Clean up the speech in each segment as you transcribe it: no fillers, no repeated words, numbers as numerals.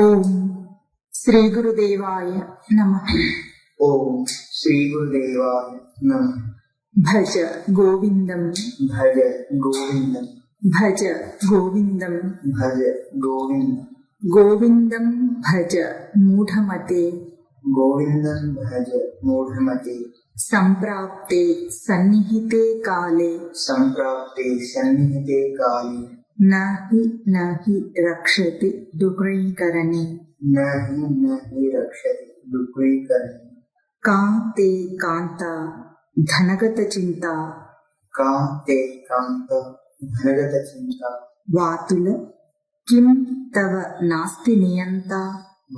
ఓం శ్రీ గురుదేవాయ నమః. ఓం శ్రీ గురుదేవాయ నమః. భజ గోవిందం భజ గోవిందం భజ గోవిందం భజ గోవిందం గోవిందం భజ మూఢమతే గోవిందం భజ మూఢమతే సంప్రాప్తే సన్నిహితే కాలే సంప్రాప్తే సన్నిహితే కాలే నహి నహి రక్షతి దుఃఖీకరణే నహి రక్షతి దుఃఖీకరణే కాంతే కాంత ధనగత చింత కాంతే కాంత ధనగత చింత వాతుల కిం తవ నాస్తి నియంత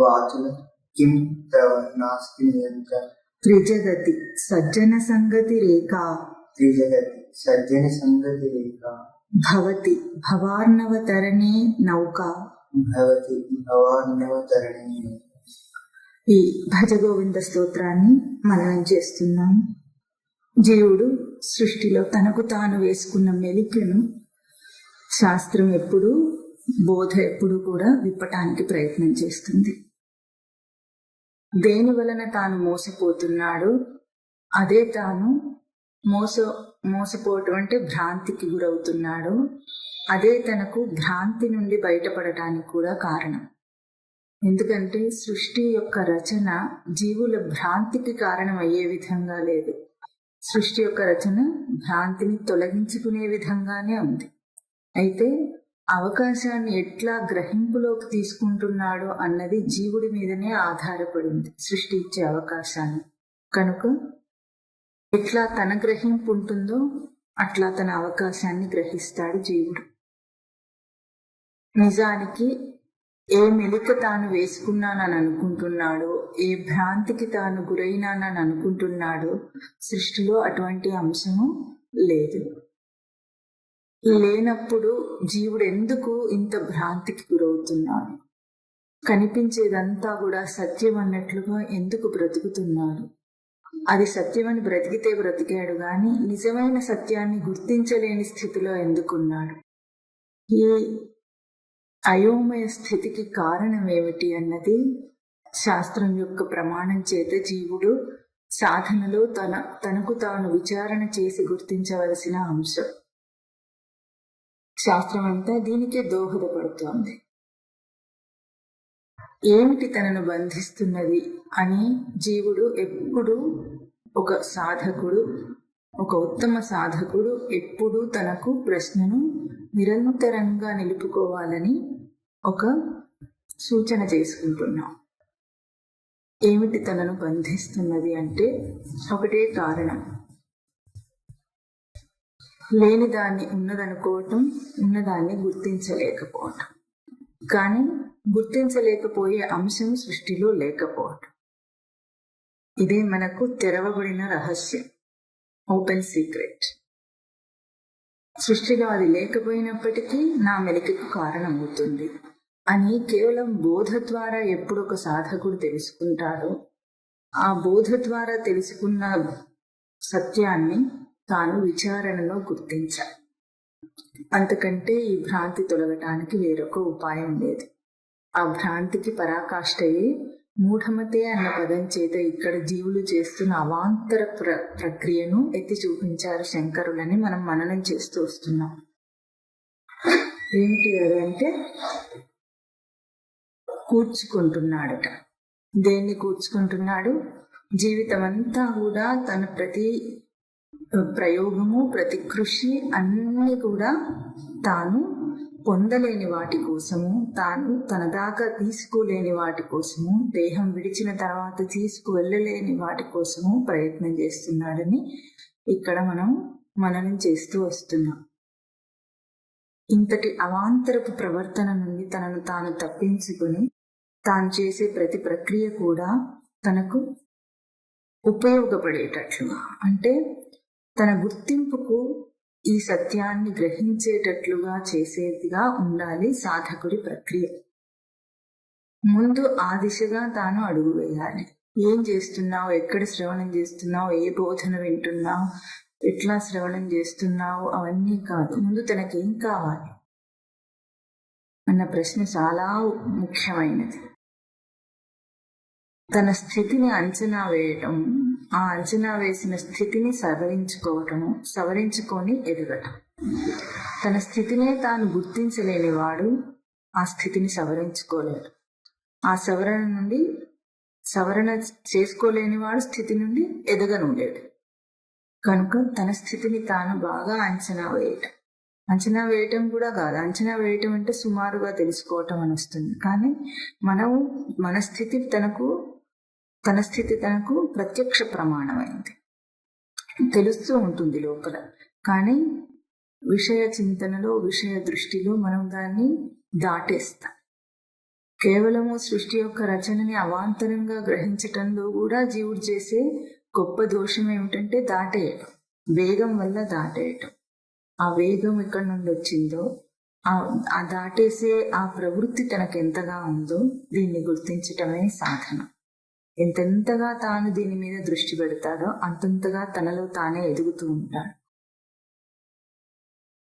వాతుల కిం తవ నాస్తి నియంత త్రిజగతి సజ్జన సంగతి రేఖా త్రిజగతి సజ్జన సంగతి రేఖ భవతి భవార్ణవతరణే నౌకా. భవతి భవార్ణవతరణే. ఈ భజగోవింద స్తోత్రాన్ని మననం చేస్తున్నాం. జీవుడు సృష్టిలో తనకు తాను వేసుకున్న మెలికను శాస్త్రం ఎప్పుడూ బోధ ఎప్పుడూ కూడా విప్పటానికి ప్రయత్నం చేస్తుంది. దేని వలన తాను మోసపోతున్నాడు, అదే తాను మోసపోవటం అంటే భ్రాంతికి గురవుతున్నాడు, అదే తనకు భ్రాంతి నుండి బయటపడటానికి కూడా కారణం. ఎందుకంటే సృష్టి యొక్క రచన జీవుల భ్రాంతికి కారణం అయ్యే విధంగా లేదు. సృష్టి యొక్క రచన భ్రాంతిని తొలగించుకునే విధంగానే ఉంది. అయితే అవకాశాన్ని ఎట్లా గ్రహింపులోకి తీసుకుంటున్నాడో అన్నది జీవుడి మీదనే ఆధారపడింది సృష్టి ఇచ్చే అవకాశాన్ని. కనుక ఎట్లా తన గ్రహింపు ఉంటుందో అట్లా తన అవకాశాన్ని గ్రహిస్తాడు జీవుడు. నిజానికి ఏ మెలిక తాను వేసుకున్నానని అనుకుంటున్నాడో, ఏ భ్రాంతికి తాను గురైనానని అనుకుంటున్నాడో సృష్టిలో అటువంటి అంశము లేదు. లేనప్పుడు జీవుడు ఎందుకు ఇంత భ్రాంతికి గురవుతున్నాడు? కనిపించేదంతా కూడా సత్యం అన్నట్లుగా ఎందుకు బ్రతుకుతున్నాడు? అది సత్యమని బ్రతికితే బ్రతికాడు గాని నిజమైన సత్యాన్ని గుర్తించలేని స్థితిలో ఎందుకున్నాడు? ఈ అయోమయ స్థితికి కారణం ఏమిటి అన్నది శాస్త్రం యొక్క ప్రమాణం చేత జీవుడు సాధనలో తనకు తాను విచారణ చేసి గుర్తించవలసిన అంశం. శాస్త్రం అంతా దీనికే దోహదపడుతోంది. ఏమిటి తనను బంధిస్తున్నది అని జీవుడు ఎప్పుడు ఒక సాధకుడు, ఒక ఉత్తమ సాధకుడు ఎప్పుడూ తనకు ప్రశ్నను నిరంతరంగా నిలుపుకోవాలని ఒక సూచన చేసుకుంటున్నాం. ఏమిటి తనను బంధిస్తున్నది అంటే ఒకటే కారణం, లేని దాన్ని ఉన్నదనుకోవటం, ఉన్నదాన్ని గుర్తించలేకపోవటం. కానీ గుర్తించలేకపోయే అంశం సృష్టిలో లేకపోవటం. ఇదే మనకు తెరవబడిన రహస్యం, ఓపెన్ సీక్రెట్. సృష్టిలో అది లేకపోయినప్పటికీ నా మెలికకు కారణమవుతుంది అని కేవలం బోధ ద్వారా ఎప్పుడు ఒక సాధకుడు తెలుసుకుంటాడో, ఆ బోధ ద్వారా తెలుసుకున్న సత్యాన్ని తాను విచారణలో గుర్తించాలి. అంతకంటే ఈ భ్రాంతి తొలగటానికి వేరొక ఉపాయం లేదు. ఆ భ్రాంతికి పరాకాష్ఠయే మూఢమతే అన్న పదం చేత ఇక్కడ జీవులు చేస్తున్న అవాంతర ప్రక్రియను ఎత్తి చూపించారు శంకరులని మనం మననం చేస్తూ వస్తున్నాం. ఏమిటి అదంటే కూర్చుకుంటున్నాడట. దేన్ని కూర్చుకుంటున్నాడు? జీవితం అంతా కూడా తన ప్రతి ప్రయోగము, ప్రతి కృషి అన్నీ కూడా తాను పొందలేని వాటి కోసము, తాను తన దాకా తీసుకోలేని వాటి కోసము, దేహం విడిచిన తర్వాత తీసుకువెళ్ళలేని వాటి కోసము ప్రయత్నం చేస్తున్నాడని ఇక్కడ మనం మననం చేస్తూ వస్తున్నాం. ఇంతటి అవాంతరపు ప్రవర్తన నుండి తనను తాను తప్పించుకుని తాను చేసే ప్రతి ప్రక్రియ కూడా తనకు ఉపయోగపడేటట్లుగా, అంటే తన గుర్తింపుకు ఈ సత్యాన్ని గ్రహించేటట్లుగా చేసేదిగా ఉండాలి సాధకుడి ప్రక్రియ. ముందు ఆ దిశగా తాను అడుగు వేయాలి. ఏం చేస్తున్నావు, ఎక్కడ శ్రవణం చేస్తున్నావు, ఏ బోధన వింటున్నావు, ఎట్లా శ్రవణం చేస్తున్నావు అవన్నీ కాదు. ముందు తనకేం కావాలి అన్న ప్రశ్న చాలా ముఖ్యమైనది. తన స్థితిని అంచనా వేయటం, ఆ అంచనా వేసిన స్థితిని సవరించుకోవటము, సవరించుకొని ఎదగటం. తన స్థితినే తాను గుర్తించలేని వాడు ఆ స్థితిని సవరించుకోలేడు. ఆ సవరణ చేసుకోలేని వాడు స్థితి నుండి ఎదగనుండేడు. కనుక తన స్థితిని తాను బాగా అంచనా వేయటం కూడా కాదు. అంచనా వేయటం అంటే సుమారుగా తెలుసుకోవటం అని వస్తుంది. కానీ మనము తన స్థితి తనకు ప్రత్యక్ష ప్రమాణమైంది, తెలుస్తూ ఉంటుంది లోపల. కానీ విషయ చింతనలో, విషయ దృష్టిలో మనం దాన్ని దాటేస్తాం. కేవలము సృష్టి యొక్క రచనని అవాంతరంగా గ్రహించటంలో కూడా జీవుడు చేసే గొప్ప దోషం ఏమిటంటే దాటేయటం, వేగం వల్ల దాటేయటం. ఆ వేగం ఎక్కడి నుండి వచ్చిందో, ఆ దాటేసే ఆ ప్రవృత్తి తనకు ఎంతగా ఉందో దీన్ని గుర్తించటమే సాధన. ఎంతెంతగా తాను దీని మీద దృష్టి పెడతాడో అంతంతగా తనలో తానే ఎదుగుతూ ఉంటాడు.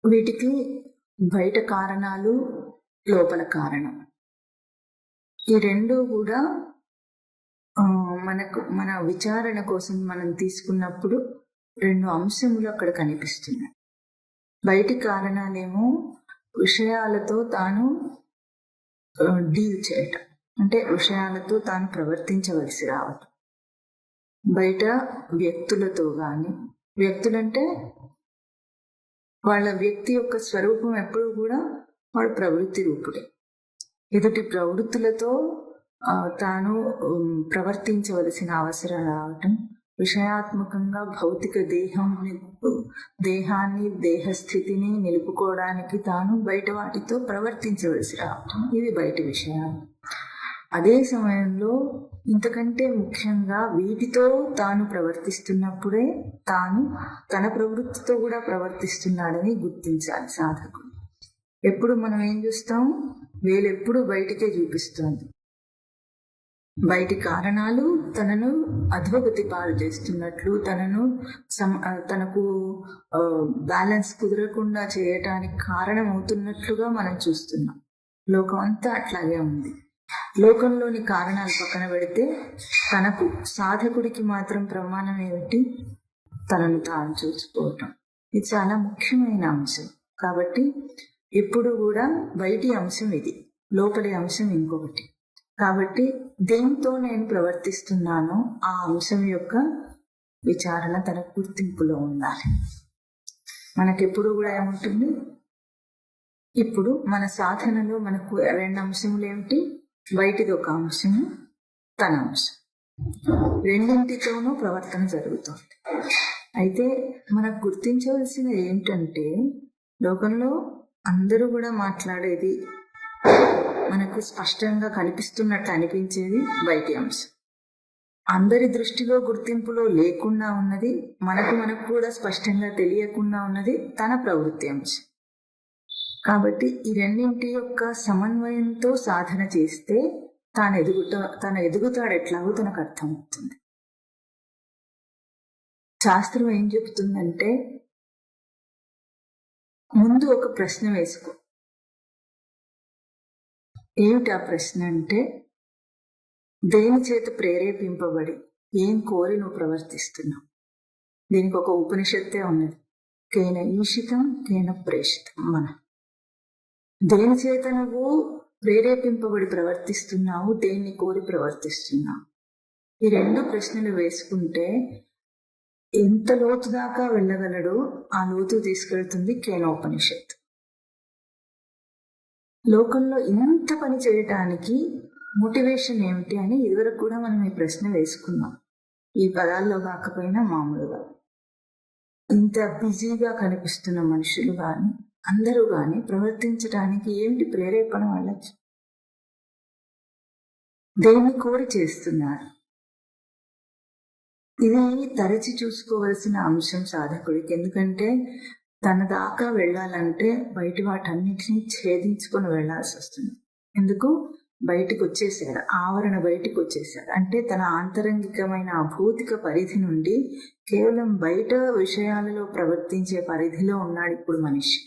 వీటికి బయట కారణాలు, లోపల కారణం, ఈ రెండు కూడా మన విచారణ కోసం మనం తీసుకున్నప్పుడు రెండు అంశములు అక్కడ కనిపిస్తున్నాయి. బయటి కారణాలేమో విషయాలతో తాను డీల్ చేయటం, అంటే విషయాలతో తాను ప్రవర్తించవలసి రావటం. బయట వ్యక్తులతో కానీ, వ్యక్తులంటే వాళ్ళ వ్యక్తి యొక్క స్వరూపం ఎప్పుడు కూడా వాడు ప్రవృత్తి రూపుడే. ఎదుటి ప్రవృత్తులతో తాను ప్రవర్తించవలసిన అవసరం రావటం, విషయాత్మకంగా భౌతిక దేహాన్ని దేహస్థితిని నిలుపుకోవడానికి తాను బయట వాటితో ప్రవర్తించవలసి రావటం, ఇవి బయటి విషయాలు. అదే సమయంలో ఇంతకంటే ముఖ్యంగా వీటితో తాను ప్రవర్తిస్తున్నప్పుడే తాను తన ప్రవృత్తితో కూడా ప్రవర్తిస్తున్నాడని గుర్తించాలి సాధకుడు. ఎప్పుడు మనం ఏం చూస్తాం, వేలెప్పుడు బయటికే చూపిస్తుంది. బయటి కారణాలు తనను అధోగతి పాలు చేస్తున్నట్లు, తనకు బ్యాలెన్స్ కుదరకుండా చేయటానికి కారణమవుతున్నట్లుగా మనం చూస్తున్నాం. లోకం అంతా అట్లాగే ఉంది. లోకంలోని కారణాలు పక్కన పెడితే తనకు సాధకుడికి మాత్రం ప్రమాణం ఏమిటి, తనను తాను చూసుకోవటం. ఇది చాలా ముఖ్యమైన అంశం. కాబట్టి ఎప్పుడు కూడా బయటి అంశం ఇది, లోపలి అంశం ఇంకొకటి. కాబట్టి దేంతో నేను ప్రవర్తిస్తున్నానో ఆ అంశం యొక్క విచారణ తన గుర్తింపులో ఉండాలి. మనకెప్పుడు కూడా ఏముంటుంది, ఇప్పుడు మన సాధనలో మనకు రెండు అంశములు ఏమిటి, బయటిది ఒక అంశము, తన అంశం. రెండింటితోనూ ప్రవర్తన జరుగుతుంది. అయితే మనకు గుర్తించవలసినది ఏంటంటే, లోకంలో అందరూ కూడా మాట్లాడేది, మనకు స్పష్టంగా కనిపిస్తున్నట్టు అనిపించేది బయటి అంశం. అందరి దృష్టిలో గుర్తింపులో లేకుండా ఉన్నది, మనకు కూడా స్పష్టంగా తెలియకుండా ఉన్నది తన ప్రవృత్తి అంశం. కాబట్టి ఈ రెండింటి యొక్క సమన్వయంతో సాధన చేస్తే తన ఎదుగుతాడు ఎట్లాగో తనకు అర్థమవుతుంది. శాస్త్రం ఏం చెబుతుందంటే, ముందు ఒక ప్రశ్న వేసుకో. ఏమిటి ఆ ప్రశ్న అంటే, దేని చేత ప్రేరేపింపబడి ఏం కోరి నువ్వు ప్రవర్తిస్తున్నావు? దీనికి ఒక ఉపనిషత్తే ఉన్నది, కేన ఈషితం కేన ప్రేషితం. మనం దేని చేత నువ్వు ప్రేరేపింపబడి ప్రవర్తిస్తున్నావు, దేన్ని కోరి ప్రవర్తిస్తున్నావు? ఈ రెండు ప్రశ్నలు వేసుకుంటే ఎంత లోతు దాకా వెళ్ళగలడో ఆ లోతు తీసుకెళ్తుంది కేనోపనిషత్తు. లోకంలో ఇంత పని చేయటానికి మోటివేషన్ ఏమిటి అని ఇదివరకు కూడా మనం ఈ ప్రశ్న వేసుకున్నాం. ఈ పదాల్లో కాకపోయినా మామూలుగా ఇంత బిజీగా కనిపిస్తున్న మనుషులు కానీ అందరూ కానీ ప్రవర్తించడానికి ఏమిటి ప్రేరేపణ వాళ్ళకి? దేన్ని కోరి చేస్తున్నారు? ఇది తరచి చూసుకోవలసిన అంశం సాధకుడికి. ఎందుకంటే తన దాకా వెళ్ళాలంటే బయటి వాటన్నిటినీ ఛేదించుకొని వెళ్లాల్సి వస్తుంది. ఎందుకు? బయటికి వచ్చేసాడు, ఆవరణ బయటికి వచ్చేసాడు. అంటే తన ఆంతరంగికమైన అభౌతిక పరిధి నుండి కేవలం బయట విషయాలలో ప్రవర్తించే పరిధిలో ఉన్నాడు ఇప్పుడు మనిషి.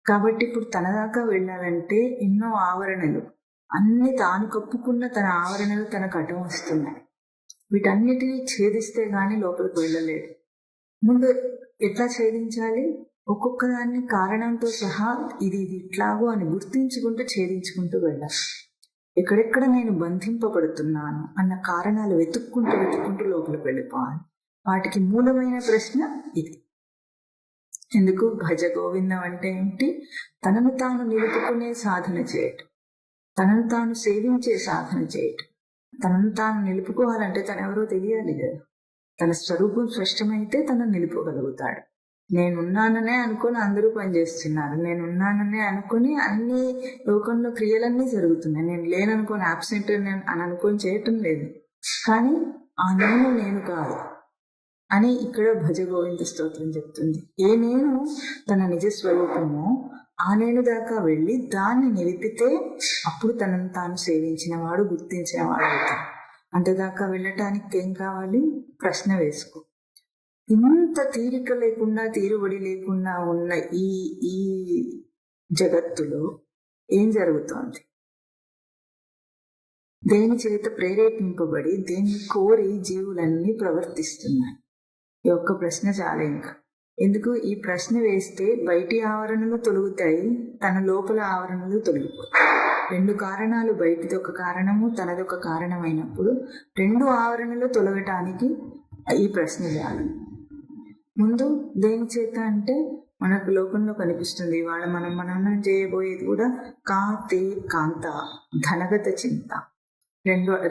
కాబట్టి ఇప్పుడు తన దాకా వెళ్ళాలంటే ఎన్నో ఆవరణలు, అన్ని తాను కప్పుకున్న తన ఆవరణలు తనకు అడ్డం వస్తున్నాయి. వీటన్నిటినీ ఛేదిస్తే గాని లోపలికి వెళ్ళలేడు. ముందు ఎట్లా ఛేదించాలి? ఒక్కొక్క దాన్ని కారణంతో సహా ఇది ఇట్లాగో అని గుర్తించుకుంటూ ఛేదించుకుంటూ వెళ్ళాలి. ఎక్కడెక్కడ నేను బంధింపబడుతున్నాను అన్న కారణాలు వెతుక్కుంటూ లోపలికి వెళ్ళిపోవాలి. వాటికి మూలమైన ప్రశ్న ఇది. ఎందుకు భజ గోవిందం అంటే ఏంటి? తనను తాను నిలుపుకునే సాధన చేయటం, తనను తాను సేవించే సాధన చేయటం. తనను తాను నిలుపుకోవాలంటే తనెవరో తెలియాలి కదా. తన స్వరూపం స్పష్టమైతే తను నిలుపుకోగలుగుతాడు. నేనున్నాననే అనుకొని అందరూ పనిచేస్తున్నారు, నేనున్నాననే అనుకొని అన్ని లోకంలో క్రియలన్నీ జరుగుతున్నాయి. నేను లేననుకొని అబ్సెంట్ అని అనుకొని చేయటం లేదు. కానీ ఆ నేను కాదు అని ఇక్కడ భజ గోవింద స్తోత్రం చెప్తుంది. ఏ నేను తన నిజ స్వరూపమో ఆ నేను దాకా వెళ్ళి దాన్ని నిలిపితే అప్పుడు తనను తాను సేవించిన వాడు, గుర్తించిన వాడు అవుతాడు. అంతదాకా వెళ్ళటానికి ఏం కావాలి? ప్రశ్న వేసుకో. ఇంత తీరిక లేకుండా, తీరుబడి లేకుండా ఉన్న ఈ ఈ జగత్తులో ఏం జరుగుతోంది? దేని చేత ప్రేరేపింపబడి, దేన్ని కోరి జీవులన్నీ ప్రవర్తిస్తున్నాయి? ఈ ఒక్క ప్రశ్న చాలా. ఇంకా ఎందుకు ఈ ప్రశ్న వేస్తే బయటి ఆవరణలు తొలుగుతాయి, తన లోపల ఆవరణలు తొలగిపోతాయి. రెండు కారణాలు, బయటిది ఒక కారణము, తనదొక కారణమైనప్పుడు రెండు ఆవరణలు తొలగటానికి ఈ ప్రశ్న చాలు. ముందు దేని చేత అంటే మనకు లోకంలో కనిపిస్తుంది. ఇవాళ మనం చేయబోయేది కూడా కాంతే కాంత ధనగత చింత.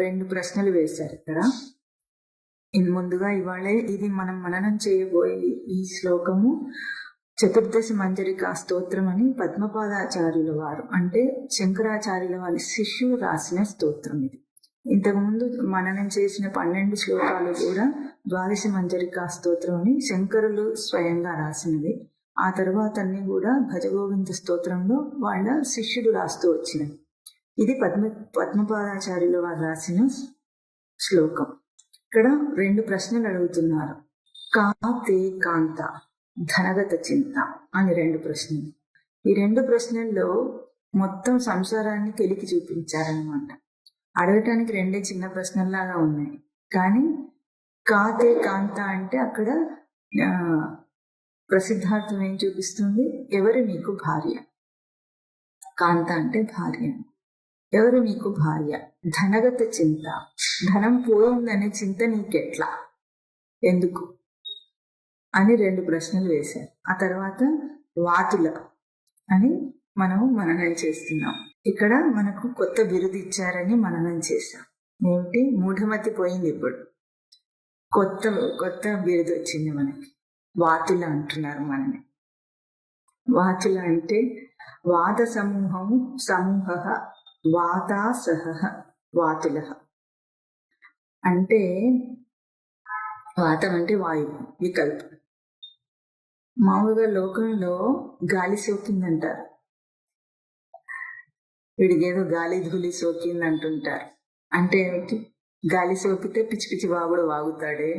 రెండు ప్రశ్నలు వేశారు ఇక్కడ. ముందుగా ఇవాళ ఇది మనం మననం చేయబోయే ఈ శ్లోకము చతుర్దశ మంజరికా స్తోత్రం అని పద్మపాదాచార్యుల వారు, అంటే శంకరాచార్యుల వారి శిష్యుడు రాసిన స్తోత్రం ఇది. ఇంతకుముందు మననం చేసిన 12 శ్లోకాలు కూడా ద్వాదశ మంజరికా స్తోత్రం అని శంకరులు స్వయంగా రాసినవి. ఆ తర్వాత అన్ని కూడా భజగోవింద స్తోత్రంలో వాళ్ళ శిష్యుడు రాస్తూ వచ్చినవి. ఇది పద్మపాదాచార్యుల వారు రాసిన శ్లోకం. ఇక్కడ 2 ప్రశ్నలు అడుగుతున్నారు. కాంతే కాంత ధనగత చింత అని 2 ప్రశ్నలు. ఈ 2 ప్రశ్నల్లో మొత్తం సంసారాన్ని కెలికి చూపించారనమాట. అడగటానికి 2 చిన్న ప్రశ్నల్లాగా ఉన్నాయి. కానీ కాతే కాంత అంటే అక్కడ ప్రసిద్ధార్థం ఏం చూపిస్తుంది? ఎవరు నీకు భార్య? కాంత అంటే భార్య. ఎవరు నీకు భార్య? ధనగత చింత, ధనం పోయిందనే చింత నీకెట్లా, ఎందుకు అని 2 ప్రశ్నలు వేశారు. ఆ తర్వాత వాతుల అని మనం మననం చేస్తున్నాం. ఇక్కడ మనకు కొత్త బిరుదు ఇచ్చారని మననం చేశాం. ఏమిటి? మూఢమతి పోయింది. ఇప్పుడు కొత్త బిరుదు వచ్చింది మనకి. వాతుల అంటున్నారు మనని. వాతుల అంటే వాత సమూహ వాతా సహ వాతుల. అంటే వాతం అంటే వాయువు, వికల్పం. మామూలుగా లోకంలో గాలి సోకిందంటారు, వీడికేదో గాలి ధూళి సోకింది అంటుంటారు. అంటే ఏమిటి? గాలి సోకితే పిచ్చి పిచ్చి వాగుడు వాగుతాడే.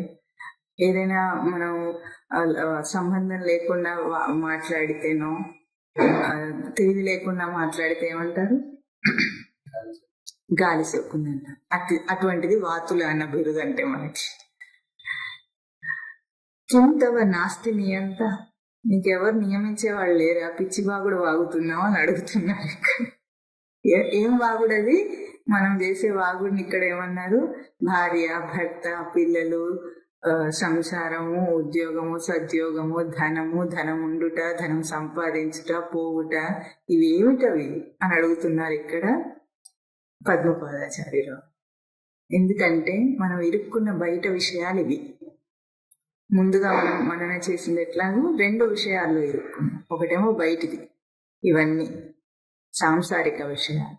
ఏదైనా మనం సంబంధం లేకుండా మాట్లాడితేనో, తెలివి లేకుండా మాట్లాడితే ఏమంటారు? గాలి సోకుందంటారు. అటువంటిది వాతులు అన్న బిరుదు అంటే మనకి. కింతవ నాస్తి నియంత, నీకెవరు నియమించే వాళ్ళు లేరా? పిచ్చి వాగుడు వాగుతున్నావు అని అడుగుతున్నారు. ఏం వాగుడది? మనం చేసే వాగుడిని ఇక్కడ ఏమన్నారు? భార్య, భర్త, పిల్లలు, సంసారము, ఉద్యోగము, సద్యోగము, ధనం ఉండుట, ధనం సంపాదించుట, పోవుట, ఇవి ఏమిటవి అని అడుగుతున్నారు ఇక్కడ పద్మపాదాచార్యులు. ఎందుకంటే మనం ఇరుక్కున్న బయట విషయాలు ఇవి. ముందుగా మనం మనన చేసింది ఎట్లాగో 2 విషయాల్లో ఇరుక్కున్నాం. ఒకటేమో బయటిది, ఇవన్నీ సాంసారిక విషయాలు.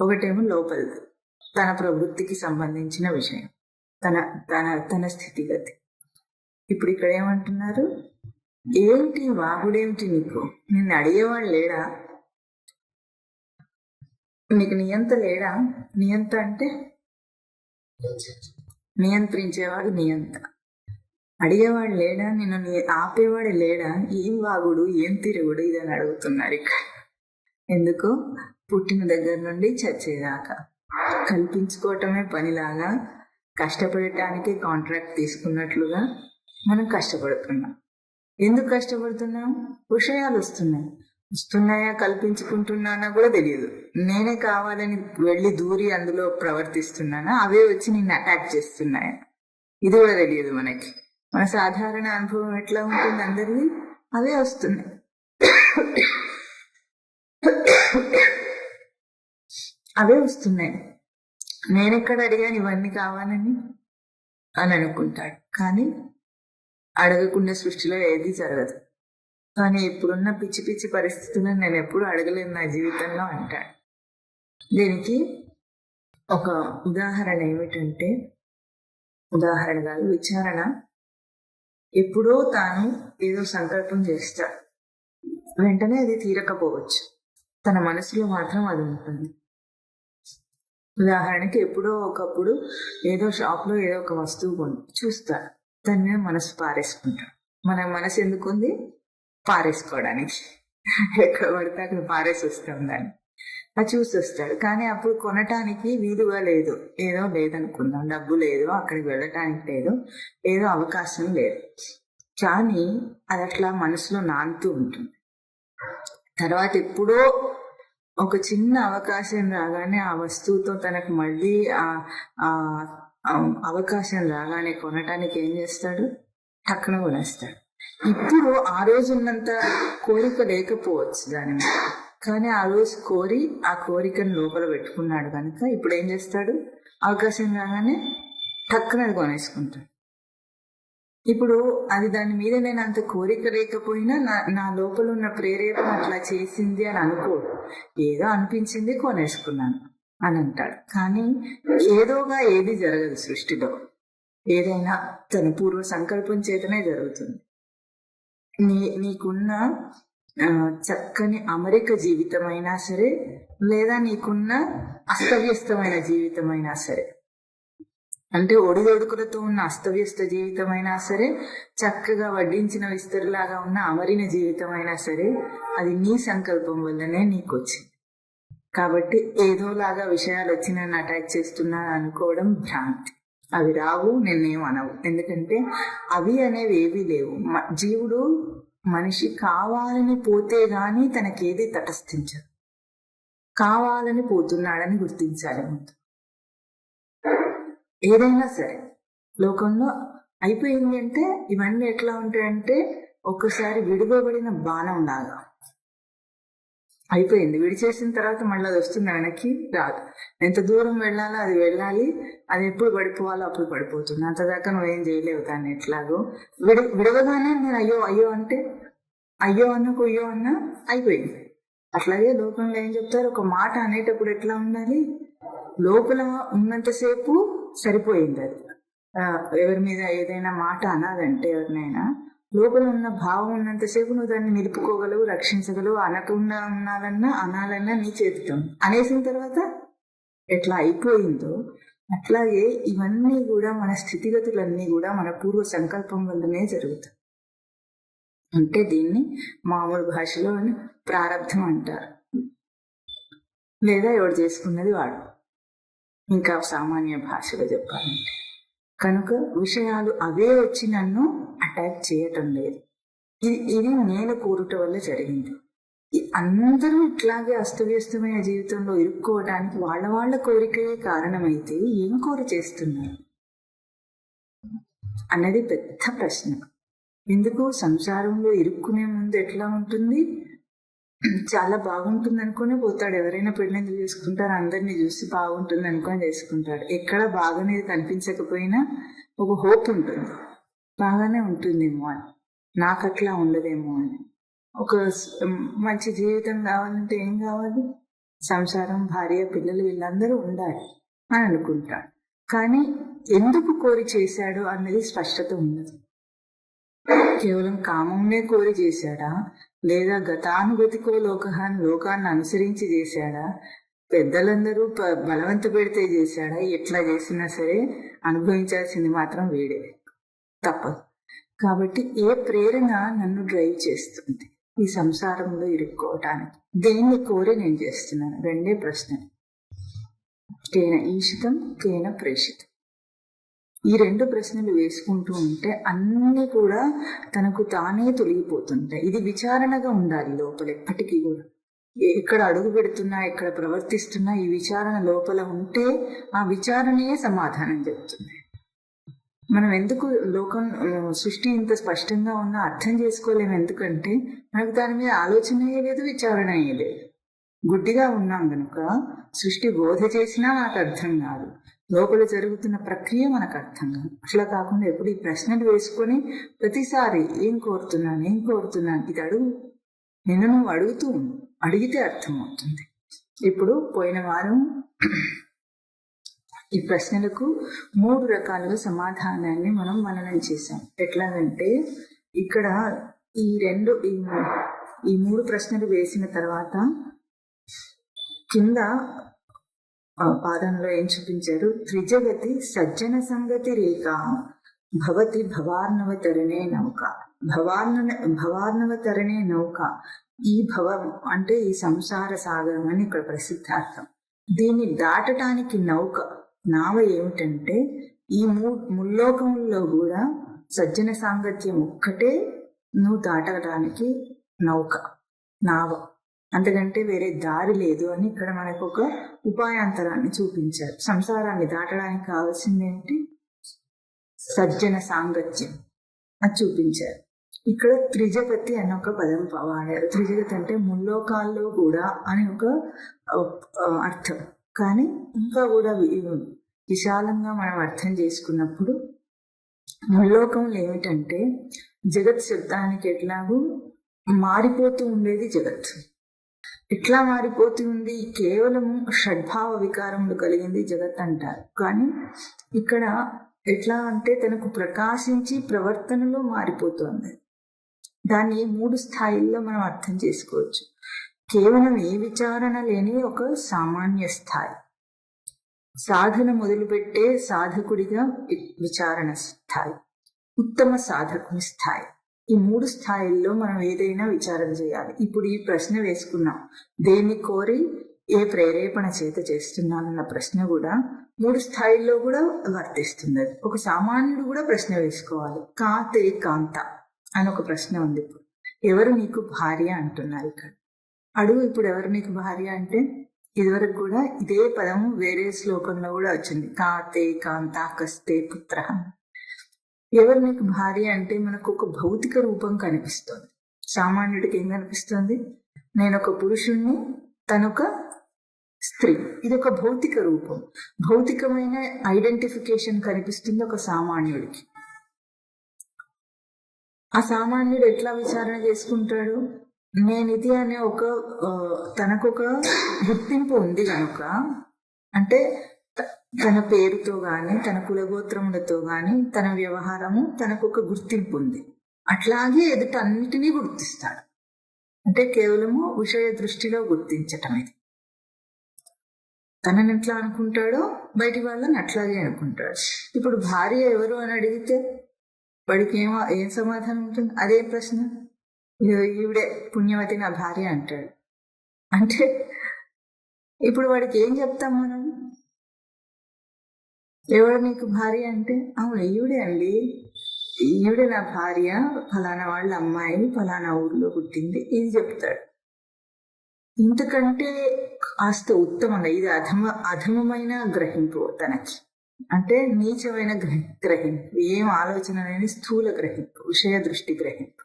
ఒకటేమో లోపలిది, తన ప్రవృత్తికి సంబంధించిన విషయం, తన స్థితిగతి. ఇప్పుడు ఇక్కడ ఏమంటున్నారు? ఏంటి వాగుడేమిటి నీకు? నిన్ను అడిగేవాడు లేడా? నీకు నియంత లేడా? నియంత అంటే నియంత్రించేవాడు నియంత. అడిగేవాడు లేడా? నిన్ను ఆపేవాడు లేడా? ఏం వాగుడు, ఏం తిరుగుడు, ఇదని అడుగుతున్నారు ఇక్కడ. ఎందుకు? పుట్టిన దగ్గర నుండి చచ్చేదాకా కల్పించుకోవటమే పనిలాగా కష్టపడటానికి కాంట్రాక్ట్ తీసుకున్నట్లుగా మనం కష్టపడుతున్నాం. ఎందుకు కష్టపడుతున్నాం? విషయాలు వస్తున్నాయా కల్పించుకుంటున్నానా కూడా తెలియదు. నేనే కావాలని వెళ్ళి దూరి అందులో ప్రవర్తిస్తున్నానా, అవే వచ్చి నిన్ను అటాక్ చేస్తున్నాయా, ఇది కూడా తెలియదు మనకి. మన సాధారణ అనుభవం ఎట్లా ఉంటుంది అందరిది? అవే వస్తున్నాయి. అవే వస్తున్నాయి. నేనెక్కడ అడిగాను ఇవన్నీ కావాలని అని అనుకుంటాడు. కానీ అడగకుండా సృష్టిలో ఏది జరగదు. కానీ ఇప్పుడున్న పిచ్చి పిచ్చి పరిస్థితులను నేను ఎప్పుడు అడగలేను నా జీవితంలో అంటాడు. దీనికి ఒక ఉదాహరణ ఏమిటంటే, ఉదాహరణ కాదు, విచారణ. ఎప్పుడో తాను ఏదో సంకల్పం చేస్తాడు, వెంటనే అది తీరకపోవచ్చు, తన మనసులో మాత్రం అది ఉంటుంది. ఉదాహరణకి ఎప్పుడో ఒకప్పుడు ఏదో షాప్లో ఏదో ఒక వస్తువు కొని చూస్తాడు, దాని మీద మనసు పారేసుకుంటాడు. మన మనసు ఎందుకుంది? పారేసుకోవడానికి. ఎక్కడ పడితే అక్కడ పారేసి వస్తాం దాన్ని. అది చూసి వస్తాడు. కానీ అప్పుడు కొనటానికి వీలుగా లేదు, ఏదో లేదనుకుందాం, డబ్బు లేదు, అక్కడికి వెళ్ళటానికి లేదు, ఏదో అవకాశం లేదు. కానీ అది అట్లా మనసులో నానుతూ ఉంటుంది. తర్వాత ఎప్పుడో ఒక చిన్న అవకాశం రాగానే ఆ వస్తువుతో తనకు మళ్ళీ ఆ అవకాశం రాగానే కొనటానికి ఏం చేస్తాడు? టక్కున కొనేస్తాడు. ఇప్పుడు ఆ రోజు ఉన్నంత కోరిక లేకపోవచ్చు దాని మీద, కానీ ఆ రోజు కోరి ఆ కోరికను లోపల పెట్టుకున్నాడు కనుక ఇప్పుడు ఏం చేస్తాడు? అవకాశం రాగానే టక్కున అది కొనేసుకుంటాడు. ఇప్పుడు అది దాని మీద నేను అంత కోరిక లేకపోయినా నా లోపల ఉన్న ప్రేరేపణ అట్లా చేసింది అని అనుకోడు. ఏదో అనిపించింది కొనేసుకున్నాను అని అంటాడు. కానీ ఏదోగా ఏది జరగదు సృష్టిలో. ఏదైనా తన పూర్వ సంకల్పం చేతనే జరుగుతుంది. నీకున్న చక్కని అమరిక జీవితమైనా సరే, లేదా నీకున్న అస్తవ్యస్తమైన జీవితమైనా సరే, అంటే ఒడిదొడుకులతో ఉన్న అస్తవ్యస్త జీవితమైనా సరే, చక్కగా వడ్డించిన విస్తరిలాగా ఉన్న అమరిన జీవితమైనా సరే, అది నీ సంకల్పం వల్లనే నీకు వచ్చింది. కాబట్టి ఏదోలాగా విషయాలు వచ్చి నన్ను అటాక్ చేస్తున్నాను అనుకోవడం భ్రాంతి. అవి రావు, నిన్నేమనవు. ఎందుకంటే అవి అనేవి ఏవీ లేవు. జీవుడు మనిషి కావాలని పోతే గాని తనకేది తటస్థించదు. కావాలని పోతున్నాడని గుర్తించాలి ముందు. ఏదైనా సరే లోకంలో అయిపోయింది అంటే ఇవన్నీ ఎట్లా ఉంటాయంటే, ఒక్కసారి విడిపోబడిన బాణం లాగా అయిపోయింది. విడిచేసిన తర్వాత మళ్ళీ అది వస్తుంది, వెనక్కి రాదు. ఎంత దూరం వెళ్ళాలో అది వెళ్ళాలి, అది ఎప్పుడు పడిపోవాలో అప్పుడు పడిపోతుంది. అంతదాకా నువ్వేం చేయలేవు దాన్ని. ఎట్లాగో విడవగానే నేను అయ్యో అయ్యో అంటే అయ్యో అన్న కొయ్యో అన్న అయిపోయింది. అట్లాగే లోకంలో ఏం చెప్తారు, ఒక మాట అనేటప్పుడు ఎట్లా ఉండాలి? లోపల ఉన్నంతసేపు సరిపోయింది. అది ఎవరి మీద ఏదైనా మాట అనాలంటే, ఎవరినైనా లోపల ఉన్న భావం ఉన్నంతసేపు నువ్వు దాన్ని నిలుపుకోగలవు, రక్షించగలవు. అనకుండా అనాలన్నా నీ చేతితో. అనేసిన తర్వాత ఎట్లా అయిపోయిందో అట్లాగే ఇవన్నీ కూడా, మన స్థితిగతులన్నీ కూడా మన పూర్వ సంకల్పం వల్లనే జరుగుతాయి. అంటే దీన్ని మామూలు భాషలో ప్రారంధం అంటారు, లేదా ఎవడు చేసుకున్నది వాడు, ఇంకా సామాన్య భాషలో చెప్పాలంటే. కనుక విషయాలు అవే వచ్చి నన్ను అటాక్ చేయటం లేదు. ఇది నేను కోరుట వల్ల జరిగింది. అందరూ ఇట్లాగే అస్తవ్యస్తమైన జీవితంలో ఇరుక్కోవడానికి వాళ్ళ కోరికయే కారణమైతే ఏం కోరి చేస్తున్నారు అన్నది పెద్ద ప్రశ్న. ఎందుకు సంసారంలో ఇరుక్కునే ముందు ఎట్లా ఉంటుంది? చాలా బాగుంటుంది అనుకుని పోతాడు. ఎవరైనా పెళ్ళిళ్ళు చేసుకుంటారు, అందరినీ చూసి బాగుంటుంది అనుకొని చేసుకుంటాడు. ఎక్కడ బాగానేది కనిపించకపోయినా ఒక హోప్ ఉంటుంది, బాగానే ఉంటుందేమో అని, నాకు అట్లా ఉండదేమో అని. ఒక మంచి జీవితం కావాలంటే ఏం కావాలి? సంసారం, భార్య, పిల్లలు వీళ్ళందరూ ఉండాలి అని అనుకుంటాడు. కానీ ఎందుకు కోరి చేశాడు అన్నది స్పష్టత ఉన్నది. కేవలం కామంనే కోరి చేశాడా, లేదా గతానుగతికో లోకాన్ని అనుసరించి చేశాడా, పెద్దలందరూ బలవంత పెడితే చేశాడా? ఎట్లా చేసినా సరే అనుభవించాల్సింది మాత్రం వీడే, తప్పదు. కాబట్టి ఏ ప్రేరణ నన్ను డ్రైవ్ చేస్తుంది ఈ సంసారంలో ఇరుక్కోవటానికి? దేన్ని కోరి నేను చేస్తున్నాను? రెండే ప్రశ్నలు. కేన ఈషితం కేన ప్రేషితం. ఈ రెండు ప్రశ్నలు వేసుకుంటూ ఉంటే అన్నీ కూడా తనకు తానే తొలగిపోతుంటాయి. ఇది విచారణగా ఉండాలి లోపల ఎప్పటికీ కూడా. ఎక్కడ అడుగు పెడుతున్నా, ఎక్కడ ప్రవర్తిస్తున్నా ఈ విచారణ లోపల ఉంటే ఆ విచారణయే సమాధానం చెప్తుంది. మనం ఎందుకు సృష్టి ఇంత స్పష్టంగా ఉన్నా అర్థం చేసుకోలేము? ఎందుకంటే మనకు దాని మీద ఆలోచన లేదు, విచారణ లేదు. గుడ్డిగా ఉన్నాం కనుక సృష్టి బోధ చేసినా మనకు అర్థం కాదు, లోపల జరుగుతున్న ప్రక్రియ మనకు అర్థం కాదు. అట్లా కాకుండా ఎప్పుడు ఈ ప్రశ్నలు వేసుకొని ప్రతిసారి ఏం కోరుతున్నాను ఇది అడుగు, నిన్ను నువ్వు అడుగుతూ అడిగితే అర్థమవుతుంది. ఇప్పుడు పోయిన వారం ఈ ప్రశ్నలకు 3 రకాలుగా సమాధానాన్ని మనం మననం చేసాం. ఎట్లాగంటే ఇక్కడ ఈ 3 ప్రశ్నలు వేసిన తర్వాత కింద పాదంలో ఏం చూపించారు? త్రిజగతి సజ్జన సంగతి రేఖ భవతి భవార్ణవతరణే నౌక. భవార్ణవతరణే నౌక. ఈ భవం అంటే ఈ సంసార సాగరం అని ఇక్కడ ప్రసిద్ధార్థం. దీన్ని దాటటానికి నావ ఏమిటంటే ఈ ముల్లోకముల్లో కూడా సజ్జన సాంగత్యం ఒక్కటే నువ్వు దాటడానికి నావ. అంతకంటే వేరే దారి లేదు అని ఇక్కడ మనకు ఒక ఉపాయాంతరాన్ని చూపించారు. సంసారాన్ని దాటడానికి కావాల్సింది ఏంటి? సజ్జన సాంగత్యం అది చూపించారు. ఇక్కడ త్రిజగతి అని ఒక పదం వాడారు. త్రిజగతి అంటే ముల్లోకాల్లో కూడా అని ఒక అర్థం. కానీ ఇంకా కూడా విశాలంగా మనం అర్థం చేసుకున్నప్పుడు ముల్లోకంలో ఏమిటంటే జగత్ శబ్దానికి ఎట్లాగూ మారిపోతూ ఉండేది జగత్. ఎట్లా మారిపోతూ ఉంది? కేవలం షడ్భావ వికారములు కలిగింది జగత్ అంటారు. కానీ ఇక్కడ ఎట్లా అంటే తనకు ప్రకాశించి ప్రవర్తనలో మారిపోతుంది. దాన్ని 3 స్థాయిల్లో మనం అర్థం చేసుకోవచ్చు. కేవలం ఏ విచారణ లేని ఒక సామాన్య స్థాయి, సాధన మొదలుపెట్టే సాధకుడిగా విచారణ స్థాయి, ఉత్తమ సాధకుని స్థాయి. ఈ 3 స్థాయిల్లో మనం ఏదైనా విచారణ చేయాలి. ఇప్పుడు ఈ ప్రశ్న వేసుకున్నాం, దేన్ని కోరి ఏ ప్రేరేపణ చేత చేస్తున్నానన్న ప్రశ్న కూడా 3 స్థాయిల్లో కూడా వర్తిస్తుంది. ఒక సామాన్యుడు కూడా ప్రశ్న వేసుకోవాలి. కాతే కాంత అని ఒక ప్రశ్న ఉంది. ఇప్పుడు ఎవరు నీకు భార్య అంటున్నారు ఇక్కడ. అడుగు, ఇప్పుడు ఎవరు నీకు భార్య అంటే ఇదివరకు కూడా ఇదే పదం వేరే శ్లోకంలో కూడా వచ్చింది. కాతే కాంత కస్తే పుత్ర. ఎవరు నీకు భార్య అంటే మనకు ఒక భౌతిక రూపం కనిపిస్తుంది. సామాన్యుడికి ఏం కనిపిస్తుంది? నేను ఒక పురుషుణ్ణి, తనొక స్త్రీ. ఇది ఒక భౌతిక రూపం, భౌతికమైన ఐడెంటిఫికేషన్ కనిపిస్తుంది ఒక సామాన్యుడికి. ఆ సామాన్యుడు ఎట్లా విచారణ చేసుకుంటాడు? నేనిది అనే తనకొక గుర్తింపు ఉంది కనుక, అంటే తన పేరుతో గాని, తన కులగోత్రములతో గాని, తన వ్యవహారము తనకు ఒక గుర్తింపు ఉంది. అట్లాగే ఎదుట అన్నిటినీ గుర్తిస్తాడు. అంటే కేవలము విషయ దృష్టిలో గుర్తించటం. ఇది తనని ఎట్లా అనుకుంటాడో బయటి వాళ్ళని అట్లాగే అనుకుంటాడు. ఇప్పుడు భార్య ఎవరు అని అడిగితే వాడికి ఏం సమాధానం ఉంటుంది? అదే ప్రశ్న. ఈవిడే పుణ్యవతి నా భార్య అంటాడు. అంటే ఇప్పుడు వాడికి ఏం చెప్తాం మనం? ఎవరు నీకు భార్య అంటే, అవును ఈవిడే అండి, ఈవిడే నా భార్య, ఫలానా వాళ్ళ అమ్మాయి, ఫలానా ఊర్లో పుట్టింది, ఇది చెప్తాడు. ఇంతకంటే కాస్త ఉత్తమంగా, ఇది అధమమైన గ్రహింపు తనకి, అంటే నీచమైన గ్రహింపు, ఏం ఆలోచన లేని స్థూల గ్రహింపు, విషయ దృష్టి గ్రహింపు.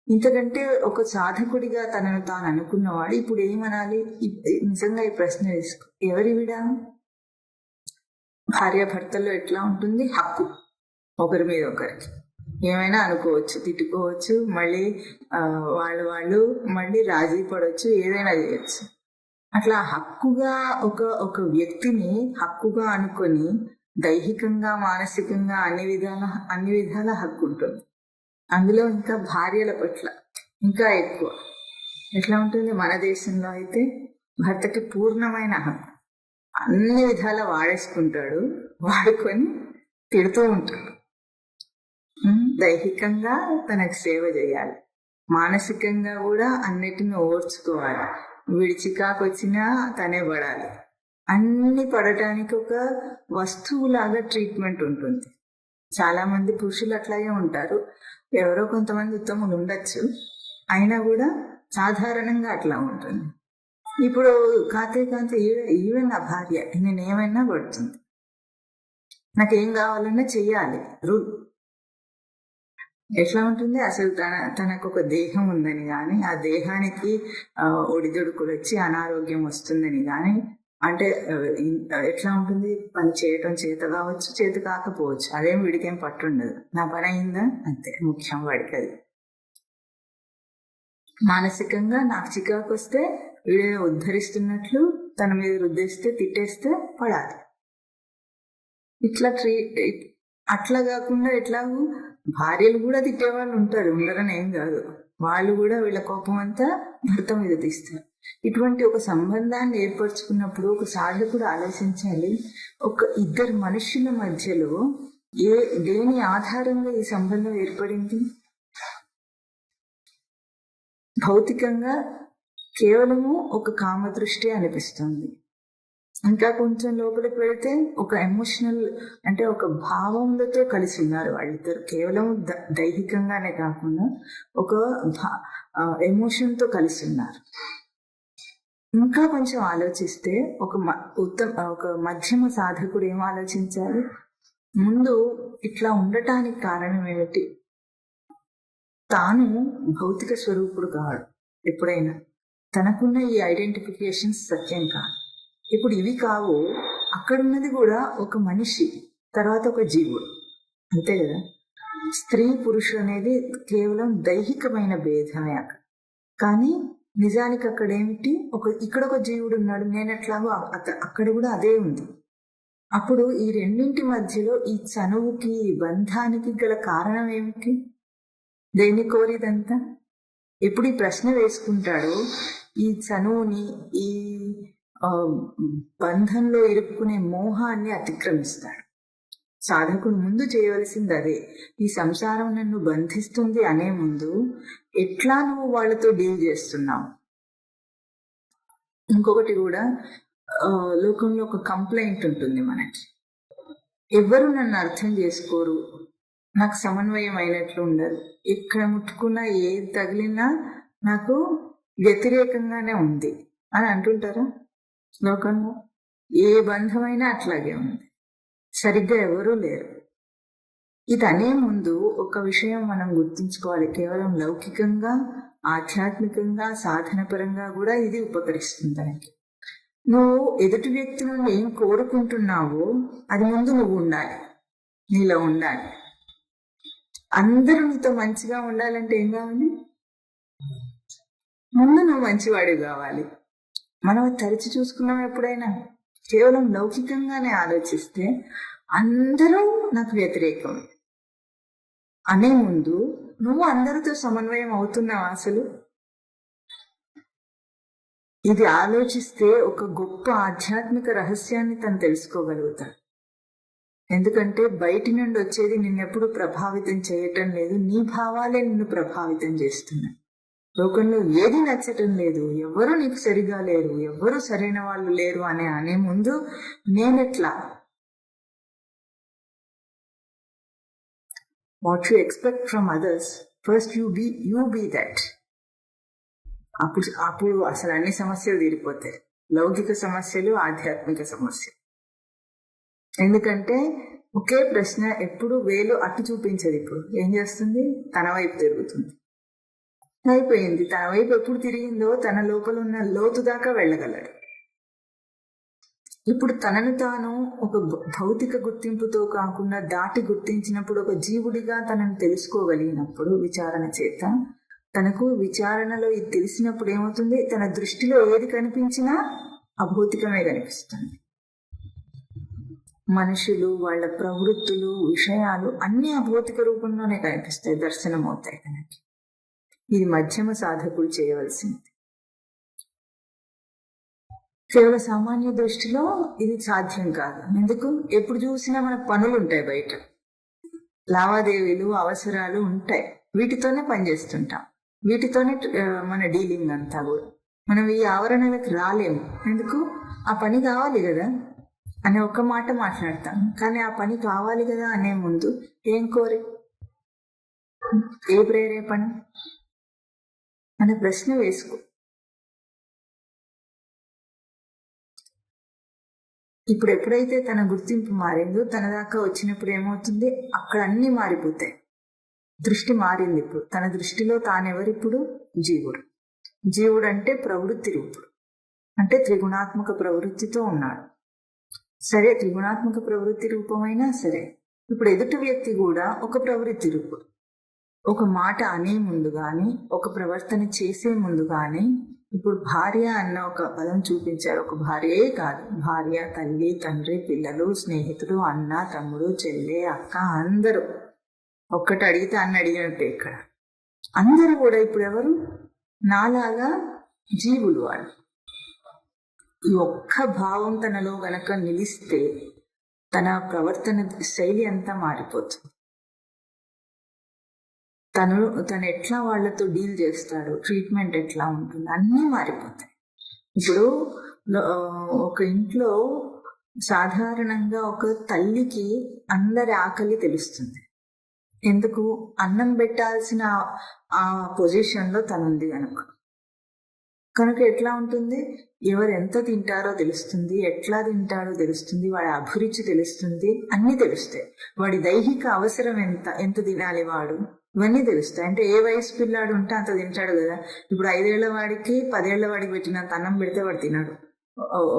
ఇంతకంటే ఒక సాధకుడిగా తనను తాను అనుకున్నవాడు ఇప్పుడు ఏమనాలి? నిజంగా ఈ ప్రశ్న వేసుకో, ఎవరివిడా? భార్యాభర్తల్లో ఎట్లా ఉంటుంది? హక్కు, ఒకరి మీద ఒకరికి ఏమైనా అనుకోవచ్చు, తిట్టుకోవచ్చు, మళ్ళీ వాళ్ళు మళ్ళీ రాజీ పడవచ్చు, ఏదైనా చేయొచ్చు. అట్లా హక్కుగా ఒక వ్యక్తిని హక్కుగా అనుకొని దైహికంగా, మానసికంగా అన్ని విధాల హక్కు ఉంటుంది. అందులో ఇంకా భార్యల పట్ల ఇంకా ఎక్కువ. ఎట్లా ఉంటుంది? మన దేశంలో అయితే భర్తకి పూర్ణమైన హక్కు, అన్ని విధాల వాడేసుకుంటాడు, వాడుకొని తిడుతూ ఉంటాడు. దైహికంగా తనకు సేవ చేయాలి, మానసికంగా కూడా అన్నిటిని ఓర్చుకోవాలి. వీడి చికాకు వచ్చినా తనే పడాలి. అన్ని పడటానికి ఒక వస్తువులాగా ట్రీట్మెంట్ ఉంటుంది. చాలా మంది పురుషులు అట్లాగే ఉంటారు. ఎవరో కొంతమంది ఉత్తములు ఉండొచ్చు, అయినా కూడా సాధారణంగా అట్లా ఉంటుంది. ఇప్పుడు కాంతి ఈవెన్ నా భార్య నేనేమైనా పడుతుంది, నాకేం కావాలన్నా చెయ్యాలి రూల్. ఎట్లా ఉంటుంది అసలు తనకు ఒక దేహం ఉందని కానీ, ఆ దేహానికి ఒడిదుడుకులు వచ్చి అనారోగ్యం వస్తుందని కానీ, అంటే ఎట్లా ఉంటుంది, పని చేయటం చేత కావచ్చు, చేత కాకపోవచ్చు, అదేం వీడికేం పట్టుండదు. నా పని అయిందా అంతే ముఖ్యం వాడికి. అది మానసికంగా నాకు చికాకు వస్తే వీడిని ఉద్ధరిస్తున్నట్లు తన మీద రుద్దేస్తే తిట్టేస్తే పడాలి. ఇట్లా అట్లా కాకుండా ఎట్లాగూ భార్యలు కూడా తిట్టేవాళ్ళు ఉంటారు, ఉండరని ఏం కాదు. వాళ్ళు కూడా వీళ్ళ కోపం అంతా భర్త మీద తీస్తారు. ఇటువంటి ఒక సంబంధాన్ని ఏర్పరచుకున్నప్పుడు ఒక సాధకుడు ఆలోచించాలి, ఒక ఇద్దరు మనుషుల మధ్యలో దేని ఆధారంగా ఈ సంబంధం ఏర్పడింది. భౌతికంగా కేవలము ఒక కామదృష్టి అనిపిస్తుంది. ఇంకా కొంచెం లోపలికి వెళితే ఒక ఎమోషనల్, అంటే ఒక భావములతో కలిసి ఉన్నారు వాళ్ళిద్దరు. కేవలం దైహికంగానే కాకుండా ఒక ఎమోషన్తో కలిసి ఉన్నారు. ఇంకా కొంచెం ఆలోచిస్తే ఒక మధ్యమ సాధకుడు ఏం ఆలోచించాలి, ముందు ఇట్లా ఉండటానికి కారణం ఏమిటి? తాను భౌతిక స్వరూపుడు కాడు. ఎప్పుడైనా తనకున్న ఈ ఐడెంటిఫికేషన్స్ సత్యం కాదు. ఇప్పుడు ఇవి కావు, అక్కడున్నది కూడా ఒక మనిషి, తర్వాత ఒక జీవుడు, అంతే కదా. స్త్రీ పురుషుడు అనేది కేవలం దైహికమైన భేదమే అక్కడ. కానీ నిజానికి అక్కడ ఏమిటి, ఇక్కడ ఒక జీవుడు ఉన్నాడు, నేను ఎట్లాగో అక్కడ కూడా అదే ఉంది. అప్పుడు ఈ రెండింటి మధ్యలో ఈ చనువుకి, ఈ బంధానికి గల కారణం ఏమిటి? దేన్ని కోరిదంతా? ఎప్పుడు ఈ ప్రశ్న వేసుకుంటాడో ఈ చనువుని, ఈ బంధంలో ఇరుక్కునే మోహాన్ని అతిక్రమిస్తాడు. సాధకుడు ముందు చేయవలసింది అదే. ఈ సంసారం నన్ను బంధిస్తుంది అనే ముందు ఎట్లా నువ్వు వాళ్ళతో డీల్ చేస్తున్నావు. ఇంకొకటి కూడా, లోకంలో ఒక కంప్లైంట్ ఉంటుంది మనకి, ఎవరు నన్ను అర్థం చేసుకోరు, నాకు సమన్వయం అయినట్లు ఉండరు, ఎక్కడ ముట్టుకున్నా ఏది తగిలినా నాకు వ్యతిరేకంగానే ఉంది అని అంటుంటారా? లోకంలో ఏ బంధమైనా అట్లాగే ఉంది, సరిగ్గా ఎవరూ లేరు. ఇది అనే ముందు ఒక విషయం మనం గుర్తుంచుకోవాలి, కేవలం లౌకికంగా, ఆధ్యాత్మికంగా, సాధనపరంగా కూడా ఇది ఉపకరిస్తుంది దానికి. నువ్వు ఎదుటి వ్యక్తి నుండి ఏం కోరుకుంటున్నావో అది ముందు నువ్వు ఉండాలి, నీలో ఉండాలి. అందరూ నీతో మంచిగా ఉండాలంటే ఏం కావాలి? ముందు నువ్వు మంచివాడివి కావాలి. మనం తరచి చూసుకున్నాం ఎప్పుడైనా, కేవలం లౌకికంగానే ఆలోచిస్తే అందరూ నాకు వ్యతిరేకం అనే ముందు నువ్వు అందరితో సమన్వయం అవుతున్నావు అసలు? ఇది ఆలోచిస్తే ఒక గొప్ప ఆధ్యాత్మిక రహస్యాన్ని తను తెలుసుకోగలుగుతాడు. ఎందుకంటే బయటి నుండి వచ్చేది నిన్నెప్పుడు ప్రభావితం చేయటం లేదు, నీ భావాలే నిన్ను ప్రభావితం చేస్తున్నాయి. లోకంలో ఏది నచ్చటం లేదు, ఎవరు నీకు సరిగా లేరు, ఎవరు సరైన వాళ్ళు లేరు అనే ముందు నేనెట్లా, what you expect from others, first you be that. అప్పుడు అసలు అన్ని సమస్యలు తీరిపోతాయి, లౌకిక సమస్యలు, ఆధ్యాత్మిక సమస్యలు. ఎందుకంటే ఒకే ప్రశ్న ఎప్పుడు వేలు అటు చూపించదు. ఇప్పుడు ఏం చేస్తుంది, తన వైపు తిరుగుతుంది. అయిపోయింది, తన వైపు ఎప్పుడు తిరిగిందో తన లోపల ఉన్న లోతు దాకా వెళ్ళగలడు. ఇప్పుడు తనను తాను ఒక భౌతిక గుర్తింపుతో కాకుండా దాటి గుర్తించినప్పుడు, ఒక జీవుడిగా తనను తెలుసుకోగలిగినప్పుడు విచారణ చేత, తనకు విచారణలో ఇది తెలిసినప్పుడు ఏమవుతుంది, తన దృష్టిలో ఏది కనిపించినా అభౌతికమే కనిపిస్తుంది. మనుషులు, వాళ్ళ ప్రవృత్తులు, విషయాలు అన్ని అభౌతిక రూపంలోనే కనిపిస్తాయి, దర్శనం అవుతాయి తనకి. ఇది మధ్యమ సాధకులు చేయవలసింది. కేవలం సామాన్య దృష్టిలో ఇది సాధ్యం కాదు. ఎందుకు? ఎప్పుడు చూసినా మన పనులు ఉంటాయి, బయట లావాదేవీలు, అవసరాలు ఉంటాయి, వీటితోనే పనిచేస్తుంటాం. వీటితోనే మన డీలింగ్ అంతా కూడా. మనం ఈ ఆవరణలకు రాలేము. ఎందుకు? ఆ పని కావాలి కదా అనే ఒక మాట మాట్లాడతాం, కానీ ఆ పని కావాలి కదా అనే ముందు ఏం కోరి, ఏ ప్రేరేపణ అనే ప్రశ్న వేసుకో. ఇప్పుడు ఎప్పుడైతే తన గుర్తింపు మారిందో, తన దాకా వచ్చినప్పుడు ఏమవుతుంది, అక్కడ అన్నీ మారిపోతాయి. దృష్టి మారింది. ఇప్పుడు తన దృష్టిలో తానెవరిప్పుడు? జీవుడు. జీవుడు అంటే ప్రవృత్తి రూపుడు, అంటే త్రిగుణాత్మక ప్రవృత్తితో ఉన్నాడు. సరే, త్రిగుణాత్మక ప్రవృత్తి రూపమైనా సరే, ఇప్పుడు ఎదుటి వ్యక్తి కూడా ఒక ప్రవృత్తి రూపుడు. ఒక మాట అనే ముందు కానీ, ఒక ప్రవర్తన చేసే ముందు కానీ, ఇప్పుడు భార్య అన్న ఒక పదం చూపించారు. ఒక భార్యే కాదు, భార్య, తల్లి, తండ్రి, పిల్లలు, స్నేహితుడు, అన్న, తమ్ముడు, చెల్లె, అక్క, అందరూ ఒక్కటి అడిగితే అన్న అడిగినట్టే. ఇక్కడ అందరూ కూడా ఇప్పుడు ఎవరు? నాలాగా జీవులు. వాళ్ళు ఈ ఒక్క భావం తనలో గనక నిలిస్తే తన ప్రవర్తన శైలి అంతా మారిపోతుంది. తను ఎట్లా వాళ్ళతో డీల్ చేస్తాడు, ట్రీట్మెంట్ ఎట్లా ఉంటుంది, అన్నీ మారిపోతాయి. ఇప్పుడు ఒక ఇంట్లో సాధారణంగా ఒక తల్లికి అందరి ఆకలి తెలుస్తుంది. ఎందుకు? అన్నం పెట్టాల్సిన ఆ పొజిషన్లో తనుంది కనుక ఎట్లా ఉంటుంది, ఎవరు ఎంత తింటారో తెలుస్తుంది, ఎట్లా తింటారో తెలుస్తుంది, వాడి అభిరుచి తెలుస్తుంది, అన్నీ తెలుస్తాయి. వాడి దైహిక అవసరం ఎంత తినాలి వాడు, ఇవన్నీ తెలుస్తాయి. అంటే ఏ వయసు పిల్లాడు ఉంటే అంత తింటాడు కదా. ఇప్పుడు 5 ఏళ్ల వాడికి 10 ఏళ్ల వాడికి పెట్టినంత అన్నం పెడితే వాడు తినడు.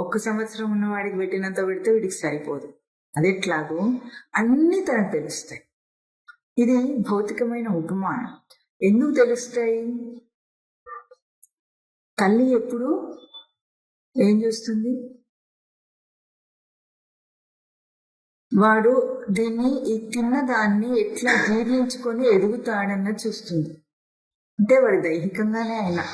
1 సంవత్సరం ఉన్న వాడికి పెట్టినంత పెడితే వీడికి సరిపోదు. అదెట్లాగో అన్నీ తనకు తెలుస్తాయి. ఇది భౌతికమైన ఉపమానం. ఎందుకు తెలుస్తాయి? తల్లి ఎప్పుడు ఏం చూస్తుంది, వాడు దీన్ని తిన్న దాన్ని ఎట్లా జీర్ణించుకొని ఎదుగుతాడన్న చూస్తుంది. అంటే వాడు దైహికంగానే అయినా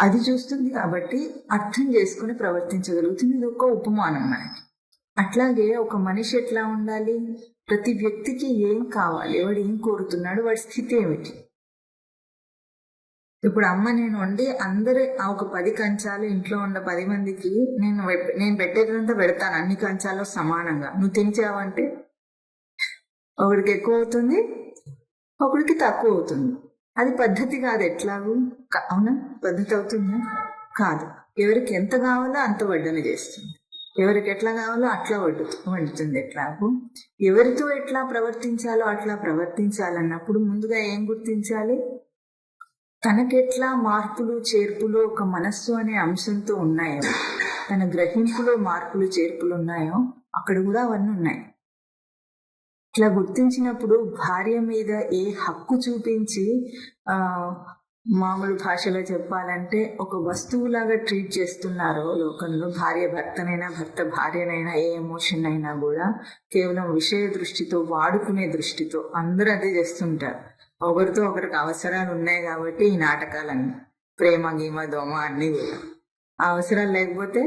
అది చూస్తుంది కాబట్టి అర్థం చేసుకుని ప్రవర్తించగలుగుతుంది. ఇది ఒక ఉపమానం మనకి. అట్లాగే ఒక మనిషి ఎట్లా ఉండాలి, ప్రతి వ్యక్తికి ఏం కావాలి, వాడు ఏం కోరుతున్నాడు, వాడి స్థితి ఏమిటి. ఇప్పుడు అమ్మ నేను వండి అందరూ ఒక 10 కంచాలు ఇంట్లో ఉన్న 10 మందికి నేను పెట్టేదంతా పెడతాను, అన్ని కంచాలు సమానంగా. నువ్వు తినిచావంటే ఒకడికి ఎక్కువ అవుతుంది, ఒకడికి తక్కువ అవుతుంది. అది పద్ధతి కాదు. ఎట్లాగూ అవునా? పద్ధతి అవుతుందా? కాదు. ఎవరికి ఎంత కావాలో అంత వడ్డన చేస్తుంది, ఎవరికి ఎట్లా కావాలో అట్లా వండుతుంది. ఎట్లాగూ ఎవరితో ఎట్లా ప్రవర్తించాలో అట్లా ప్రవర్తించాలన్నప్పుడు ముందుగా ఏం గుర్తించాలి, తనకెట్లా మార్పులు చేర్పులు ఒక మనస్సు అనే అంశంతో ఉన్నాయో, తన గ్రహింపులో మార్పులు చేర్పులు ఉన్నాయో అక్కడ కూడా అవన్నీ ఉన్నాయి. ఇట్లా గుర్తించినప్పుడు భార్య మీద ఏ హక్కు చూపించి మామూలు భాషలో చెప్పాలంటే ఒక వస్తువులాగా ట్రీట్ చేస్తున్నారో లోకంలో, భార్య భర్తనైనా భర్త భార్యనైనా ఏ ఎమోషన్ అయినా కూడా కేవలం విషయ దృష్టితో, వాడుకునే దృష్టితో అందరూ అదే చేస్తుంటారు. ఒకరితో ఒకరికి అవసరాలు ఉన్నాయి కాబట్టి ఈ నాటకాలన్నీ, ప్రేమ గీమ దోమ అన్నీ కూడా. ఆ అవసరాలు లేకపోతే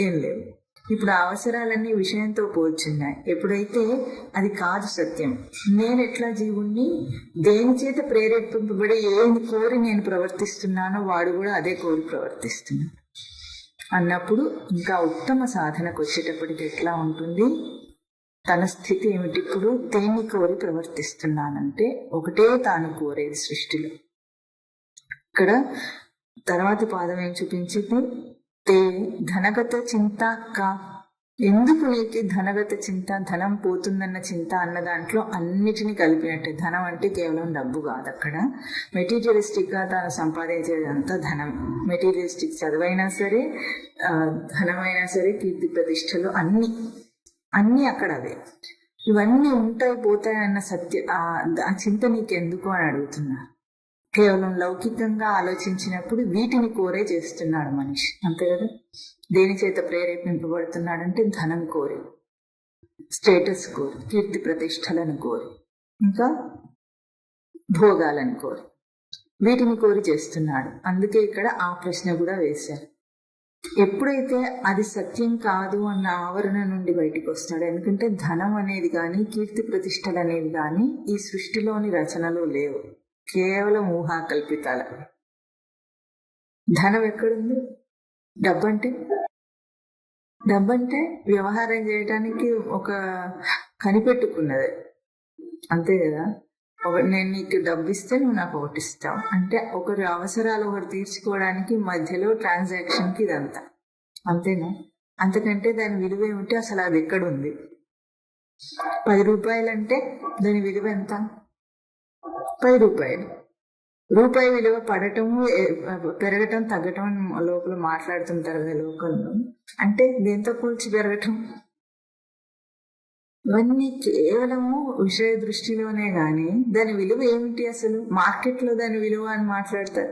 ఏం లేవు. ఇప్పుడు ఆ అవసరాలన్నీ విషయంతో పోల్చున్నాయి. ఎప్పుడైతే అది కాదు సత్యం, నేను ఎట్లా జీవుణ్ణి దేని చేత ప్రేరేపింపబడి ఏది కోరి నేను ప్రవర్తిస్తున్నానో వాడు కూడా అదే కోరి ప్రవర్తిస్తున్నాడు అన్నప్పుడు ఇంకా ఉత్తమ సాధనకు వచ్చేటప్పటికి ఎట్లా ఉంటుంది, తన స్థితి ఏమిటి, ఇప్పుడు దేన్ని కోరి ప్రవర్తిస్తున్నానంటే ఒకటే తాను కోరేది సృష్టిలో. ఇక్కడ తర్వాత పాదం ఏం చూపించింది, తే ధనగత చింత కా. ఎందుకు నీకు ధనగత చింత, ధనం పోతుందన్న చింత అన్న దాంట్లో అన్నిటినీ కలిపినట్టే. ధనం అంటే కేవలం డబ్బు కాదు, అక్కడ మెటీరియలిస్టిక్ గా తాను సంపాదించేదంతా ధనం. మెటీరియలిస్టిక్ చదువైనా సరే, ధనమైనా సరే, కీర్తి ప్రతిష్టలు అన్నీ అక్కడ అవే. ఇవన్నీ ఉంటాయి పోతాయి అన్న ఆ చింత నీకెందుకు అని అడుగుతున్నా. కేవలం లౌకికంగా ఆలోచించినప్పుడు వీటిని కోరే చేస్తున్నాడు మనిషి, అంతే కదా. దేని చేత ప్రేరేపింపబడుతున్నాడంటే ధనం కోరి, స్టేటస్ కోరి, కీర్తి ప్రతిష్టలను కోరి, ఇంకా భోగాలను కోరి, వీటిని కోరి చేస్తున్నాడు. అందుకే ఇక్కడ ఆ ప్రశ్న కూడా వేశారు. ఎప్పుడైతే అది సత్యం కాదు అన్న ఆవరణ నుండి బయటికి వస్తాడు, ఎందుకంటే ధనం అనేది కానీ కీర్తి ప్రతిష్టలు అనేవి కానీ ఈ సృష్టిలోని రచనలో లేవు, కేవలం ఊహా కల్పితాలు. ధనం ఎక్కడుంది? డబ్బంటే వ్యవహారం చేయడానికి ఒక కనిపెట్టుకున్నది, అంతే కదా. నేను నీకు డబ్బు ఇస్తే నువ్వు నాకు ఒకటి ఇస్తావు అంటే ఒకరి అవసరాలు ఒకరు తీర్చుకోవడానికి మధ్యలో ట్రాన్సాక్షన్కి ఇదంతా, అంతేనా? అంతకంటే దాని విలువ ఏమిటి? అసలు అది ఎక్కడుంది? 10 రూపాయలు అంటే దాని విలువ ఎంత? 10 రూపాయలు. రూపాయి విలువ పడటము పెరగటం తగ్గటం లోపల మాట్లాడుతుంటారు కదా లోకల్లో. అంటే దేంతో పోల్చి పెరగటం? ఇవన్నీ కేవలము విషయ దృష్టిలోనే గాని దాని విలువ ఏమిటి? అసలు మార్కెట్లో దాని విలువ అని మాట్లాడతారు.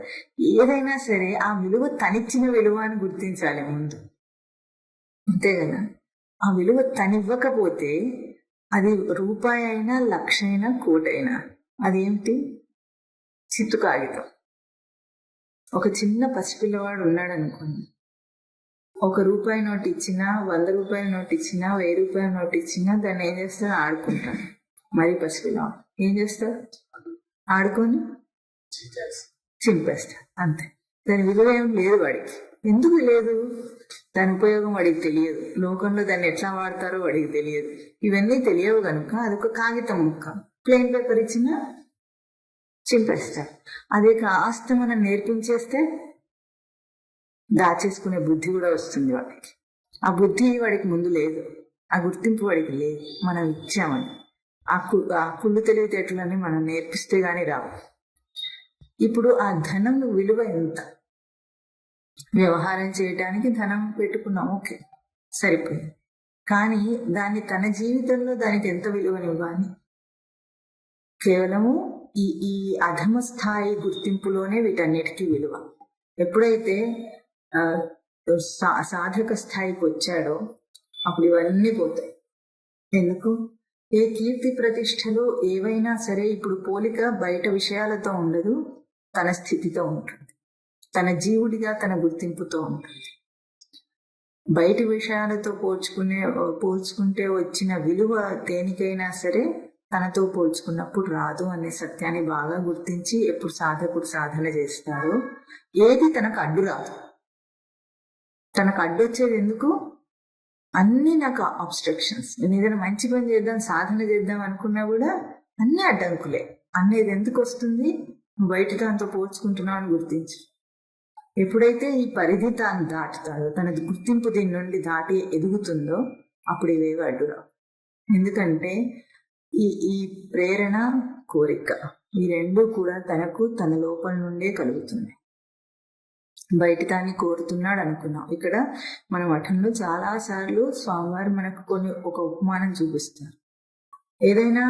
ఏదైనా సరే ఆ విలువ తనిచ్చిన విలువ అని గుర్తించాలి ముందు, అంతే కదా. ఆ విలువ తనివ్వకపోతే అది రూపాయి అయినా, 1,00,000 అయినా, 1,00,00,000 అయినా అదేమిటి? చిత్తు కాగితం. ఒక చిన్న పసిపిల్లవాడు ఉన్నాడు అనుకోండి, 1 రూపాయి నోట్ ఇచ్చినా, 100 రూపాయల నోట్ ఇచ్చినా, 1000 రూపాయల నోట్ ఇచ్చినా దాన్ని ఏం చేస్తాడు? ఆడుకుంటాడు. మరి పసిపిల్లవాడు ఏం చేస్తాడు? ఆడుకొని చింపేస్తాడు, అంతే. దాని విలువ ఏం లేదు వాడికి. ఎందుకు లేదు? దాని ఉపయోగం వాడికి తెలియదు. లోకంలో దాన్ని ఎట్లా వాడతారో వాడికి తెలియదు. ఇవన్నీ తెలియవు కనుక అదొక కాగితం ముక్క, ప్లెయిన్ పేపర్ ఇచ్చినా చింపేస్తాడు. అదే కాస్త మనం నేర్పించేస్తే దాచేసుకునే బుద్ధి కూడా వస్తుంది వాడికి. ఆ బుద్ధి వాడికి ముందు లేదు, ఆ గుర్తింపు వాడికి లేదు. మనం ఇచ్చామని ఆ కుళ్ళు తెలివితేటలని మనం నేర్పిస్తే గానీ రావు. ఇప్పుడు ఆ ధనం విలువ ఎంత? వ్యవహారం చేయడానికి ధనం పెట్టుకున్నాం, ఓకే, సరిపోయింది. కానీ దాన్ని తన జీవితంలో దానికి ఎంత విలువనివ్వాలి? కేవలము ఈ అధమ స్థాయి గుర్తింపులోనే వీటన్నిటికీ విలువ. ఎప్పుడైతే సాధక స్థాయికి వచ్చాడో అప్పుడు ఇవన్నీ పోతాయి. ఎందుకు? ఏ కీర్తి ప్రతిష్టలు ఏవైనా సరే ఇప్పుడు పోలిక బయట విషయాలతో ఉండదు, తన స్థితితో ఉంటుంది, తన జీవుడిగా తన గుర్తింపుతో ఉంటుంది. బయట విషయాలతో పోల్చుకుంటే వచ్చిన విలువ దేనికైనా సరే తనతో పోల్చుకున్నప్పుడు రాదు అనే సత్యాన్ని బాగా గుర్తించి ఎప్పుడు సాధకుడు సాధన చేస్తాడో ఏది తనకు అడ్డు రాదు. తనకు అడ్డు వచ్చేది ఎందుకు? అన్నీ నాకు అబ్స్ట్రక్షన్స్. నేను ఏదైనా మంచి పని చేద్దాం, సాధన చేద్దాం అనుకున్నా కూడా అన్నీ అడ్డంకులే అనేది ఎందుకు వస్తుంది? నువ్వు బయట దాంతో పోల్చుకుంటున్నావు అని గుర్తించు. ఎప్పుడైతే ఈ పరిధి తాను దాటుతాడో, తన గుర్తింపు దీని నుండి దాటి ఎదుగుతుందో అప్పుడు ఇవేవి అడ్డురావు. ఎందుకంటే ఈ ప్రేరణ, కోరిక ఈ రెండు కూడా తనకు తన లోపల నుండే కలుగుతుంది. బయట దాన్ని కోరుతున్నాడు అనుకున్నాం. ఇక్కడ మన మఠంలో చాలా సార్లు స్వామివారు మనకు ఒక ఉపమానం చూపిస్తారు. ఏదైనా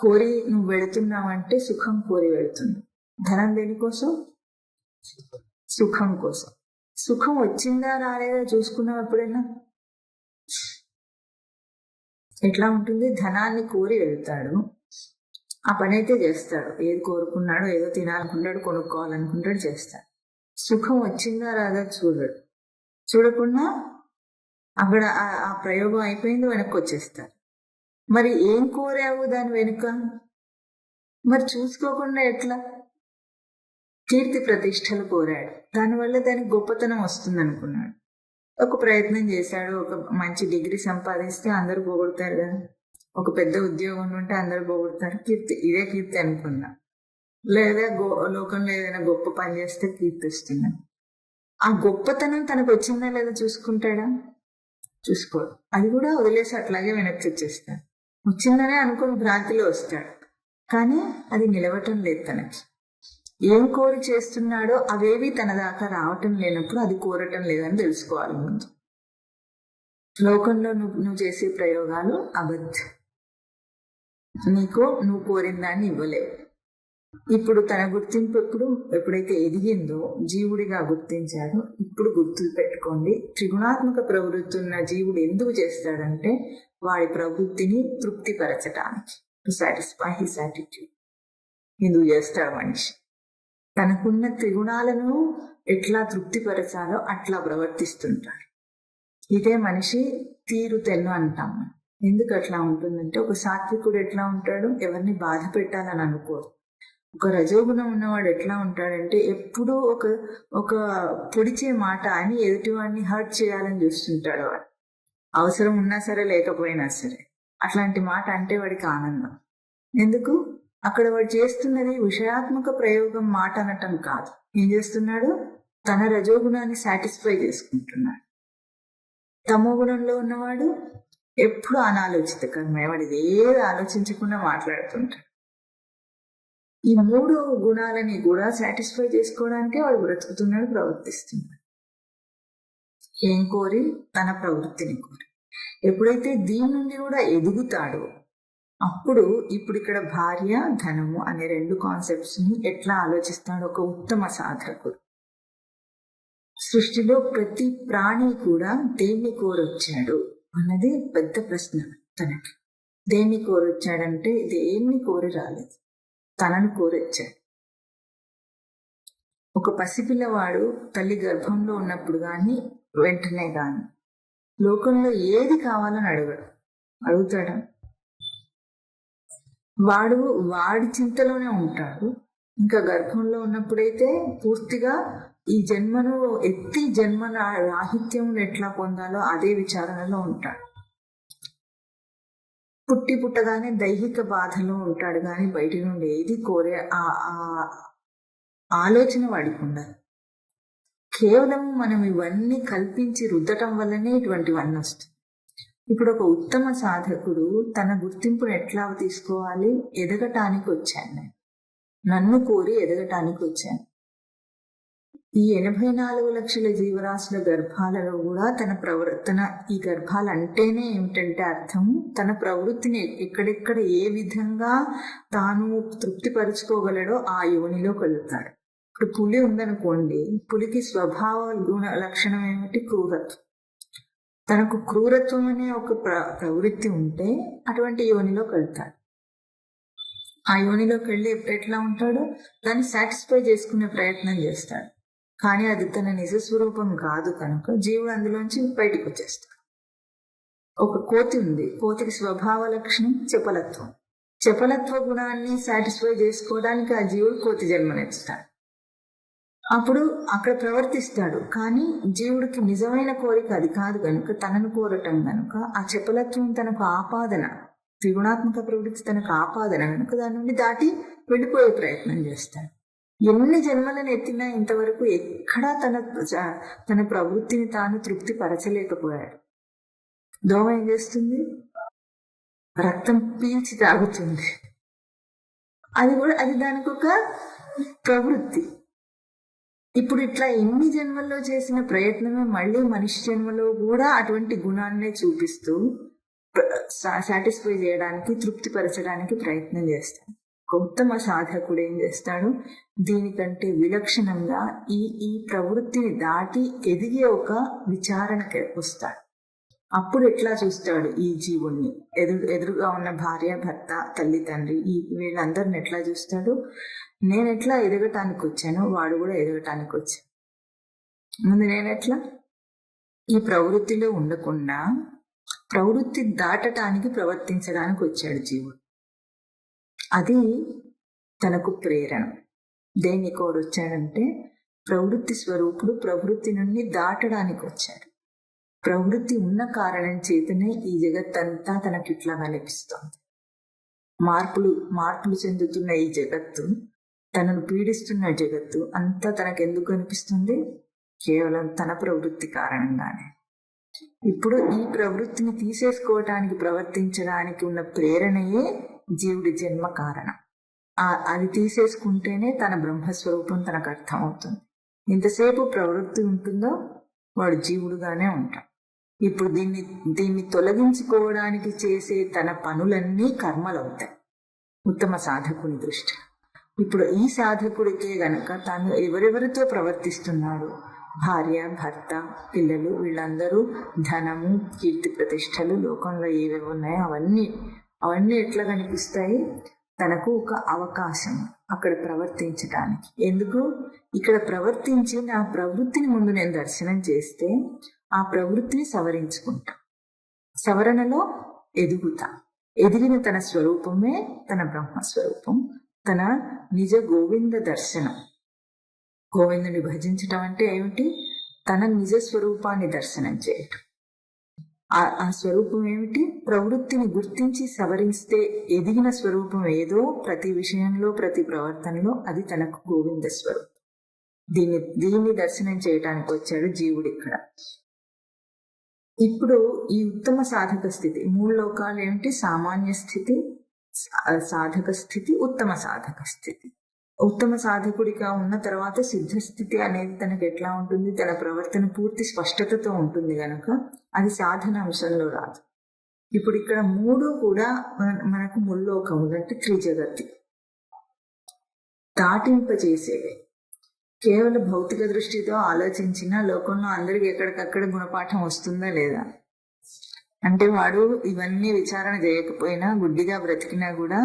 కోరి నువ్వు వెళుతున్నావంటే సుఖం కోరి వెళుతుంది. ధనం దేనికోసం? సుఖం కోసం. సుఖం వచ్చిందా రాలేదా చూసుకున్నావు ఎప్పుడైనా? ఎట్లా ఉంటుంది? ధనాన్ని కోరి వెళ్తాడు, ఆ పని అయితే చేస్తాడు, ఏది కోరుకున్నాడో, ఏదో తినాలనుకుంటాడు, కొనుక్కోవాలనుకుంటాడు, చేస్తాడు. సుఖం వచ్చిందా రాదా చూడడు. చూడకుండా అక్కడ ఆ ప్రయోగం అయిపోయింది, వెనక్కి వచ్చేస్తాడు. మరి ఏం కోరావు దాని వెనుక? మరి చూసుకోకుండా ఎట్లా? కీర్తి ప్రతిష్టలు కోరాడు, దానివల్ల దానికి గొప్పతనం వస్తుంది అనుకున్నాడు. ఒక ప్రయత్నం చేశాడు, ఒక మంచి డిగ్రీ సంపాదిస్తే అందరూ పొగుడతారు కదా, ఒక పెద్ద ఉద్యోగం ఉంటే అందరూ పొగుడతారు, కీర్తి, ఇదే కీర్తి అనుకున్నా. లేదా లోకంలో ఏదైనా గొప్ప పని చేస్తే కీర్తి వస్తుంది. ఆ గొప్పతనం తనకు వచ్చిందా లేదా చూసుకుంటాడా? చూసుకోడు. అది కూడా వదిలేసి అట్లాగే వెనక్కి వచ్చేస్తాడు. వచ్చిందనే అనుకుని భ్రాంతిలో వస్తాడు, కానీ అది నిలవటం లేదు. తనకి ఏం కోరి చేస్తున్నాడో అవేవి తన దాకా రావటం లేనప్పుడు అది కోరటం లేదని తెలుసుకోవాలి ముందు. లోకంలో నువ్వు చేసే ప్రయోగాలు అబద్ధం. నువ్వు కోరిన దాన్ని ఇవ్వలేవు. ఇప్పుడు తన గుర్తింపు ఎప్పుడైతే ఎదిగిందో, జీవుడిగా గుర్తించాడో, ఇప్పుడు గుర్తు పెట్టుకోండి, త్రిగుణాత్మక ప్రవృత్తి ఉన్న జీవుడు ఎందుకు చేస్తాడంటే వాడి ప్రవృత్తిని తృప్తిపరచటానికి, టు సాటిస్ఫై హిస్ యాటిట్యూడ్. ఎందుకు చేస్తాడు మనిషి? తనకున్న త్రిగుణాలను ఎట్లా తృప్తిపరచాలో అట్లా ప్రవర్తిస్తుంటాడు. ఇదే మనిషి తీరు తెన్ను అంటాం. ఎందుకు అట్లా ఉంటుందంటే, ఒక సాత్వికుడు ఎట్లా ఉంటాడు? ఎవరిని బాధ పెట్టాలని అనుకోడు. ఒక రజోగుణం ఉన్నవాడు ఎట్లా ఉంటాడంటే ఎప్పుడూ ఒక ఒక పొడిచే మాట అని ఎదుటివాడిని హర్ట్ చేయాలని చూస్తుంటాడు వాడు. అవసరం ఉన్నా సరే లేకపోయినా సరే అట్లాంటి మాట అంటే వాడికి ఆనందం. ఎందుకు? అక్కడ వాడు చేస్తున్నది విషయాత్మక ప్రయోగం మాట అనటం కాదు. ఏం చేస్తున్నాడు? తన రజోగుణాన్ని సాటిస్ఫై చేసుకుంటున్నాడు. తమో గుణంలో ఉన్నవాడు ఎప్పుడు అనాలోచిత కర్మే, వాడిది ఏది ఆలోచించకుండా మాట్లాడుతుంటాడు. ఈ 3 గుణాలని కూడా సాటిస్ఫై చేసుకోవడానికే వాడు బ్రతుకుతున్నాడు, ప్రవర్తిస్తున్నాడు. ఏం కోరి? తన ప్రవృత్తిని కోరి. ఎప్పుడైతే దీని నుండి కూడా ఎదుగుతాడో అప్పుడు ఇప్పుడు ఇక్కడ భార్య ధనము అనే 2 కాన్సెప్ట్స్ ని ఎట్లా ఆలోచిస్తాడు ఒక ఉత్తమ సాధకుడు. సృష్టిలో ప్రతి ప్రాణి కూడా దేన్ని కోరొచ్చాడు అన్నది పెద్ద ప్రశ్న తనకి. దేన్ని కోరొచ్చాడంటే దేన్ని కోరి రాలేదు, తనను కోరొచ్చాడు. ఒక పసిపిల్లవాడు తల్లి గర్భంలో ఉన్నప్పుడు కానీ వెంటనే కానీ లోకంలో ఏది కావాలని అడుగుతాడా? వాడి చింతలోనే ఉంటాడు. ఇంకా గర్భంలో ఉన్నప్పుడైతే పూర్తిగా ఈ జన్మను ఎత్తి జన్మ రాహిత్యం ఎట్లా పొందాలో అదే విచారణలో ఉంటాడు. పుట్టగానే దైహిక బాధలో ఉంటాడు కానీ బయటి నుండి ఏది కోరే ఆలోచన వాడికి ఉండదు. కేవలం మనం ఇవన్నీ కల్పించి రుద్దటం వల్లనే ఇటువంటివన్నీ వస్తాయి. ఇప్పుడు ఒక ఉత్తమ సాధకుడు తన గుర్తింపును ఎట్లా తీసుకోవాలి? ఎదగటానికి వచ్చాను, నన్ను కోరి ఎదగటానికి వచ్చాను. ఈ 84 లక్షల జీవరాశుల గర్భాలలో కూడా తన ప్రవర్తన, ఈ గర్భాలు అంటేనే ఏమిటంటే అర్థం తన ప్రవృత్తిని ఎక్కడెక్కడ ఏ విధంగా తాను తృప్తిపరుచుకోగలడో ఆ యోనిలో కలుగుతాడు. ఇప్పుడు పులి ఉందనుకోండి, పులికి స్వభావ గుణ లక్షణం ఏమిటి? క్రూరత్వం. తనకు క్రూరత్వం అనే ఒక ప్రవృత్తి ఉంటే అటువంటి యోనిలో కలుగుతాడు. ఆ యోనిలోకి వెళ్ళి ఎట్లా ఉంటాడో దాన్ని సాటిస్ఫై చేసుకునే ప్రయత్నం చేస్తాడు. కానీ అది తన నిజస్వరూపం కాదు కనుక జీవుడు అందులోంచి బయటికి వచ్చేస్తాడు. ఒక కోతి ఉంది, కోతికి స్వభావ లక్షణం చపలత్వం. చపలత్వ గుణాన్ని సాటిస్ఫై చేసుకోవడానికి ఆ జీవుడు కోతి జన్మనిస్తాడు. అప్పుడు అక్కడ ప్రవర్తిస్తాడు. కానీ జీవుడికి నిజమైన కోరిక అది కాదు కనుక, తనను కోరటం కనుక ఆ చపలత్వం తనకు ఆపాదన, త్రిగుణాత్మక ప్రవృత్తి తనకు ఆపాదన కనుక దాని నుండి దాటి వెళ్ళిపోయే ప్రయత్నం చేస్తాడు. ఎన్ని జన్మలను ఎత్తినా ఇంతవరకు ఎక్కడా తన ప్రవృత్తిని తాను తృప్తి పరచలేకపోయాడు. దోమ ఏం చేస్తుంది? రక్తం పీల్చి తాగుతుంది. అది దానికి ఒక ప్రవృత్తి. ఇప్పుడు ఇట్లా ఎన్ని జన్మల్లో చేసిన ప్రయత్నమే మళ్ళీ మనిషి జన్మలో కూడా అటువంటి గుణాన్నే చూపిస్తూ సాటిస్ఫై చేయడానికి, తృప్తిపరచడానికి ప్రయత్నం చేస్తాడు. ఉత్తమ సాధకుడు ఏం చేస్తాడు? దీనికంటే విలక్షణంగా ఈ ప్రవృత్తిని దాటి ఎదిగే ఒక విచారణకి వస్తాడు. అప్పుడు ఎట్లా చూస్తాడు ఈ జీవుణ్ణి? ఎదురుగా ఉన్న భార్య, భర్త, తల్లి, తండ్రి, వీళ్ళందరిని ఎట్లా చూస్తాడు? నేను ఎట్లా ఎదగటానికి వచ్చానో వాడు కూడా ఎదగటానికి వచ్చాను. ముందు నేనెట్లా ఈ ప్రవృత్తిలో ఉండకుండా ప్రవృత్తి దాటటానికి ప్రవర్తించడానికి వచ్చాడు జీవుడు. అది తనకు ప్రేరణ. దేన్ని కోరొచ్చాడంటే ప్రవృత్తి స్వరూపుడు ప్రవృత్తి నుండి దాటడానికి వచ్చాడు. ప్రవృత్తి ఉన్న కారణం చేతనే ఈ జగత్తంతా తనకి ఇట్లా కనిపిస్తోంది. మార్పులు చెందుతున్న ఈ జగత్తు, తనను పీడిస్తున్న జగత్తు అంతా తనకెందుకు కనిపిస్తుంది? కేవలం తన ప్రవృత్తి కారణంగానే. ఇప్పుడు ఈ ప్రవృత్తిని తీసేసుకోవటానికి, ప్రవర్తించడానికి ఉన్న ప్రేరణయే జీవుడి జన్మ కారణం. అది తీసేసుకుంటేనే తన బ్రహ్మస్వరూపం తనకు అర్థమవుతుంది. ఇంతసేపు ప్రవృత్తి ఉంటుందో వాడు జీవుడుగానే ఉంటాడు. ఇప్పుడు దీన్ని తొలగించుకోవడానికి చేసే తన పనులన్నీ కర్మలవుతాయి ఉత్తమ సాధకుని దృష్టి. ఇప్పుడు ఈ సాధకుడికే గనక తాను ఎవరెవరితో ప్రవర్తిస్తున్నాడు, భార్య, భర్త, పిల్లలు, వీళ్ళందరూ ధనము, కీర్తి ప్రతిష్టలు, లోకంలో ఏవేవి ఉన్నాయో అవన్నీ ఎట్లా కనిపిస్తాయి? తనకు ఒక అవకాశం అక్కడ ప్రవర్తించడానికి. ఎందుకు? ఇక్కడ ప్రవర్తించి నా ప్రవృత్తిని ముందు నేను దర్శనం చేస్తే ఆ ప్రవృత్తిని సవరించుకుంటా, సవరణలో ఎదుగుతా. ఎదిగిన తన స్వరూపమే తన బ్రహ్మస్వరూపం. తన నిజ గోవింద దర్శనం. గోవిందుని భజించటం అంటే ఏమిటి? తన నిజ స్వరూపాన్ని దర్శనం చేయటం. ఆ స్వరూపం ఏమిటి? ప్రవృత్తిని గుర్తించి సవరిస్తే ఎదిగిన స్వరూపం ఏదో ప్రతి విషయంలో, ప్రతి ప్రవర్తనలో అది తనకు గోవింద స్వరూపం. దీన్ని దర్శనం చేయటానికి వచ్చాడు జీవుడు ఇక్కడ. ఇప్పుడు ఈ ఉత్తమ సాధక స్థితి, 3 లోకాలు ఏమిటి? సామాన్య స్థితి, సాధక స్థితి, ఉత్తమ సాధక స్థితి. ఉత్తమ సాధకుడిగా ఉన్న తర్వాత సిద్ధస్థితి అనేది తనకు ఎట్లా ఉంటుంది? తన ప్రవర్తన పూర్తి స్పష్టతతో ఉంటుంది గనక అది సాధన అంశంలో రాదు. ఇప్పుడు ఇక్కడ 3 కూడా మనకు ముల్లోకములు అంటే త్రిజగతి దాటింపజేసేవి. కేవలం భౌతిక దృష్టితో ఆలోచించిన లోకంలో అందరికి ఎక్కడికక్కడ గుణపాఠం వస్తుందా లేదా అంటే, వాడు ఇవన్నీ విచారణ చేయకపోయినా గుడ్డిగా బ్రతికినా కూడా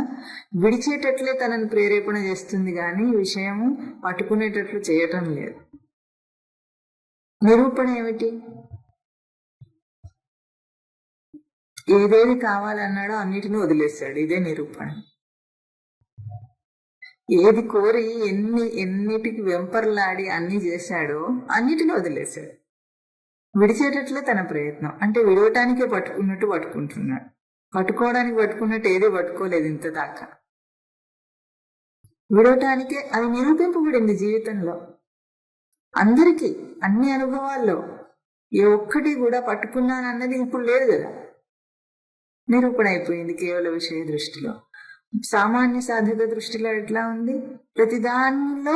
విడిచేటట్లే తనని ప్రేరేపణ చేస్తుంది, కానీ విషయము పట్టుకునేటట్లు చేయటం లేదు. నిరూపణ ఏమిటి? ఏదేది కావాలన్నాడో అన్నిటిని వదిలేస్తాడు. ఇదే నిరూపణ. ఏది కోరి ఎన్నిటికి వెంపర్లాడి అన్ని చేశాడో అన్నిటిని వదిలేశాడు. విడిచేటట్లే తన ప్రయత్నం. అంటే విడవటానికే పట్టుకున్నట్టు పట్టుకుంటున్నాడు. పట్టుకోవడానికి పట్టుకున్నట్టు ఏది పట్టుకోలేదు ఇంత దాకా. విడవటానికే అది నిరూపింపబడింది జీవితంలో. అందరికీ అన్ని అనుభవాల్లో ఏ ఒక్కటి కూడా పట్టుకున్నానన్నది ఇప్పుడు లేదు కదా, నిరూపణ అయిపోయింది కేవల విషయ దృష్టిలో. సామాన్య సాధక దృష్టిలో ఎట్లా ఉంది? ప్రతిదానిలో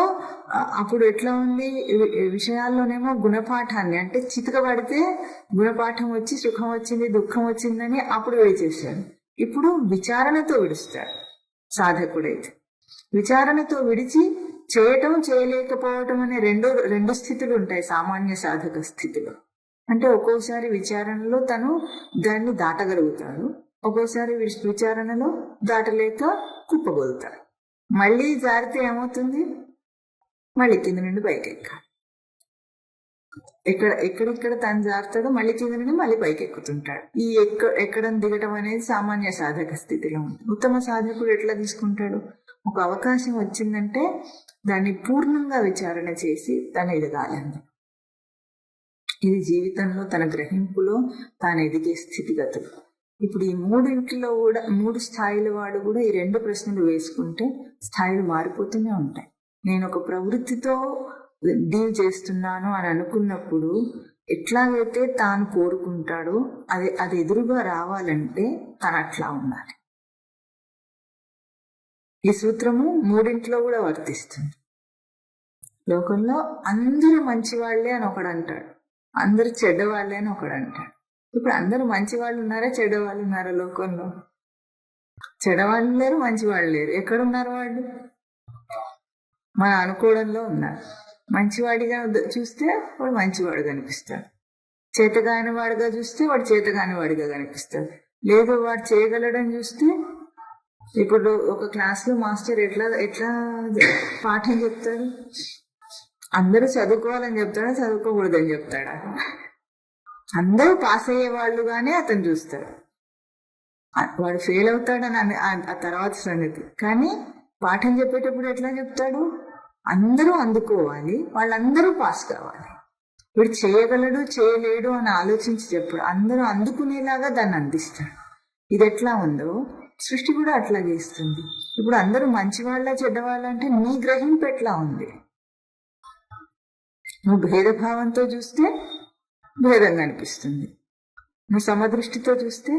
అప్పుడు ఎట్లా ఉంది? విషయాల్లోనేమో గుణపాఠాన్ని, అంటే చితకబడితే గుణపాఠం వచ్చి సుఖం వచ్చింది, దుఃఖం వచ్చిందని అప్పుడు విడిచేశాడు. ఇప్పుడు విచారణతో విడుస్తాడు సాధకుడైతే. విచారణతో విడిచి చేయటం చేయలేకపోవటం అనే రెండు స్థితులు ఉంటాయి సామాన్య సాధక స్థితిలో. అంటే ఒక్కోసారి విచారణలో తను దాన్ని దాటగలుగుతాడు, ఒక్కోసారి విచారణలో దాటలేక కుప్పగొలుతాడు. మళ్ళీ జారితే ఏమవుతుంది? మళ్ళీ కింద నుండి పైకి ఎక్కాలి. ఎక్కడెక్కడ తను జారుతాడో మళ్ళీ కింద నుండి మళ్ళీ పైకి ఎక్కుతుంటాడు. ఈ ఎక్కడం దిగటం అనేది సామాన్య సాధక స్థితిలో ఉంటుంది. ఉత్తమ సాధకుడు ఎట్లా తీసుకుంటాడు? ఒక అవకాశం వచ్చిందంటే దాన్ని పూర్ణంగా విచారణ చేసి తను ఎదగాలని. ఇది జీవితంలో తన గ్రహింపులో తాను ఎదిగే స్థితిగతులు. ఇప్పుడు ఈ 3 కూడా 3 స్థాయిల వాడు కూడా ఈ 2 ప్రశ్నలు వేసుకుంటే స్థాయిలు మారిపోతూనే ఉంటాయి. నేను ఒక ప్రవృత్తితో డీల్ చేస్తున్నాను అని అనుకున్నప్పుడు ఎట్లాగైతే తాను కోరుకుంటాడో అది ఎదురుగా రావాలంటే తను అట్లా ఉండాలి. ఈ సూత్రము 3 కూడా వర్తిస్తుంది. లోకంలో అందరూ మంచివాళ్లే అని ఒకడు అంటాడు, అందరూ చెడ్డవాళ్లే అని ఒకడు అంటాడు. ఇప్పుడు అందరూ మంచి వాళ్ళు ఉన్నారా, చెడ్డవాళ్ళు ఉన్నారా? లోకంలో చెడ్డవాళ్ళు లేరు, మంచి వాళ్ళు లేరు. ఎక్కడున్నారు వాళ్ళు? మన అనుకోవడంలో ఉన్నారు. మంచివాడిగా చూస్తే వాడు మంచివాడు కనిపిస్తాడు, చేతగాని వాడిగా చూస్తే వాడు చేతగాని వాడిగా కనిపిస్తాడు. లేదు వాడు చేయగలడని చూస్తే, ఇప్పుడు ఒక క్లాస్లో మాస్టర్ ఎట్లా పాఠం చెప్తాడు? అందరూ చదువుకోవాలని చెప్తాడా, చదువుకోకూడదని చెప్తాడా? అందరూ పాస్ అయ్యే వాళ్ళుగానే అతను చూస్తాడు. వాడు ఫెయిల్ అవుతాడని ఆ తర్వాత సంగతి. కానీ పాఠం చెప్పేటప్పుడు ఎట్లా చెప్తాడు? అందరూ అందుకోవాలి, వాళ్ళందరూ పాస్ కావాలి. వీడు చేయగలడు చేయలేడు అని ఆలోచించి చెప్పాడు, అందరూ అందుకునేలాగా దాన్ని అందిస్తాడు. ఇది ఎట్లా ఉందో సృష్టి కూడా అట్లా చేస్తుంది. ఇప్పుడు అందరూ మంచివాళ్ళ చెడ్డవాళ్ళ అంటే నీ గ్రహింపు ఎట్లా ఉంది? నువ్వు భేదభావంతో చూస్తే భేదం కనిపిస్తుంది, నువ్వు సమదృష్టితో చూస్తే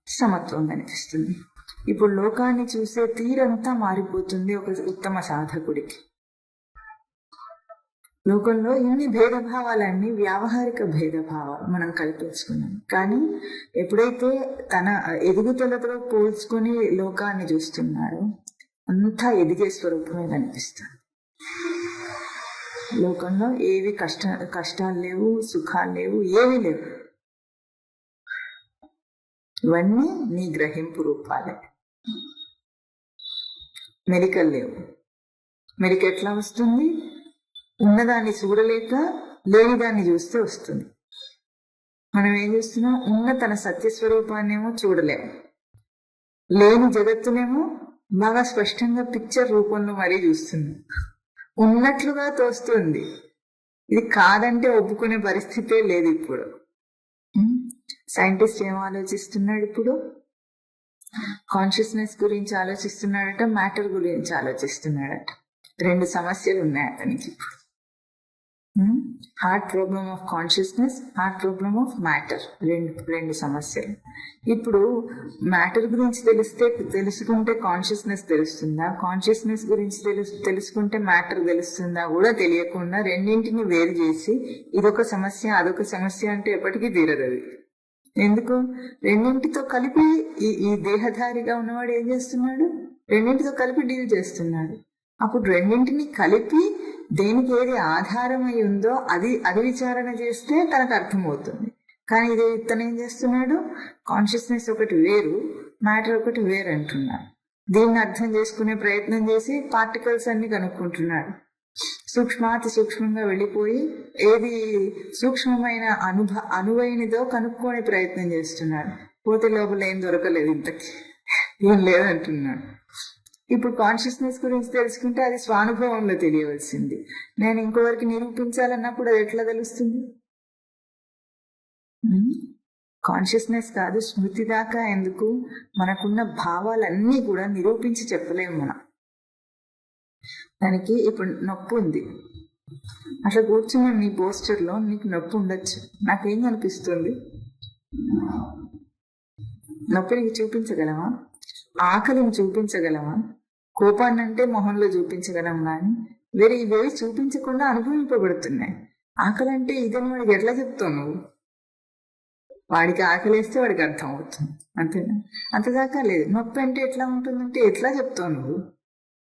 సమత్వం కనిపిస్తుంది. ఇప్పుడు లోకాన్ని చూసే తీరంతా మారిపోతుంది ఒక ఉత్తమ సాధకుడికి. లోకంలో ఇన్ని భేదభావాలన్నీ వ్యావహారిక భేదభావాలు మనం కల్పించుకున్నాం. కానీ ఎప్పుడైతే తన ఎదుగుదలతో పోల్చుకొని లోకాన్ని చూస్తున్నాడో అంతా ఎదిగే స్వరూపమే కనిపిస్తుంది. లోకంలో ఏవి కష్టాలు లేవు, సుఖాలు లేవు, ఏవి లేవు. ఇవన్నీ నీ గ్రహింపు రూపాలే. మెరికలు లేవు. మెరిక ఎట్లా వస్తుంది? ఉన్నదాన్ని చూడలేక లేనిదాన్ని చూస్తే వస్తుంది. మనం ఏం చూస్తున్నాం? ఉన్న తన సత్యస్వరూపాన్నేమో చూడలేము, లేని జగత్తునేమో బాగా స్పష్టంగా పిక్చర్ రూపంలో మరీ చూస్తున్నాం, ఉన్నట్లుగా తోస్తుంది. ఇది కాదంటే ఒప్పుకునే పరిస్థితే లేదు ఇప్పుడు. సైంటిస్ట్ ఏం ఆలోచిస్తున్నాడు ఇప్పుడు? కాన్షియస్నెస్ గురించి ఆలోచిస్తున్నాడట, మ్యాటర్ గురించి ఆలోచిస్తున్నాడట. రెండు సమస్యలు ఉన్నాయి అతనికి ఇప్పుడు. Heart problem of consciousness, heart problem of matter, రెండు సమస్యలు. ఇప్పుడు మ్యాటర్ గురించి తెలుసుకుంటే కాన్షియస్నెస్ తెలుస్తుందా, కాన్షియస్నెస్ గురించి తెలుసుకుంటే మ్యాటర్ తెలుస్తుందా కూడా తెలియకుండా రెండింటిని వేరు చేసి ఇదొక సమస్య అదొక సమస్య అంటే ఎప్పటికీ తీరదు అది. ఎందుకు? రెండింటితో కలిపి ఈ దేహధారిగా ఉన్నవాడు ఏం చేస్తున్నాడు? రెండింటితో కలిపి డీల్ చేస్తున్నాడు. అప్పుడు రెండింటిని కలిపి దేనికి ఏది ఆధారమై ఉందో అది విచారణ చేస్తే తనకు అర్థమవుతుంది. కానీ ఇదే ఇతను ఏం చేస్తున్నాడు? కాన్షియస్నెస్ ఒకటి వేరు, మ్యాటర్ ఒకటి వేరు అంటున్నాడు. దీన్ని అర్థం చేసుకునే ప్రయత్నం చేసి పార్టికల్స్ అన్ని కనుక్కుంటున్నాడు. సూక్ష్మాతి సూక్ష్మంగా వెళ్ళిపోయి ఏది సూక్ష్మమైన అనువైనదో కనుక్కోనే ప్రయత్నం చేస్తున్నాడు. పోతే లోపల ఏం దొరకలేదు, ఇంతకి ఏం లేదంటున్నాడు. ఇప్పుడు కాన్షియస్నెస్ గురించి తెలుసుకుంటే అది స్వానుభవంలో తెలియవలసింది. నేను ఇంకోవరికి నిరూపించాలన్నప్పుడు అది ఎట్లా తెలుస్తుంది? కాన్షియస్నెస్ కాదు, స్మృతి దాకా ఎందుకు? మనకున్న భావాలన్నీ కూడా నిరూపించి చెప్పలేము మనం. దానికి ఇప్పుడు నొప్పి ఉంది, అట్లా కూర్చున్న నీ పోస్టర్లో నీకు నొప్పి ఉండొచ్చు. నాకేం అనిపిస్తుంది? నొప్పి నీకు చూపించగలమా? ఆకలిని చూపించగలమా? కోపాన్ని అంటే మొహంలో చూపించగలం, కానీ వేరే ఇవేవి చూపించకుండా అనుభవింపబడుతున్నాయి. ఆకలి అంటే ఇదని వాడికి ఎట్లా చెప్తావు నువ్వు? వాడికి ఆకలిస్తే వాడికి అర్థం అవుతుంది, అంతేనా? అంతదాకా లేదు. నొప్పి అంటే ఎట్లా ఉంటుందంటే ఎట్లా చెప్తావు నువ్వు?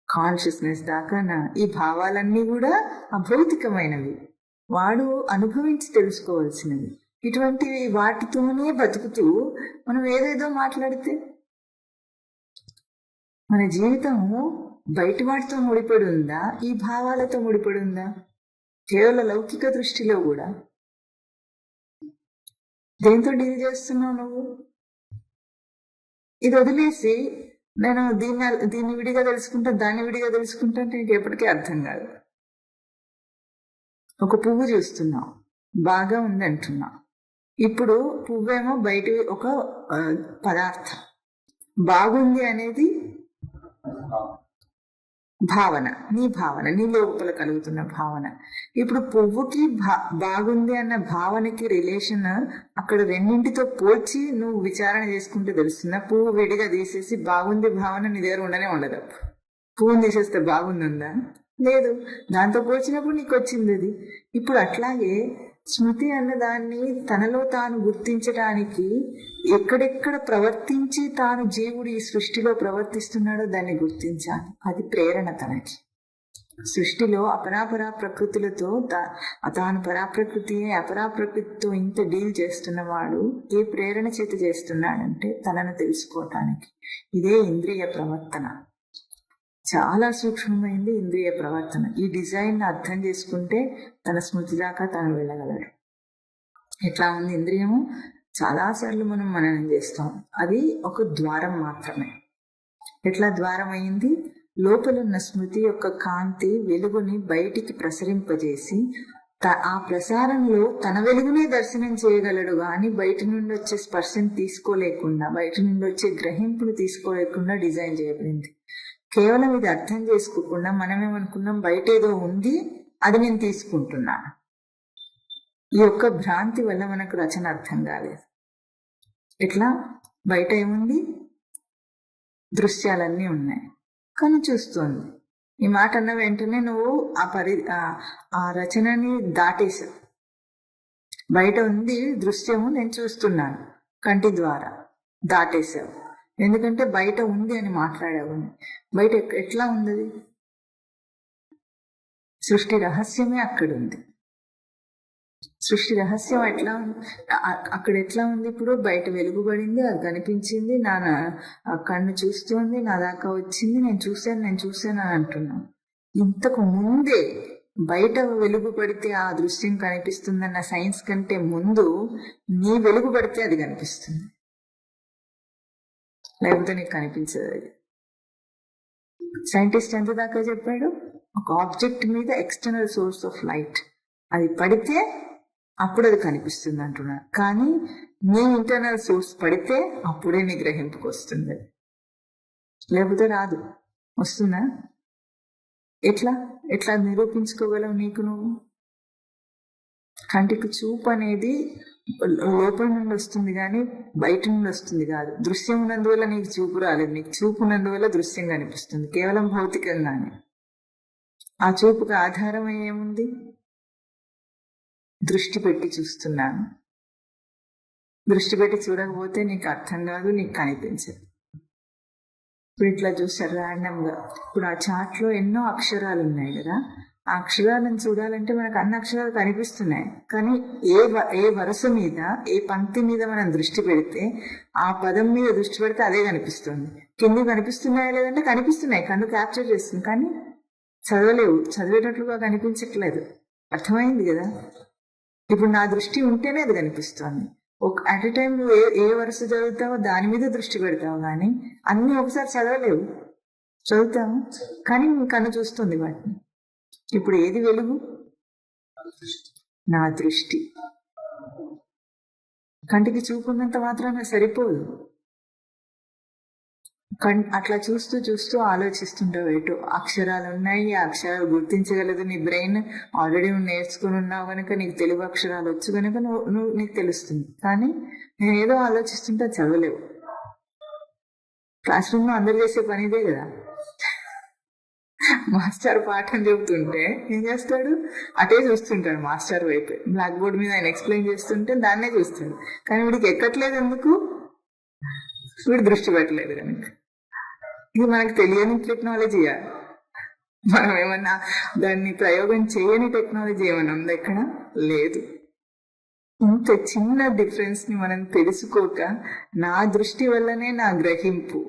కాన్షియస్నెస్ దాకా ఈ భావాలన్నీ కూడా అభౌతికమైనవి, వాడు అనుభవించి తెలుసుకోవాల్సినవి. ఇటువంటివి వాటితోనే బతుకుతూ మనం ఏదేదో మాట్లాడితే మన జీవితము బయట వాటితో ముడిపడి ఉందా, ఈ భావాలతో ముడిపడి ఉందా? కేవల లౌకిక దృష్టిలో కూడా దేంతో డీల్ చేస్తున్నావు నువ్వు? ఇది వదిలేసి నేను దీన్ని విడిగా తెలుసుకుంటా, దాన్ని విడిగా తెలుసుకుంటా అంటే నీకు ఎప్పటికీ అర్థం కాదు. ఒక పువ్వు చూస్తున్నావు, బాగా ఉంది అంటున్నావు. ఇప్పుడు పువ్వేమో బయట ఒక పదార్థం, బాగుంది అనేది భావన, నీ లోపల కలుగుతున్న భావన. ఇప్పుడు పువ్వుకి బాగుంది అన్న భావనకి రిలేషన్ అక్కడ రెండింటితో పోల్చి నువ్వు విచారణ చేసుకుంటే తెలుస్తుందా? పువ్వు విడిగా తీసేసి బాగుంది భావన నీ దగ్గర ఉండనే ఉండదు. పువ్వుని తీసేస్తే బాగుందా? లేదు. దాంతో పోల్చినప్పుడు నీకు వచ్చింది అది. ఇప్పుడు అట్లాగే స్మృతి అన్నదాన్ని తనలో తాను గుర్తించడానికి ఎక్కడెక్కడ ప్రవర్తించి తాను జీవుడు ఈ సృష్టిలో ప్రవర్తిస్తున్నాడో దాన్ని గుర్తించాలి. అది ప్రేరణ తనకి. సృష్టిలో అపరాపరా ప్రకృతులతో తాను పరాప్రకృతియే అపరాప్రకృతితో ఇంత డీల్ చేస్తున్నవాడు ఏ ప్రేరణ చేత చేస్తున్నాడంటే తనను తెలుసుకోవటానికి. ఇదే ఇంద్రియ ప్రవర్తన. చాలా సూక్ష్మమైంది ఇంద్రియ ప్రవర్తన. ఈ డిజైన్ అర్థం చేసుకుంటే తన స్మృతి దాకా తను వెళ్ళగలడు. ఎట్లా ఉంది ఇంద్రియము? చాలాసార్లు మనం మననం చేస్తాం, అది ఒక ద్వారం మాత్రమే. ఎట్లా ద్వారం అయింది? లోపలున్న స్మృతి యొక్క కాంతి వెలుగుని బయటికి ప్రసరింపజేసి ఆ ప్రసారంలో తన వెలుగునే దర్శనం చేయగలడు, కానీ బయట నుండి వచ్చే స్పర్శను తీసుకోలేకుండా, బయట నుండి వచ్చే గ్రహింపులు తీసుకోలేకుండా డిజైన్ చేయబడింది. కేవలం ఇది అర్థం చేసుకోకుండా మనమేమనుకున్నాం, బయట ఏదో ఉంది, అది నేను తీసుకుంటున్నాను. ఈ యొక్క భ్రాంతి వల్ల మనకు రచన అర్థం కాలేదు. ఎట్లా? బయట ఏముంది? దృశ్యాలన్నీ ఉన్నాయి, కానీ చూస్తోంది. ఈ మాట అన్న వెంటనే నువ్వు ఆ రచనని దాటేశావు. బయట ఉంది దృశ్యము, నేను చూస్తున్నాను కంటి ద్వారా, దాటేశావు. ఎందుకంటే బయట ఉంది అని మాట్లాడావు. బయట ఎట్లా ఉంది? సృష్టి రహస్యమే అక్కడ ఉంది. సృష్టి రహస్యం ఎట్లా ఉంది? అక్కడ ఎట్లా ఉంది? ఇప్పుడు బయట వెలుగుబడింది, అది కనిపించింది, నా కన్ను చూస్తుంది, నా దాకా వచ్చింది, నేను చూశాను అని అంటున్నాను. ఇంతకు ముందే బయట వెలుగు పడితే ఆ దృశ్యం కనిపిస్తుందన్న సైన్స్ కంటే ముందు నీ వెలుగు పడితే అది కనిపిస్తుంది, లేకపోతే నీకు కనిపించదు అది. సైంటిస్ట్ ఎంత దాకా చెప్పాడు? ఒక ఆబ్జెక్ట్ మీద ఎక్స్టర్నల్ సోర్స్ ఆఫ్ లైట్ అది పడితే అప్పుడు అది కనిపిస్తుంది అంటున్నాడు. కానీ నీ ఇంటర్నల్ సోర్స్ పడితే అప్పుడే నీ గ్రహింపుకి వస్తుంది, లేకపోతే రాదు. వస్తుందా? ఎట్లా ఎట్లా నిరూపించుకోగలవు నీకు నువ్వు? కంటికి చూపు అనేది లోపల నుండి వస్తుంది కానీ బయట నుండి వస్తుంది కాదు. దృశ్యం ఉన్నందువల్ల నీకు చూపు రాలేదు, నీకు చూపు ఉన్నందువల్ల దృశ్యం కనిపిస్తుంది, కేవలం భౌతికంగానే. ఆ చూపుకు ఆధారం ఏముంది? దృష్టి పెట్టి చూస్తున్నాను. దృష్టి పెట్టి చూడకపోతే నీకు అర్థం కాదు, నీకు కనిపించదు. ఇప్పుడు ఇట్లా చూసారు ర్యాండమ్గా. ఇప్పుడు ఆ చార్ట్లో ఎన్నో అక్షరాలు ఉన్నాయి కదా, ఆ అక్షరాలను చూడాలంటే మనకు అన్ని అక్షరాలు కనిపిస్తున్నాయి, కానీ ఏ వరుస మీద ఏ పంక్తి మీద మనం దృష్టి పెడితే ఆ పదం మీద దృష్టి పెడితే అదే కనిపిస్తుంది. కింద కనిపిస్తున్నాయా లేదంటే కనిపిస్తున్నాయి, కన్ను క్యాప్చర్ చేస్తుంది, కానీ చదవలేవు, చదివేటట్లుగా కనిపించట్లేదు. అర్థమైంది కదా? ఇప్పుడు నా దృష్టి ఉంటేనే అది కనిపిస్తుంది. అట్ ఎ టైం నువ్వు ఏ వరుస చదువుతావో దాని మీద దృష్టి పెడతావు, కానీ అన్ని ఒకసారి చదవలేవు. చదువుతావు కానీ కన్ను చూస్తుంది వాటిని. ఇప్పుడు ఏది వెలుగు? నా దృష్టి. కంటికి చూపున్నంత మాత్రాన సరిపోదు. అట్లా చూస్తూ చూస్తూ ఆలోచిస్తుంటావు. ఎటు అక్షరాలు ఉన్నాయి, ఆ అక్షరాలు గుర్తించగలదు నీ బ్రెయిన్. ఆల్రెడీ నువ్వు నేర్చుకుని ఉన్నావు కనుక నీకు తెలుగు అక్షరాలు వచ్చు కనుక నువ్వు నీకు తెలుస్తుంది. కానీ నేను ఏదో ఆలోచిస్తుంటే చదవలేవు. క్లాస్ రూమ్లో అందరు చేసే పని ఇదే కదా. మాస్టర్ పాఠం చెబుతుంటే ఏం చేస్తాడు? అటే చూస్తుంటాడు మాస్టర్ వైపు. బ్లాక్ బోర్డ్ మీద ఆయన ఎక్స్ప్లెయిన్ చేస్తుంటే దాన్నే చూస్తాడు, కానీ వీడికి ఎక్కట్లేదు. ఎందుకు? వీడు దృష్టి పెట్టలేదు కనుక. ఇది మనకు తెలియని టెక్నాలజీయా? మనం ఏమన్నా దాన్ని ప్రయోగం చేయని టెక్నాలజీ ఏమైనా ఉందా? ఎక్కడ లేదు. ఇంత చిన్న డిఫరెన్స్ ని మనం తెలుసుకోక నా దృష్టి వల్లనే నా గ్రహింపు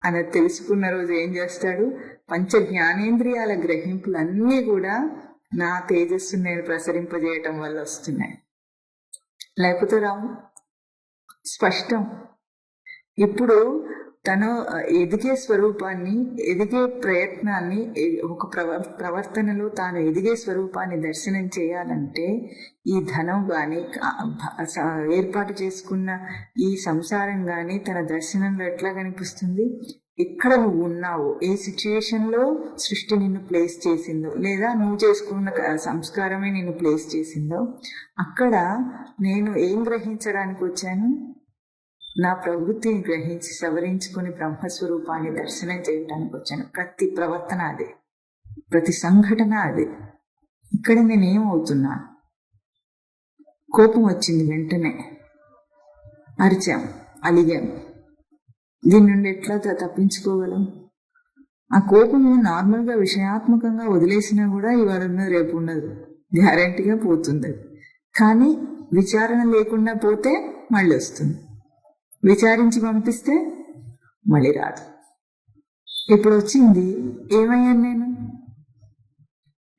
అని తెలుసుకున్న రోజు ఏం చేస్తాడు? పంచ జ్ఞానేంద్రియాల గ్రహింపులు అన్నీ కూడా నా తేజస్సు నేను ప్రసరింపజేయటం వల్ల వస్తున్నాయి, లేకపోతే రావు. స్పష్టం. ఇప్పుడు తను ఎదిగే స్వరూపాన్ని, ఎదిగే ప్రయత్నాన్ని, ఒక ప్రవర్తనలో తాను ఎదిగే స్వరూపాన్ని దర్శనం చేయాలంటే ఈ ధనం కానీ ఏర్పాటు చేసుకున్న ఈ సంసారం కానీ తన దర్శనంలో ఎట్లా కనిపిస్తుంది? ఎక్కడ నువ్వు ఉన్నావో, ఏ సిచ్యుయేషన్లో సృష్టి నిన్ను ప్లేస్ చేసిందో, లేదా నువ్వు చేసుకున్న సంస్కారమే నిన్ను ప్లేస్ చేసిందో, అక్కడ నేను ఏం గ్రహించడానికి వచ్చాను? నా ప్రవృత్తిని గ్రహించి సవరించుకుని బ్రహ్మస్వరూపాన్ని దర్శనం చేయడానికి వచ్చాను. ప్రతి ప్రవర్తన అదే, ప్రతి సంఘటన అదే. ఇక్కడ నేనేమవుతున్నా? కోపం వచ్చింది, వెంటనే అరిచాం, అలిగాం. దీని నుండి ఎట్లా తప్పించుకోగలం? ఆ కోపము నార్మల్గా విషయాత్మకంగా వదిలేసినా కూడా ఇవాళ ఉన్నది రేపు ఉండదు, గ్యారంటీగా పోతుంది. కానీ విచారణ లేకుండా పోతే మళ్ళీ వస్తుంది, విచారించి పంపిస్తే మళ్ళీ రాదు. ఇప్పుడు వచ్చింది, ఏమయ్యాను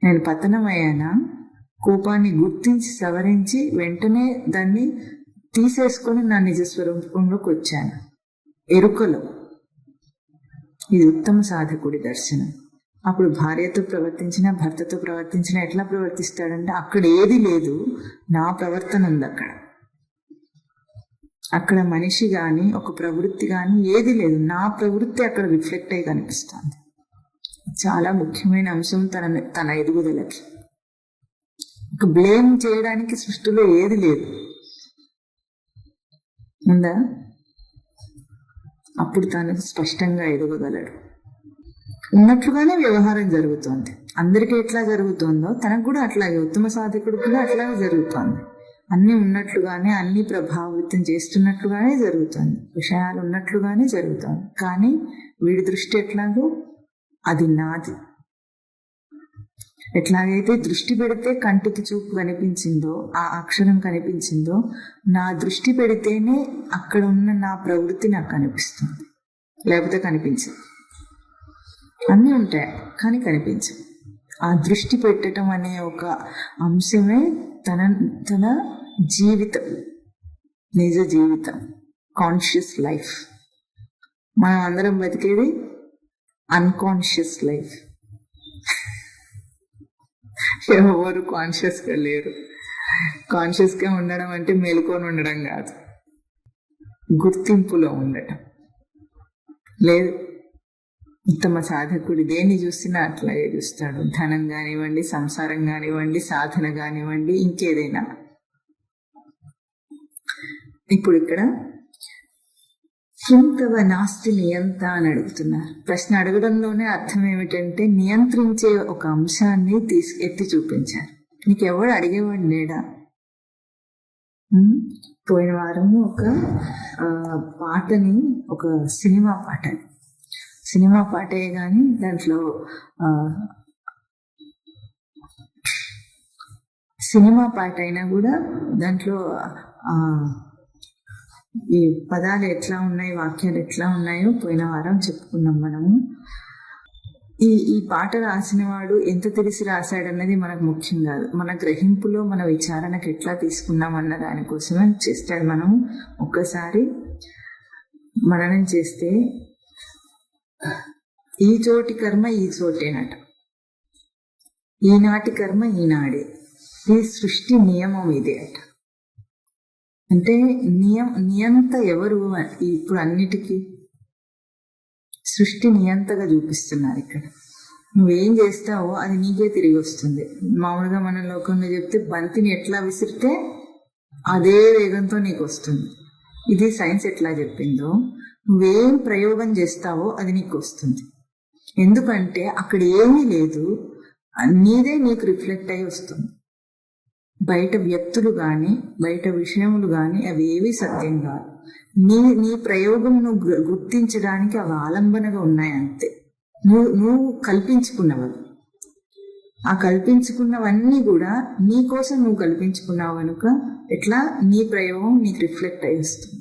నేను పతనమయ్యానా? కోపాన్ని గుర్తించి సవరించి వెంటనే దాన్ని తీసేసుకొని నా నిజస్వరూపంలోకి వచ్చాను. ఎరుకలో ఇది ఉత్తమ సాధకుడి దర్శనం. అప్పుడు భార్యతో ప్రవర్తించినా భర్తతో ప్రవర్తించినా ఎట్లా ప్రవర్తిస్తాడంటే అక్కడ ఏది లేదు, నా ప్రవర్తన ఉంది. అక్కడ మనిషి కానీ ఒక ప్రవృత్తి కానీ ఏది లేదు, నా ప్రవృత్తి అక్కడ రిఫ్లెక్ట్ అయ్యి కనిపిస్తుంది. చాలా ముఖ్యమైన అంశం తన ఎదుగుదలకి. బ్లేమ్ చేయడానికి సృష్టిలో ఏది లేదు, ఉందా? అప్పుడు తను స్పష్టంగా ఎదగగలడు. ఉన్నట్లుగానే వ్యవహారం జరుగుతోంది. అందరికీ ఎట్లా జరుగుతుందో తనకు కూడా అట్లాగే, ఉత్తమ సాధకుడికి కూడా అట్లాగే జరుగుతోంది. అన్నీ ఉన్నట్లుగానే, అన్ని ప్రభావితం చేస్తున్నట్లుగానే జరుగుతుంది, విషయాలు ఉన్నట్లుగానే జరుగుతుంది. కానీ వీడి దృష్టి ఎట్లాగో అది నాది. ఎట్లాగైతే దృష్టి పెడితే కంటికి చూపు కనిపించిందో, ఆ అక్షరం కనిపించిందో, నా దృష్టి పెడితేనే అక్కడ ఉన్న నా ప్రవృత్తి నాకు కనిపిస్తుంది, లేకపోతే కనిపించదు. అన్నీ ఉంటాయి కానీ కనిపించవు. ఆ దృష్టి పెట్టడం అనే ఒక అంశమే తన జీవితం, నిజ జీవితం, కాన్షియస్ లైఫ్. మనం అందరం బతికేది అన్కాన్షియస్ లైఫ్. ఎవరు కాన్షియస్గా లేరు. కాన్షియస్గా ఉండడం అంటే మేలుకొని ఉండడం కాదు, గుర్తింపులో ఉండటం లేదు. ఉత్తమ సాధకుడు దేన్ని చూసినా అట్లాగే చూస్తాడు. ధనం కానివ్వండి, సంసారం కానివ్వండి, సాధన కానివ్వండి, ఇంకేదైనా. ఇప్పుడు ఇక్కడ కిం తవ నాస్తి నియంత అని అడుగుతున్నారు. ప్రశ్న అడగడంలోనే అర్థం ఏమిటంటే నియంత్రించే ఒక అంశాన్ని ఎత్తి చూపించారు. నీకు ఎవడు అడిగేవాడు లేడా? పోయిన వారము ఒక పాటని, ఒక సినిమా పాటే కానీ దాంట్లో సినిమా పాట అయినా కూడా దాంట్లో ఈ పదాలు ఎట్లా ఉన్నాయి, వాక్యాలు ఎట్లా ఉన్నాయో పోయిన వారం చెప్పుకున్నాం మనము. ఈ పాట రాసిన వాడు ఎంత తెలిసి రాశాడన్నది మనకు ముఖ్యం కాదు. మన గ్రహింపులో, మన విచారణకు ఎట్లా తీసుకున్నాం అన్న దానికోసమే చేస్తాడు. మనం ఒక్కసారి మననం చేస్తే ఈ చోటి కర్మ ఈ చోటేనట, ఈనాటి కర్మ ఈనాడే, ఈ సృష్టి నియమం ఇదే అట. అంటే నియంత ఎవరు? ఇప్పుడు అన్నిటికీ సృష్టి నియంతగా చూపిస్తున్నారు ఇక్కడ. నువ్వేం చేస్తావో అది నీకే తిరిగి వస్తుంది. మామూలుగా మన లోకంలో చెప్తే బంతిని ఎట్లా విసిరితే అదే వేగంతో నీకు వస్తుంది. ఇది సైన్స్ ఎట్లా చెప్పిందో, నువ్వేం ప్రయోగం చేస్తావో అది నీకు వస్తుంది. ఎందుకంటే అక్కడ ఏమీ లేదు, నీదే నీకు రిఫ్లెక్ట్ అయి వస్తుంది. బయట వ్యక్తులు కానీ, బయట విషయములు కానీ అవి ఏవి సత్యం కాదు. నీ ప్రయోగం నువ్వు గుర్తించడానికి అవి ఆలంబనగా ఉన్నాయి అంతే. నువ్వు కల్పించుకున్నవి. ఆ కల్పించుకున్నవన్నీ కూడా నీ కోసం నువ్వు కల్పించుకున్నావు కనుక ఎట్లా నీ ప్రయోగం నీకు రిఫ్లెక్ట్ అయి వస్తుంది.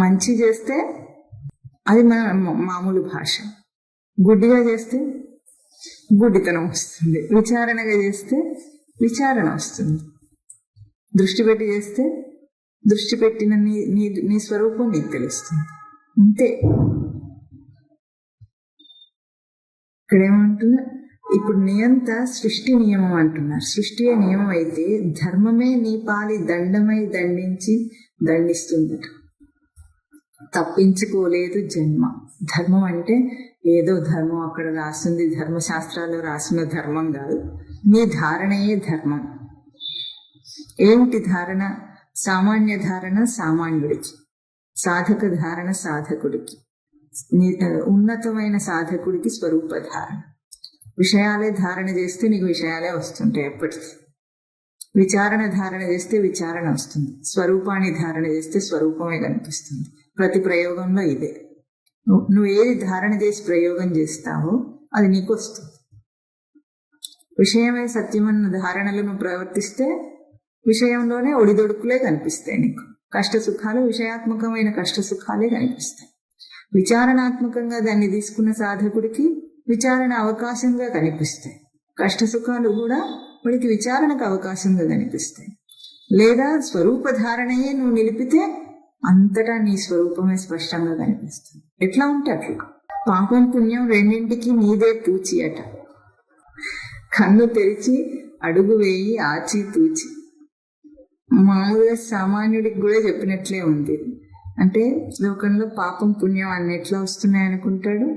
మంచి చేస్తే అది మన మామూలు భాష, గుడ్డిగా చేస్తే గుడ్డితనం వస్తుంది, విచారణగా చేస్తే విచారణ వస్తుంది, దృష్టి పెట్టి చేస్తే దృష్టి పెట్టిన నీ స్వరూపం నీకు తెలుస్తుంది. అంతే. ఇక్కడ ఏమంటున్నా, ఇప్పుడు నియంత సృష్టి నియమం అంటున్నారు. సృష్టి నియమం అయితే ధర్మమే నీ పాలి దండమై దండిస్తుందట. తప్పించుకోలేదు జన్మ. ధర్మం అంటే ఏదో ధర్మం అక్కడ రాస్తుంది, ధర్మశాస్త్రాల్లో రాసిన ధర్మం కాదు. నీ ధారణయే ధర్మం. ఏమిటి ధారణ? సామాన్య ధారణ సామాన్యుడికి, సాధక ధారణ సాధకుడికి, ఉన్నతమైన సాధకుడికి స్వరూప ధారణ. విషయాలే ధారణ చేస్తే నీకు విషయాలే వస్తుంటాయి ఎప్పటికీ. విచారణ ధారణ చేస్తే విచారణ వస్తుంది. స్వరూపాన్ని ధారణ చేస్తే స్వరూపమే కనిపిస్తుంది. ప్రతి ప్రయోగంలో ఇదే. నువ్వు ఏది ధారణ చేసి ప్రయోగం చేస్తావో అది నీకు వస్తుంది. విషయమే సత్యమన్న ధారణలు నువ్వు ప్రవర్తిస్తే విషయంలోనే ఒడిదొడుకులే కనిపిస్తాయి నీకు. కష్ట సుఖాలు విషయాత్మకమైన కష్ట సుఖాలే కనిపిస్తాయి. విచారణాత్మకంగా దాన్ని తీసుకున్న సాధకుడికి విచారణ అవకాశంగా కనిపిస్తాయి. కష్ట సుఖాలు కూడా వాడికి విచారణకు అవకాశంగా కనిపిస్తాయి. లేదా స్వరూప ధారణయే నువ్వు నిలిపితే అంతటా నీ స్వరూపమే స్పష్టంగా కనిపిస్తుంది. ఎట్లా ఉంటే అట్లా. పాపం పుణ్యం రెండింటికి నీదే పూచి అట. కన్ను తెరిచి అడుగు వేయి ఆచి తూచి. మామూలుగా సామాన్యుడికి కూడా చెప్పినట్లే ఉంది. అంటే లోకంలో పాపం పుణ్యం అన్ని ఎట్లా వస్తున్నాయి అనుకుంటాడు.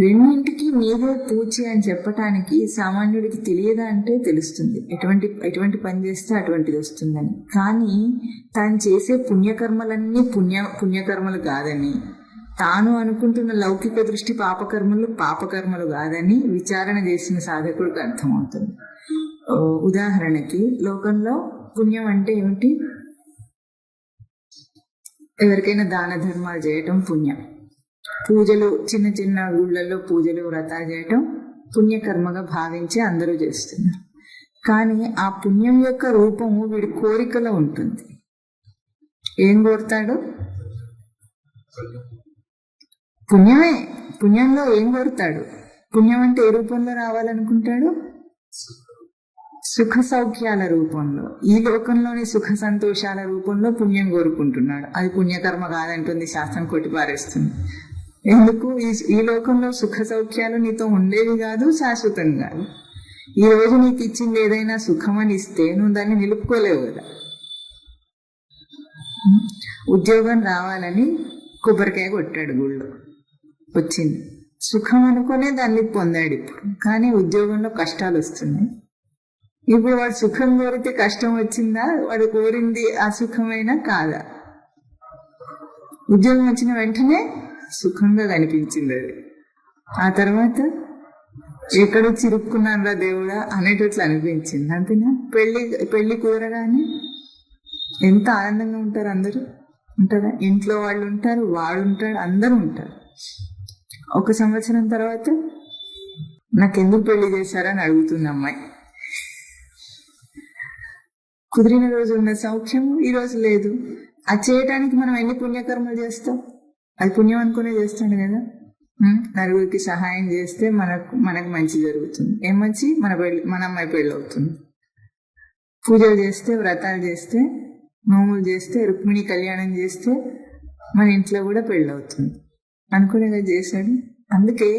రెండింటికి మీదే పూచి అని చెప్పటానికి సామాన్యుడికి తెలియదా అంటే తెలుస్తుంది. ఎటువంటి పని చేస్తే అటువంటిది వస్తుందని. కానీ తాను చేసే పుణ్యకర్మలన్నీ పుణ్యకర్మలు కాదని, తాను అనుకుంటున్న లౌకిక దృష్టి పాపకర్మలు కాదని విచారణ చేసిన సాధకుడికి అర్థమవుతుంది. ఉదాహరణకి లోకంలో పుణ్యం అంటే ఏమిటి? ఎవరికైనా దాన ధర్మాలు చేయటం పుణ్యం. పూజలు, చిన్న చిన్న గుళ్ళల్లో పూజలు వ్రతాలు చేయటం పుణ్యకర్మగా భావించి అందరూ చేస్తున్నారు. కానీ ఆ పుణ్యం యొక్క రూపము వీడి కోరికలో ఉంటుంది. ఏం కోరుతాడు? పుణ్యమే. పుణ్యంలో ఏం కోరుతాడు? పుణ్యం అంటే ఏ రూపంలో రావాలనుకుంటాడు? సుఖ సౌఖ్యాల రూపంలో, ఈ లోకంలోని సుఖ సంతోషాల రూపంలో పుణ్యం కోరుకుంటున్నాడు. అది పుణ్యకర్మ కాదంటుంది శాస్త్రం, కొట్టిపారేస్తుంది. ఎందుకు? ఈ లోకంలో సుఖ సౌఖ్యాలు నీతో ఉండేవి కాదు, శాశ్వతం కాదు. ఈ రోజు నీకు ఇచ్చింది ఏదైనా సుఖం అని ఇస్తే నువ్వు దాన్ని నిలుపుకోలేవు కదా. ఉద్యోగం రావాలని కొబ్బరికాయ కొట్టాడు గుళ్ళో, వచ్చింది. సుఖం అనుకునే దాన్ని పొందాడు ఇప్పుడు. కానీ ఉద్యోగంలో కష్టాలు వస్తున్నాయి. ఇప్పుడు వాడు సుఖం కోరితే కష్టం వచ్చిందా? వాడు కోరింది అసుఖమైనా కాదా? ఉద్యోగం వచ్చిన వెంటనే సుఖంగా కనిపించింది అది. ఆ తర్వాత ఎక్కడో చిరుక్కున్నాను రా దేవుడా అనేటట్లు అనిపించింది. అంతేనా? పెళ్లి కూరగానే ఎంత ఆనందంగా ఉంటారు అందరూ. ఉంటారా? ఇంట్లో వాళ్ళు ఉంటారు, వాడు ఉంటాడు, అందరూ ఉంటారు. 1 సంవత్సరం తర్వాత నాకెందుకు పెళ్లి చేశారని అడుగుతుంది అమ్మాయి. కుదిరిన రోజు ఉన్న సౌఖ్యం ఈ రోజు లేదు. అది చేయడానికి మనం ఎన్ని పుణ్యకర్మలు చేస్తాం? అది పుణ్యం అనుకునే చేస్తాడు కదా. నలుగురికి సహాయం చేస్తే మనకు మంచి జరుగుతుంది. ఏం మంచి? మన అమ్మాయి పెళ్ళి అవుతుంది. పూజలు చేస్తే, వ్రతాలు చేస్తే, నోములు చేస్తే, రుక్మిణి కళ్యాణం చేస్తే మన ఇంట్లో కూడా పెళ్ళి అవుతుంది అనుకునేగా చేశాడు. అందుకే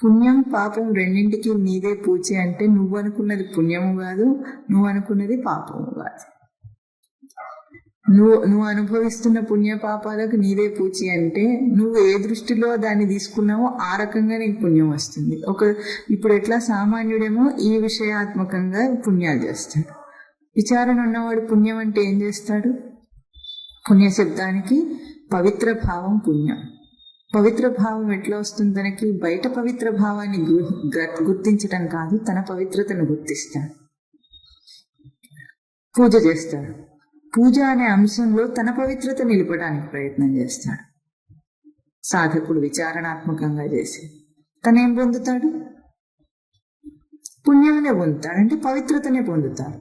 పుణ్యం పాపం రెండింటికి నీదే పూచి అంటే నువ్వు అనుకున్నది పుణ్యము కాదు, నువ్వు అనుకున్నది పాపము కాదు. నువ్వు అనుభవిస్తున్న పుణ్య పాపాలకు నీదే పూచి అంటే నువ్వు ఏ దృష్టిలో దాన్ని తీసుకున్నావో ఆ రకంగా నీకు పుణ్యం వస్తుంది. ఇప్పుడు ఎట్లా సామాన్యుడేమో ఈ విషయాత్మకంగా పుణ్యాలు చేస్తాడు. విచారణ ఉన్నవాడు పుణ్యం అంటే ఏం చేస్తాడు? పుణ్య శబ్దానికి పవిత్ర భావం పుణ్యం. పవిత్ర భావం ఎట్లా వస్తుంది తనకి? బయట పవిత్ర భావాన్ని గుర్తించటం కాదు, తన పవిత్రతను గుర్తిస్తాడు. పూజ చేస్తాడు. పూజ అనే అంశంలో తన పవిత్రత నిలపడానికి ప్రయత్నం చేస్తాడు సాధకుడు. విచారణాత్మకంగా చేసి తనేం పొందుతాడు? పుణ్యమనే పొందుతాడు, అంటే పవిత్రతనే పొందుతాడు.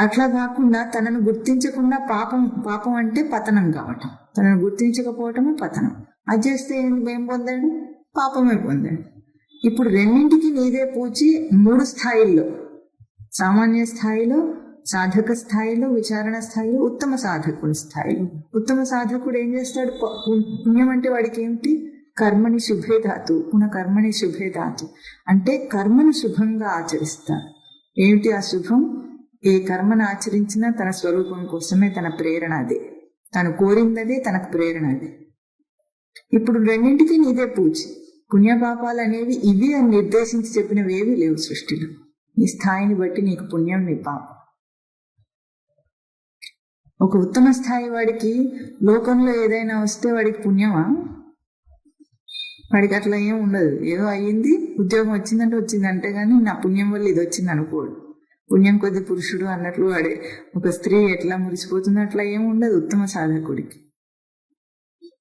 అట్లా కాకుండా తనను గుర్తించకుండా పాపం అంటే పతనం కావటం, తనను గుర్తించకపోవటమే పతనం. అది చేస్తే ఏం పొందాడు? పాపమే పొందాడు. ఇప్పుడు రెండింటికి నీదే పూచి 3 స్థాయిల్లో, సామాన్య స్థాయిలో, సాధక స్థాయిలో, విచారణ స్థాయిలో, ఉత్తమ సాధకుడి స్థాయిలో. ఉత్తమ సాధకుడు ఏం చేస్తాడు? పుణ్యం అంటే వాడికి ఏమిటి? కర్మని శుభే ధాతు, కర్మని శుభే ధాతు అంటే కర్మను శుభంగా ఆచరిస్తాడు. ఏమిటి ఆ శుభం? ఏ కర్మను ఆచరించినా తన స్వరూపం కోసమే, తన ప్రేరణ అదే, తను కోరిందదే, తనకు ప్రేరణ అదే. ఇప్పుడు రెండింటికి నీదే పూజ. పుణ్యపాపాలు అనేవి ఇవి అని నిర్దేశించి చెప్పినవి ఏవి లేవు సృష్టిలో. నీ స్థాయిని బట్టి నీకు పుణ్యం, నీ పాపం. ఒక ఉత్తమ స్థాయి వాడికి లోకంలో ఏదైనా వస్తే వాడికి పుణ్యమా? వాడికి అట్లా ఏం ఉండదు. ఏదో అయ్యింది, ఉద్యోగం వచ్చిందంటే వచ్చిందంటే కానీ నా పుణ్యం వల్ల ఇది వచ్చింది అనుకోడు. పుణ్యం కొద్ది పురుషుడు అన్నట్లు వాడే. ఒక స్త్రీ ఎట్లా మురిసిపోతుంది అట్లా ఏం ఉండదు ఉత్తమ సాధకుడికి.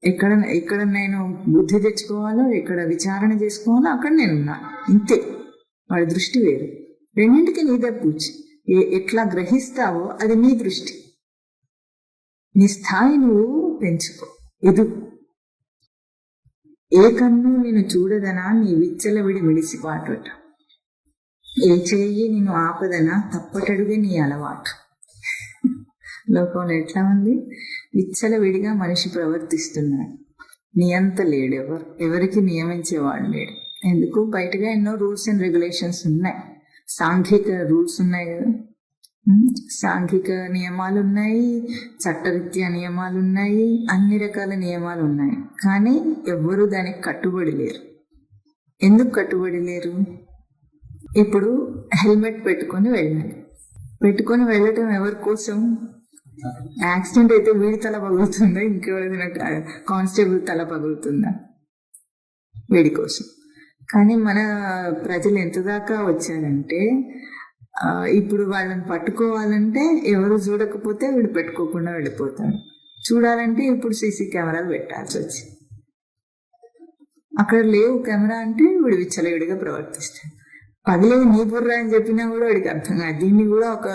ఎక్కడ నేను బుద్ధి తెచ్చుకోవాలో, ఎక్కడ విచారణ చేసుకోవాలో అక్కడ నేనున్నా, ఇంతే. వాడి దృష్టి వేరు. రెండింటికి నీదే పూజ. ఎట్లా గ్రహిస్తావో అది నీ దృష్టి. నీ స్థాయి నువ్వు పెంచుకో, ఎదుగు. ఏ కన్ను నేను చూడదనా నీ విచ్చలవిడి విడిసిపాటుట, ఏ చెయ్యి నేను ఆపదనా తప్పటడుగే నీ అలవాటు. లోకంలో ఎట్లా ఉంది? విచ్చలవిడిగా మనిషి ప్రవర్తిస్తున్నాడు. నియంత లేడు, ఎవరికి నియమించేవాడు లేడు. ఎందుకు? బయటగా ఎన్నో రూల్స్ అండ్ రెగ్యులేషన్స్ ఉన్నాయి. సాంఘిక రూల్స్ ఉన్నాయి కదా, సాంఘిక నియమాలు ఉన్నాయి, చట్టరీత్యా నియమాలు ఉన్నాయి, అన్ని రకాల నియమాలు ఉన్నాయి. కానీ ఎవ్వరూ దానికి కట్టుబడి లేరు. ఎందుకు కట్టుబడి లేరు? ఇప్పుడు హెల్మెట్ పెట్టుకొని వెళ్ళటం ఎవరి కోసం? యాక్సిడెంట్ అయితే వీడి తల పగులుతుందా, ఇంకెవరైనా కానిస్టేబుల్ తల పగులుతుందా? వీడి కోసం. కానీ మన ప్రజలు ఎంత దాకా వచ్చారంటే ఇప్పుడు వాళ్ళని పట్టుకోవాలంటే ఎవరు చూడకపోతే వీడు పెట్టుకోకుండా వెళ్ళిపోతాడు. చూడాలంటే ఇప్పుడు సీసీ కెమెరాలు పెట్టాల్సి వచ్చి, అక్కడ లేవు కెమెరా అంటే వీడు విచ్చలవిడిగా ప్రవర్తిస్తాడు. పగిలేదు నీ బుర్ర అని చెప్పినా కూడా వాడికి అర్థం కాదు. దీన్ని కూడా ఒక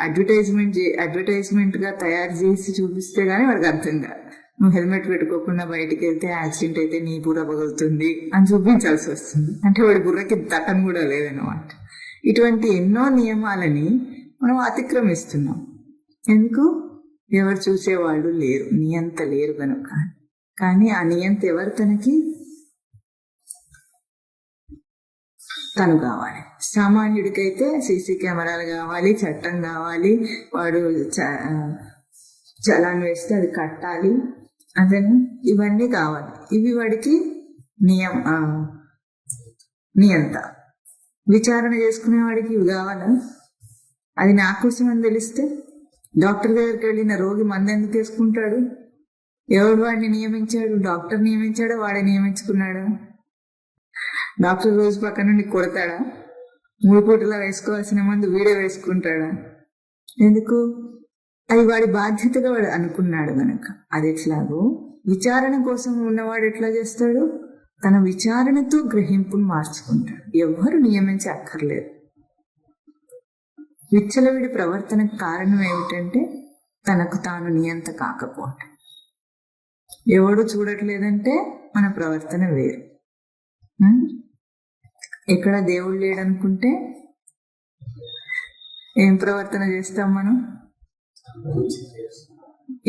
అడ్వర్టైజ్మెంట్ గా తయారు చేసి చూపిస్తే గానీ వాడికి అర్థం కాదు. నువ్వు హెల్మెట్ పెట్టుకోకుండా బయటికి వెళ్తే యాక్సిడెంట్ అయితే నీ బుర్ర పగులుతుంది అని చూపించాల్సి వస్తుంది. అంటే వాడి బుర్రకి దట్టం కూడా లేదన్నమాట. ఇటువంటి ఎన్నో నియమాలని మనం అతిక్రమిస్తున్నాం. ఎందుకు? ఎవరు చూసేవాళ్ళు లేరు, నియంత లేరు కనుక. కానీ ఆ నియంత ఎవరు? తనకి తను కావాలి. సామాన్యుడికైతే సీసీ కెమెరాలు కావాలి, చట్టం కావాలి, వాడు చలాన్ వేస్తే అది కట్టాలి, అదేనా, ఇవన్నీ కావాలి. ఇవి వాడికి నియంత. విచారణ చేసుకునే వాడికి ఇవి కావాలా? అది నా కోసం అని తెలిస్తే డాక్టర్ దగ్గరికి వెళ్ళిన రోగి మందు ఎందుకు వేసుకుంటాడు? ఎవడు వాడిని నియమించాడు? డాక్టర్ నియమించాడా, వాడే నియమించుకున్నాడా? డాక్టర్ రోజు పక్క నుండి కొడతాడా? 3 పూటలా వేసుకోవాల్సిన మందు వీడే వేసుకుంటాడా? ఎందుకు? అది వాడి బాధ్యతగా వాడు అనుకున్నాడు గనక. అది ఎట్లాగో విచారణ కోసం ఉన్నవాడు ఎట్లా చేస్తాడు? తన విచారణతో గ్రహింపును మార్చుకుంటాడు. ఎవ్వరు నియమించి అక్కర్లేదు. విచ్చలవిడి ప్రవర్తనకు కారణం ఏమిటంటే తనకు తాను నియంత కాకపోవటం. ఎవడు చూడట్లేదంటే మన ప్రవర్తన వేరు. ఎక్కడ దేవుడు లేడనుకుంటే ఏం ప్రవర్తన చేస్తాం మనం?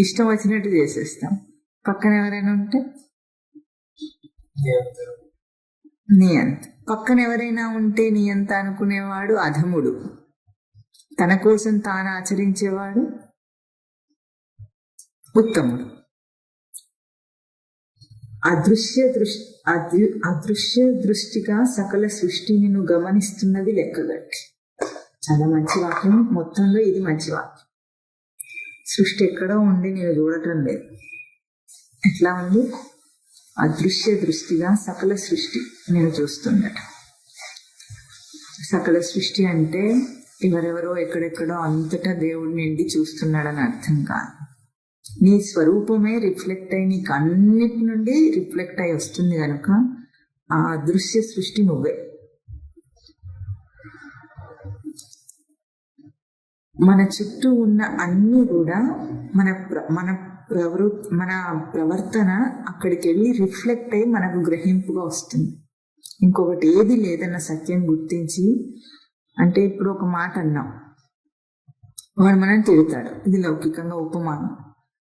ఇష్టం వచ్చినట్టు చేసేస్తాం. పక్కన ఎవరైనా ఉంటే నియంత. పక్కన ఎవరైనా ఉంటే నియంత అనుకునేవాడు అధముడు. తన కోసం తాను ఆచరించేవాడు ఉత్తముడు. అదృశ్య దృష్టిగా సకల సృష్టిని నువ్వు గమనిస్తున్నది లెక్కగట్టి. చాలా మంచి వాక్యం. మొత్తంలో ఇది మంచి వాక్యం. సృష్టి ఎక్కడో ఉండి నేను చూడటం లేదు. ఎట్లా ఉంది? అదృశ్య దృష్టిగా సకల సృష్టి నేను చూస్తుందట. సకల సృష్టి అంటే ఎవరెవరో ఎక్కడెక్కడో అంతటా దేవుడు నిండి చూస్తున్నాడని అర్థం కాదు. నీ స్వరూపమే రిఫ్లెక్ట్ అయి నీకు అన్నిటి నుండి రిఫ్లెక్ట్ అయి వస్తుంది కనుక ఆ అదృశ్య సృష్టి నువ్వే. మన చుట్టూ ఉన్న అన్ని కూడా మన ప్రవర్తన అక్కడికి వెళ్ళి రిఫ్లెక్ట్ అయ్యి మనకు గ్రహింపుగా వస్తుంది. ఇంకొకటి ఏది లేదన్న సత్యం గుర్తించి, అంటే ఇప్పుడు ఒక మాట అన్నాం, వాడు మనం తిడతాడు. ఇది లౌకికంగా ఉపమానం.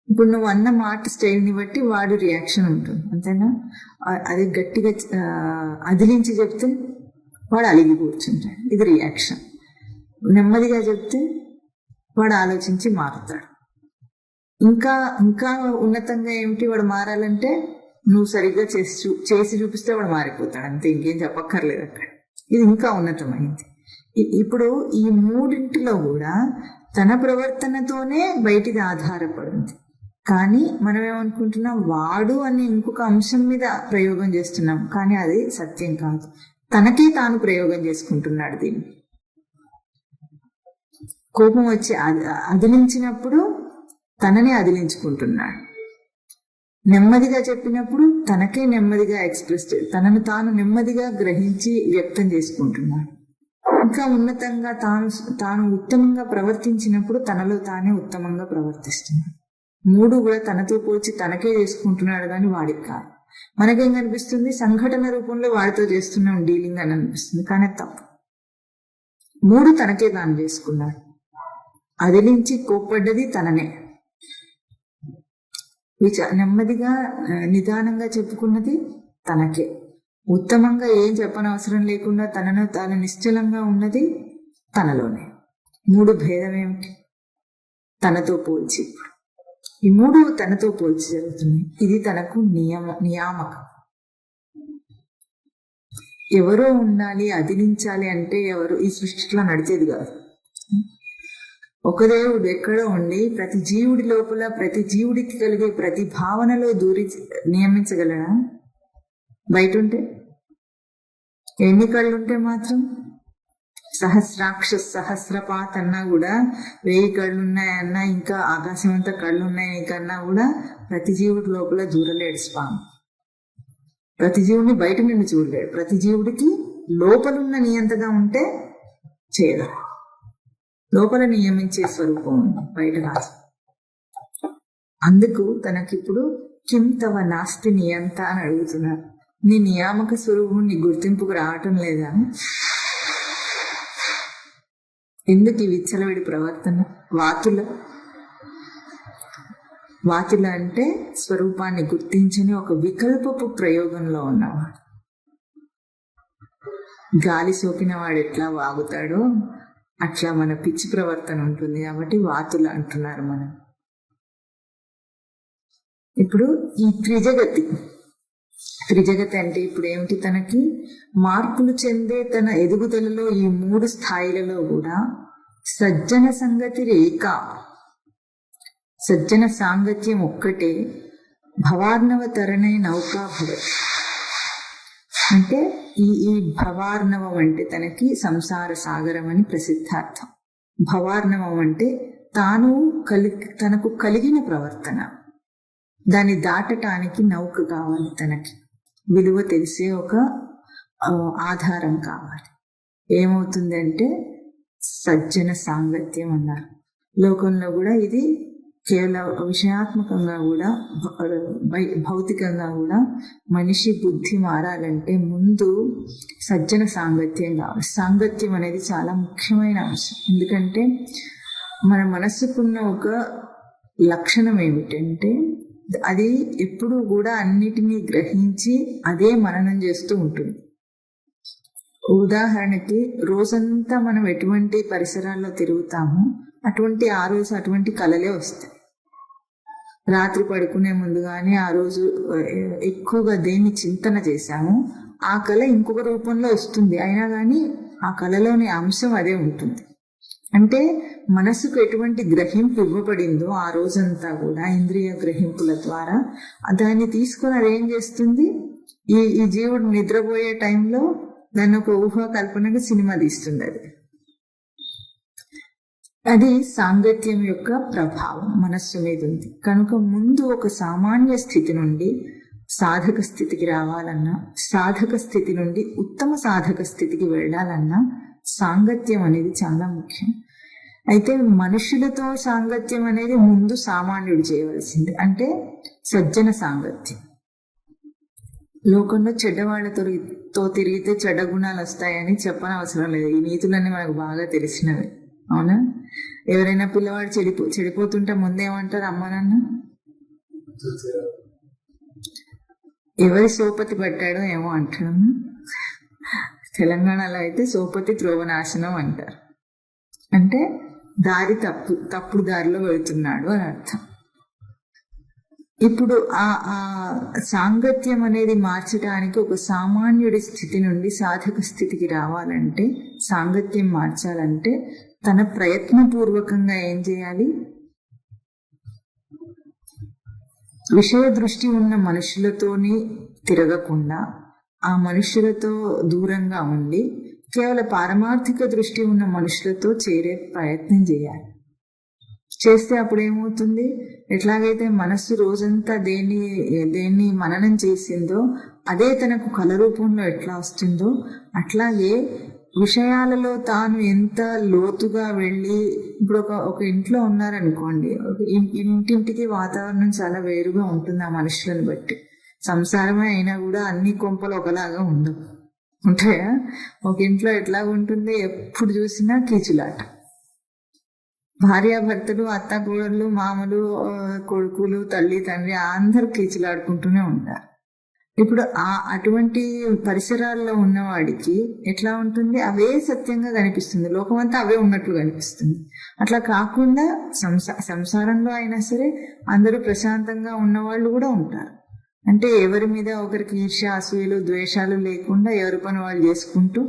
ఇప్పుడు నువ్వు అన్న మాట స్టైల్ని బట్టి వాడి రియాక్షన్ ఉంటుంది, అంతేనా? అది గట్టిగా అదిలించి చెప్తే వాడు అలిగి కూర్చుంటాడు, ఇది రియాక్షన్. నెమ్మదిగా చెప్తే వాడు ఆలోచించి మారుతాడు. ఇంకా ఇంకా ఉన్నతంగా ఏమిటి వాడు మారాలంటే నువ్వు సరిగ్గా చేసి చూపిస్తే వాడు మారిపోతాడు, అంతే, ఇంకేం చెప్పక్కర్లేదు అక్కడ. ఇది ఇంకా ఉన్నతమైంది. ఇప్పుడు ఈ మూడింటిలో కూడా తన ప్రవర్తనతోనే బయటిది ఆధారపడింది. కానీ మనం ఏమనుకుంటున్నాం, వాడు అని ఇంకొక అంశం మీద ప్రయోగం చేస్తున్నాం. కానీ అది సత్యం కాదు. తనకే తాను ప్రయోగం చేసుకుంటున్నాడు దీన్ని. కోపం వచ్చి అదిలించినప్పుడు తననే అదిలించుకుంటున్నాడు. నెమ్మదిగా చెప్పినప్పుడు తనకే నెమ్మదిగా తనను తాను నెమ్మదిగా గ్రహించి వ్యక్తం చేసుకుంటున్నాడు. ఇంకా ఉన్నతంగా తాను ఉత్తమంగా ప్రవర్తించినప్పుడు తనలో తానే ఉత్తమంగా ప్రవర్తిస్తున్నాడు. మూడు కూడా తనతో పోల్చి తనకే చేసుకుంటున్నాడు కానీ వాడికి కాదు. మనకేం కనిపిస్తుంది? సంఘటన రూపంలో వాడితో చేస్తున్నాం డీలింగ్ అని అనిపిస్తుంది, కానీ తప్పు. మూడు తనకే తాను చేసుకున్నాడు. అదిలించి కోప్పడ్డది తననే. నెమ్మదిగా నిదానంగా చెప్పుకున్నది తనకే. ఉత్తమంగా ఏం చెప్పనవసరం లేకుండా తనను తాను నిశ్చలంగా ఉన్నది తనలోనే. మూడు భేదం ఏమిటి? తనతో పోల్చి. ఈ మూడు తనతో పోల్చి జరుగుతున్నాయి. ఇది తనకు నియామకం. ఎవరో ఉండాలి, అదిలించాలి అంటే ఎవరు ఈ సృష్టిలో నడిచేది కాదు. ఒక దేవుడు ఎక్కడో ఉండి ప్రతి జీవుడి లోపల ప్రతి జీవుడికి కలిగే ప్రతి భావనలో దూరి నియమించగలడా? బయట ఉంటే ఎన్ని కళ్ళు ఉంటే మాత్రం సహస్రపాత్ అన్నా కూడా 1000 కళ్ళు ఉన్నాయన్నా, ఇంకా ఆకాశం అంతా కళ్ళు ఉన్నాయి కన్నా కూడా ప్రతి జీవుడి లోపల దూరలేడు స్వామి. ప్రతి జీవుడిని బయట నుండి చూడలేడు. ప్రతి జీవుడికి లోపలున్న నియంతగా ఉంటే చేయగలడు. లోపల నియమించే స్వరూపం ఉంది, బయట కాదు. అందుకు తనకిప్పుడు కిం తవ నాస్తి నియంత అని అడుగుతున్నారు. నీ నియామక స్వరూపం నీ గుర్తింపుకు రావటం లేదా? ఎందుకు ఈ విచ్చలవిడి ప్రవర్తన? వాతుల అంటే స్వరూపాన్ని గుర్తించని ఒక వికల్పపు ప్రయోగంలో ఉన్నవాడు. గాలి సోకిన వాడు ఎట్లా వాగుతాడో అట్లా మన పిచ్చి ప్రవర్తన ఉంటుంది. కాబట్టి వాతులు అంటున్నారు మనం. ఇప్పుడు ఈ త్రిజగతి అంటే ఇప్పుడు ఏమిటి? తనకి మార్పులు చెందే తన ఎదుగుదలలో ఈ 3 స్థాయిలలో కూడా సజ్జన సంగతి రేఖ, సజ్జన సాంగత్యం ఒక్కటే భవార్ణవ తరణే నౌకా భవతి. అంటే ఈ భవార్ణవం అంటే తనకి సంసార సాగరం అని ప్రసిద్ధార్థం. భవార్ణవం అంటే తనకు కలిగిన ప్రవర్తన, దాన్ని దాటటానికి నౌక కావాలి, తనకి విలువ తెలిసే ఒక ఆధారం కావాలి. ఏమవుతుంది అంటే సజ్జన సాంగత్యం అన్నారు. లోకంలో కూడా ఇది కేవలం విషయాత్మకంగా కూడా భౌతికంగా కూడా మనిషి బుద్ధి మారాలంటే ముందు సజ్జన సాంగత్యం కావాలి. సాంగత్యం అనేది చాలా ముఖ్యమైన అంశం. ఎందుకంటే మన మనస్సుకున్న ఒక లక్షణం ఏమిటంటే అది ఎప్పుడు కూడా అన్నిటినీ గ్రహించి అదే మననం చేస్తూ ఉంటుంది. ఉదాహరణకి రోజంతా మనం ఎటువంటి పరిసరాల్లో తిరుగుతామో ఆ రోజు అటువంటి కళలే వస్తాయి. రాత్రి పడుకునే ముందు కానీ ఆ రోజు ఎక్కువగా దేన్ని చింతన చేశామో ఆ కళ ఇంకొక రూపంలో వస్తుంది. అయినా కానీ ఆ కళలోని అంశం అదే ఉంటుంది. అంటే మనసుకు ఎటువంటి గ్రహింపు ఇవ్వబడిందో ఆ రోజంతా కూడా ఇంద్రియ గ్రహింపుల ద్వారా దాన్ని తీసుకొని అది ఏం చేస్తుంది, ఈ జీవుడు నిద్రపోయే టైంలో దాన్ని ఒక ఊహా కల్పనగా సినిమా తీస్తుంది. అది సాంగత్యం యొక్క ప్రభావం మనస్సు మీద ఉంది. కనుక ముందు ఒక సామాన్య స్థితి నుండి సాధక స్థితికి రావాలన్నా, సాధక స్థితి నుండి ఉత్తమ సాధక స్థితికి వెళ్ళాలన్నా సాంగత్యం అనేది చాలా ముఖ్యం. అయితే మనుషులతో సాంగత్యం అనేది ముందు సామాన్యుడు చేయవలసింది, అంటే సజ్జన సాంగత్యం. లోకంలో చెడ్డవాళ్లతో తిరిగితే చెడ్డ గుణాలు వస్తాయని చెప్పనవసరం లేదు. ఈ నీతులన్నీ మనకు బాగా తెలిసినవి, అవునా? ఎవరైనా పిల్లవాడు చెడిపోతుంటే ముందేమంటారు అమ్మ నాన్న? ఎవరి సోపతి పట్టాడో ఏమో అంటాడు. తెలంగాణలో అయితే సోపతి త్రోవనాశనం అంటారు. అంటే దారి తప్పుడు దారిలో వెళుతున్నాడు అని అర్థం. ఇప్పుడు ఆ సాంగత్యం అనేది మార్చడానికి ఒక సామాన్యుడి స్థితి నుండి సాధక స్థితికి రావాలంటే, సాంగత్యం మార్చాలంటే తన ప్రయత్నపూర్వకంగా ఏం చేయాలి? విషయ దృష్టి ఉన్న మనుషులతోని తిరగకుండా ఆ మనుషులతో దూరంగా ఉండి కేవలం పారమార్థిక దృష్టి ఉన్న మనుషులతో చేరే ప్రయత్నం చేయాలి. చేస్తే అప్పుడు ఏమవుతుంది? ఎట్లాగైతే మనస్సు రోజంతా దేన్ని మననం చేసిందో అదే తనకు కళ రూపంలో ఎట్లా వస్తుందో, అట్లాగే విషయాలలో తాను ఎంత లోతుగా వెళ్ళి, ఇప్పుడు ఒక ఇంట్లో ఉన్నారనుకోండి, ఇంటింటికి వాతావరణం చాలా వేరుగా ఉంటుంది ఆ మనుషులను బట్టి. సంసారమే అయినా కూడా అన్ని కొంపలు ఒకలాగా ఉండవు, ఉంటాయా? ఒక ఇంట్లో ఎట్లాగా ఉంటుంది, ఎప్పుడు చూసినా కీచులాట. భార్యాభర్తలు, అత్త కూడళ్ళు, మామలు, కొడుకులు, తల్లి తండ్రి అందరూ కీచులాడుకుంటూనే ఉంటారు. ఇప్పుడు అటువంటి పరిసరాల్లో ఉన్నవాడికి ఎట్లా ఉంటుంది? అవే సత్యంగా కనిపిస్తుంది, లోకమంతా అవే ఉన్నట్లు కనిపిస్తుంది. అట్లా కాకుండా సంసారంలో అయినా సరే అందరూ ప్రశాంతంగా ఉన్నవాళ్ళు కూడా ఉంటారు. అంటే ఎవరి మీద ఒకరికి ఈర్ష్య, అసూయలు, ద్వేషాలు లేకుండా ఎవరి పని వాళ్ళు చేసుకుంటూ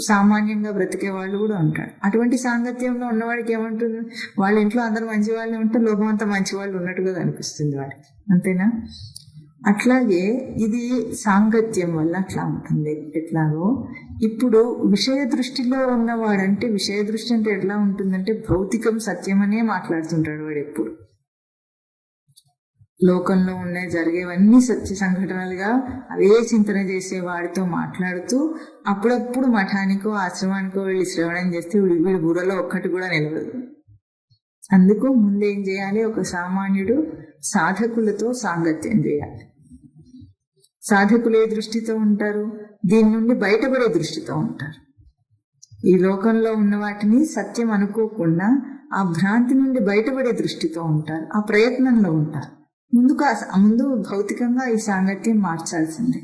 సామాన్యంగా బ్రతికే వాళ్ళు కూడా ఉంటారు. అటువంటి సాంగత్యంలో ఉన్నవాడికి ఏమంటుంది? వాళ్ళ ఇంట్లో అందరూ మంచి వాళ్ళే ఉంటే లోకం అంతా మంచి వాళ్ళు ఉన్నట్టుగా కనిపిస్తుంది వాడికి, అంతేనా? అట్లాగే ఇది సాంగత్యం వల్ల అట్లా ఉంటుంది. ఎట్లాగో ఇప్పుడు విషయ దృష్టిలో ఉన్నవాడంటే, విషయ దృష్టి అంటే ఎట్లా ఉంటుందంటే భౌతికం సత్యమనే మాట్లాడుతుంటాడు వాడు ఎప్పుడు. లోకంలో జరిగేవన్నీ సత్య సంఘటనలుగా అవే చింతన చేసే వాడితో మాట్లాడుతూ అప్పుడప్పుడు మఠానికో ఆశ్రమానికో వెళ్ళి శ్రవణం చేస్తే వీడి బుర్రలో ఒక్కటి కూడా నిలవదు. అందుకు ముందేం చేయాలి? ఒక సామాన్యుడు సాధకులతో సాంగత్యం చేయాలి. సాధకులు ఏ దృష్టితో ఉంటారు? దీని నుండి బయటపడే దృష్టితో ఉంటారు. ఈ లోకంలో ఉన్న వాటిని సత్యం అనుకోకుండా ఆ భ్రాంతి నుండి బయటపడే దృష్టితో ఉంటారు, ఆ ప్రయత్నంలో ఉంటారు. ముందు భౌతికంగా ఈ సాంగత్యం మార్చాల్సిందే.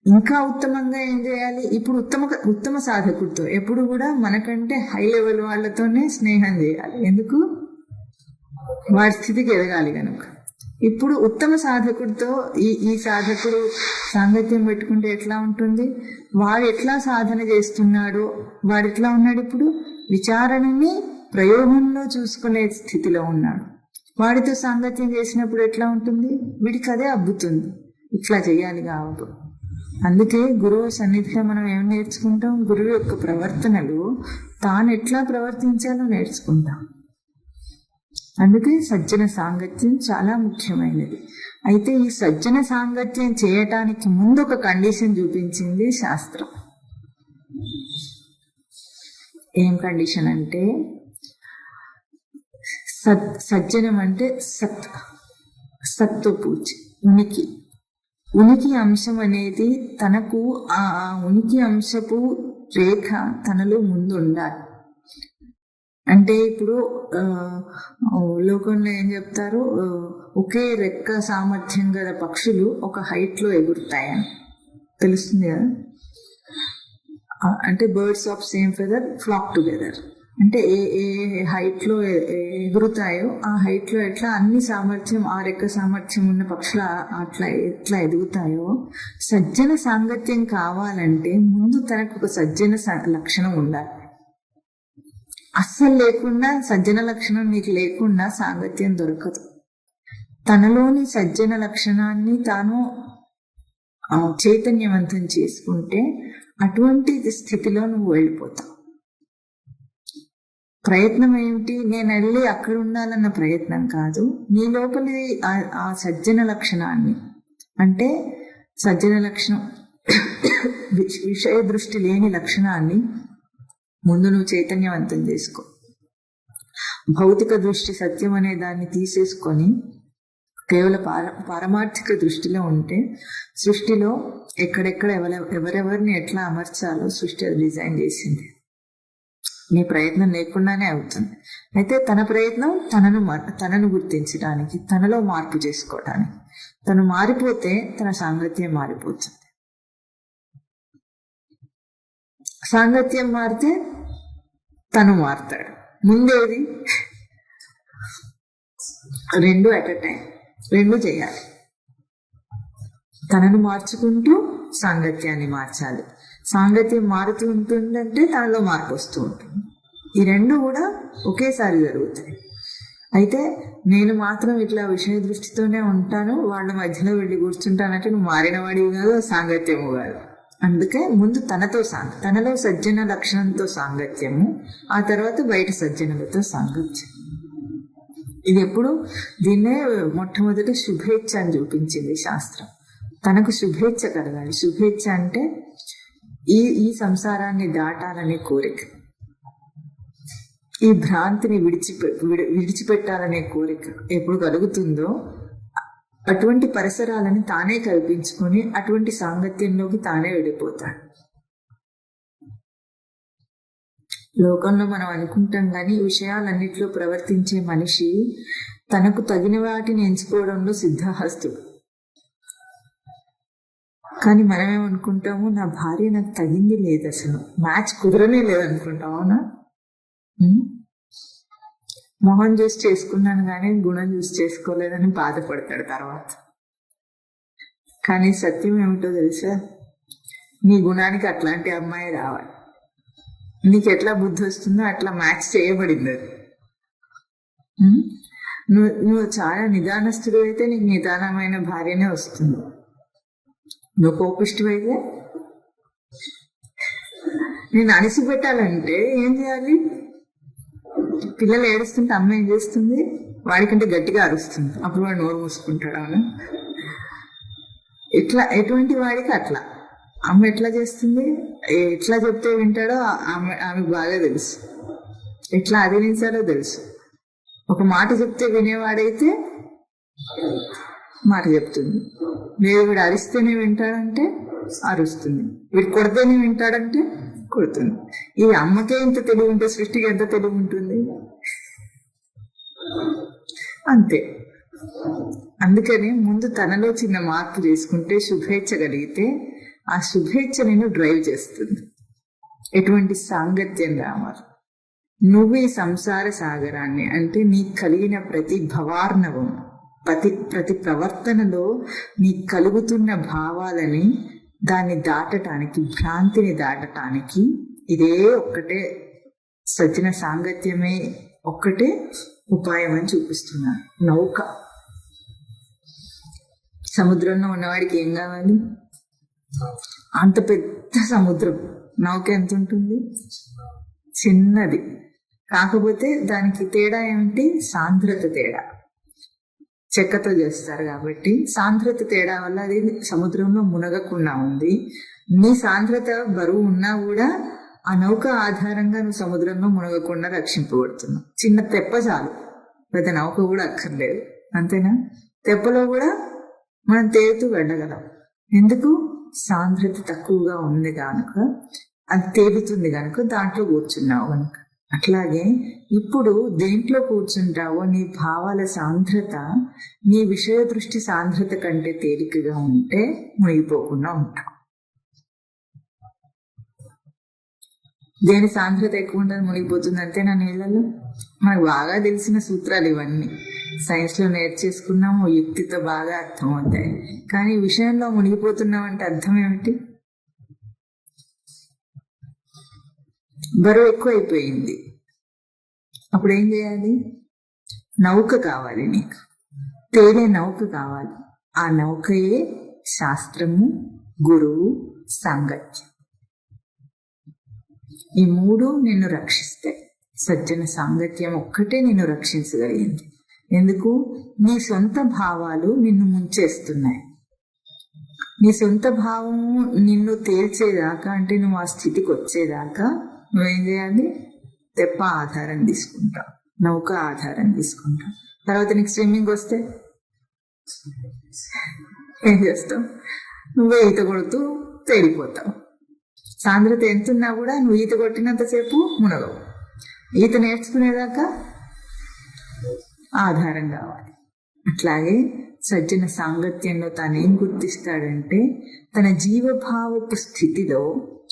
ఇంకా ఉత్తమంగా ఏం చేయాలి? ఇప్పుడు ఉత్తమ సాధకుడితో ఎప్పుడు కూడా మనకంటే హై లెవెల్ వాళ్ళతోనే స్నేహం చేయాలి. ఎందుకు? వారి స్థితికి ఎదగాలి కనుక. ఇప్పుడు ఉత్తమ సాధకుడితో ఈ సాధకుడు సాంగత్యం పెట్టుకుంటే ఎట్లా ఉంటుంది? వాడు ఎట్లా సాధన చేస్తున్నాడో, వాడు ఎట్లా ఉన్నాడు? ఇప్పుడు విచారణని ప్రయోగంలో చూసుకునే స్థితిలో ఉన్నాడు. వాడితో సాంగత్యం చేసినప్పుడు ఎట్లా ఉంటుంది? వీడికి అదే అబ్బుతుంది, ఇట్లా చేయాలి కాబట్టి. అందుకే గురువు సన్నిధిలో మనం ఏం నేర్చుకుంటాం? గురువు యొక్క ప్రవర్తనలు తాను ఎట్లా ప్రవర్తించాలో నేర్చుకుంటాం. అందుకే సజ్జన సాంగత్యం చాలా ముఖ్యమైనది. అయితే ఈ సజ్జన సాంగత్యం చేయటానికి ముందు ఒక కండిషన్ చూపించింది శాస్త్రం. ఏం కండిషన్ అంటే, సజ్జనం అంటే సత్వపూచి, ఉనికి అంశం అనేది తనకు ఆ ఉనికి అంశపు రేఖ తనలో ముందు ఉండాలి. అంటే ఇప్పుడు లోకంలో ఏం చెప్తారు, ఒకే రెక్క సామర్థ్యం గల పక్షులు ఒక హైట్ లో ఎగురుతాయని తెలుస్తుంది కదా. అంటే birds of same feather flock together. అంటే ఏ హైట్ లో ఎగురుతాయో ఆ హైట్ లో ఎట్లా అన్ని సామర్థ్యం, ఆ రెక్క సామర్థ్యం ఉన్న పక్షులు ఎట్లా ఎదుగుతాయో, సజ్జన సాంగత్యం కావాలంటే ముందు తనకు ఒక సజ్జన లక్షణం ఉండాలి. అస్సలు లేకుండా, సజ్జన లక్షణం నీకు లేకుండా సాంగత్యం దొరకదు. తనలోని సజ్జన లక్షణాన్ని తాను చైతన్యవంతం చేసుకుంటే అటువంటి స్థితిలో నువ్వు వెళ్ళిపోతావు. ప్రయత్నం ఏమిటి? నేను వెళ్ళి అక్కడ ఉండాలన్న ప్రయత్నం కాదు. నీ లోపలి ఆ సజ్జన లక్షణాన్ని, అంటే సజ్జన లక్షణం విషయ దృష్టి లేని లక్షణాన్ని ముందు నువ్వు చైతన్యవంతం చేసుకో. భౌతిక దృష్టి సత్యం అనే దాన్ని తీసేసుకొని కేవలం పారమార్థిక దృష్టిలో ఉంటే సృష్టిలో ఎక్కడెక్కడ ఎవరెవరిని ఎట్లా అమర్చాలో సృష్టి అది డిజైన్ చేసింది. నీ ప్రయత్నం లేకుండానే అవుతుంది. అయితే తన ప్రయత్నం తనను గుర్తించడానికి, తనలో మార్పు చేసుకోవడానికి. తను మారిపోతే తన సాంగత్యం మారిపోతుంది. సాంగత్యం మారితే తను మారుతాడు. ముందేది? రెండు అట్ ఎ టైం, రెండు చేయాలి. తనను మార్చుకుంటూ సాంగత్యాన్ని మార్చాలి. సాంగత్యం మారుతూ ఉంటుందంటే తనలో మార్పు వస్తూ ఉంటుంది. ఈ రెండు కూడా ఒకేసారి జరుగుతాయి. అయితే నేను మాత్రం ఇట్లా విషయ దృష్టితోనే ఉంటాను, వాళ్ళ మధ్యలో వెళ్ళి కూర్చుంటానంటే నువ్వు మారిన వాడివి కాదు, సాంగత్యము కాదు. అందుకే ముందు తనలో సజ్జన లక్షణంతో సాంగత్యము, ఆ తర్వాత బయట సజ్జనులతో సాంగత్యం. ఇది ఎప్పుడు దీన్నే మొట్టమొదటి శుభేచ్ఛ అని చూపించింది శాస్త్రం. తనకు శుభేచ్ఛ కలగాలి. శుభేచ్ఛ అంటే ఈ సంసారాన్ని దాటాలనే కోరిక, ఈ భ్రాంతిని విడిచిపెట్టాలనే కోరిక ఎప్పుడు కలుగుతుందో అటువంటి పరిసరాలని తానే కల్పించుకొని అటువంటి సాంగత్యంలోకి తానే వెళ్ళిపోతాడు. లోకంలో మనం అనుకుంటాం కానీ విషయాలన్నిట్లో ప్రవర్తించే మనిషి తనకు తగిన వాటిని ఎంచుకోవడంలో సిద్ధహస్తుడు. కానీ మనమేమనుకుంటాము, నా భార్య నాకు తగింది లేదు, అసలు మ్యాచ్ కుదరనే లేదనుకుంటాం. అవునా? మొహం చూసి చేసుకున్నాను కానీ గుణం చూసి చేసుకోలేదని బాధపడతాడు తర్వాత. కానీ సత్యం ఏమిటో తెలుసా? నీ గుణానికి అట్లాంటి అమ్మాయి రావాలి. నీకు ఎట్లా బుద్ధి వస్తుందో అట్లా మ్యాచ్ చేయబడింది అది. నువ్వు చాలా నిదానస్తుడు అయితే నీకు నిదానమైన భార్యనే వస్తుంది. నువ్వు కోపిష్టివైతే, నేను అణిసి పెట్టాలంటే ఏం చేయాలి? పిల్లలు ఏడుస్తుంటే అమ్మ ఏం చేస్తుంది? వాడికంటే గట్టిగా అరుస్తుంది. అప్పుడు వాడు నోరు మూసుకుంటాడు. అవును, ఇట్లా ఎటువంటి వాడికి అట్లా అమ్మ ఎట్లా చేస్తుంది, ఎట్లా చెప్తే వింటాడో ఆమెకు బాగా తెలుసు, ఎట్లా అదిలించాలో తెలుసు. ఒక మాట చెప్తే వినేవాడైతే మాట చెప్తుంది. లేదు వీడు అరిస్తేనే వింటాడంటే అరుస్తుంది, వీడు కొడితేనే వింటాడంటే కొడుతుంది. ఈ అమ్మకే ఇంత తెలివి ఉంటే సృష్టికి ఎంత తెలివి ఉంటుంది? అంతే. అందుకని ముందు తనలో చిన్న మార్పు చేసుకుంటే, శుభేచ్ఛ కలిగితే ఆ శుభేచ్ఛ నిన్ను డ్రైవ్ చేస్తుంది. ఎటువంటి సాంగత్యం రావాలి. నువ్వు ఈ సంసార సాగరాన్ని, అంటే నీకు కలిగిన ప్రతి భవార్ణవం, ప్రతి ప్రవర్తనలో నీకు కలుగుతున్న భావాలని దాన్ని దాటటానికి, భ్రాంతిని దాటటానికి ఇదే ఒక్కటే సజ్జన సాంగత్యమే ఒక్కటే ఉపాయం అని చూపిస్తున్నాను. నౌక. సముద్రంలో ఉన్నవాడికి ఏం కావాలి? అంత పెద్ద సముద్రం, నౌక ఎంత ఉంటుంది? చిన్నది. కాకపోతే దానికి తేడా ఏమిటి? సాంద్రత తేడా. చెక్కతో చేస్తారు కాబట్టి సాంద్రత తేడా వల్ల అది సముద్రంలో మునగకుండా ఉంది. నీ సాంద్రత బరువు ఉన్నా కూడా ఆ నౌక ఆధారంగా నువ్వు సముద్రంలో మునగకుండా రక్షింపబడుతున్నావు. చిన్న తెప్ప చాలు, పెద్ద నౌక కూడా అక్కర్లేదు. అంతేనా? తెప్పలో కూడా మనం తేలుతూ వెళ్ళగలం. ఎందుకు? సాంద్రత తక్కువగా ఉంది కనుక, అది తేలుతుంది కనుక దాంట్లో కూర్చున్నావు కనుక. అట్లాగే ఇప్పుడు దేంట్లో కూర్చుంటావో నీ భావాల సాంద్రత నీ విషయ దృష్టి సాంద్రత కంటే తేలికగా ఉంటే మునిగిపోకుండా ఉంటావు. దేని సాంద్రత ఎక్కువ ఉంటుంది మునిగిపోతుంది, అంతేనా? నీళ్ళలో మనకు బాగా తెలిసిన సూత్రాలు ఇవన్నీ, సైన్స్లో నేర్చేసుకున్నాము, యుక్తితో బాగా అర్థమవుతాయి. కానీ ఈ విషయంలో మునిగిపోతున్నాం అంటే అర్థం ఏమిటి? బరువు ఎక్కువ అయిపోయింది. అప్పుడు ఏం చేయాలి? నౌక కావాలి నీకు, తేలే నౌక కావాలి. ఆ నౌకయే శాస్త్రము, గురువు, సాంగత్యం. ఈ మూడు నిన్ను రక్షిస్తాయి. సజ్జన సాంగత్యం ఒక్కటే నిన్ను రక్షించగలిగింది. ఎందుకు? నీ సొంత భావాలు నిన్ను ముంచేస్తున్నాయి. నీ సొంత భావం నిన్ను తేల్చేదాకా, అంటే నువ్వు ఆ స్థితికి వచ్చేదాకా నువ్వేం చేయాలి? తెప్ప ఆధారం తీసుకుంటావు, నౌక ఆధారం తీసుకుంటావు. తర్వాత నీకు స్విమ్మింగ్ వస్తే ఏం చేస్తావు? నువ్వే ఈత కొడుతూ తేలిపోతావు. సాంద్రత ఎంతున్నా కూడా నువ్వు ఈత కొట్టినంతసేపు మునగవు. ఈత నేర్చుకునేదాకా ఆధారం కావాలి. అట్లాగే సజ్జన సాంగత్యంలో తానేం గుర్తిస్తాడంటే, తన జీవభావపు స్థితిలో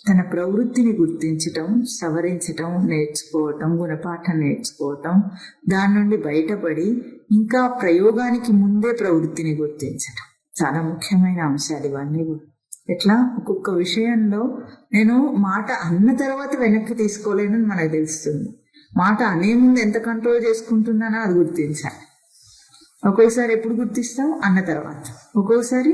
తన ప్రవృత్తిని గుర్తించటం, సవరించటం, నేర్చుకోవటం, గుణపాఠం నేర్చుకోవటం, దాని నుండి బయటపడి ఇంకా ప్రయోగానికి ముందే ప్రవృత్తిని గుర్తించటం. చాలా ముఖ్యమైన అంశాలు ఇవన్నీ కూడా. ఎట్లా? ఒక్కొక్క విషయంలో నేను మాట అన్న తర్వాత వెనక్కి తీసుకోలేనని మనకు తెలుస్తుంది. మాట అనే ముందు ఎంత కంట్రోల్ చేసుకుంటున్నానో అది గుర్తించాలి. ఒక్కోసారి ఎప్పుడు గుర్తిస్తాం? అన్న తర్వాత. ఒక్కోసారి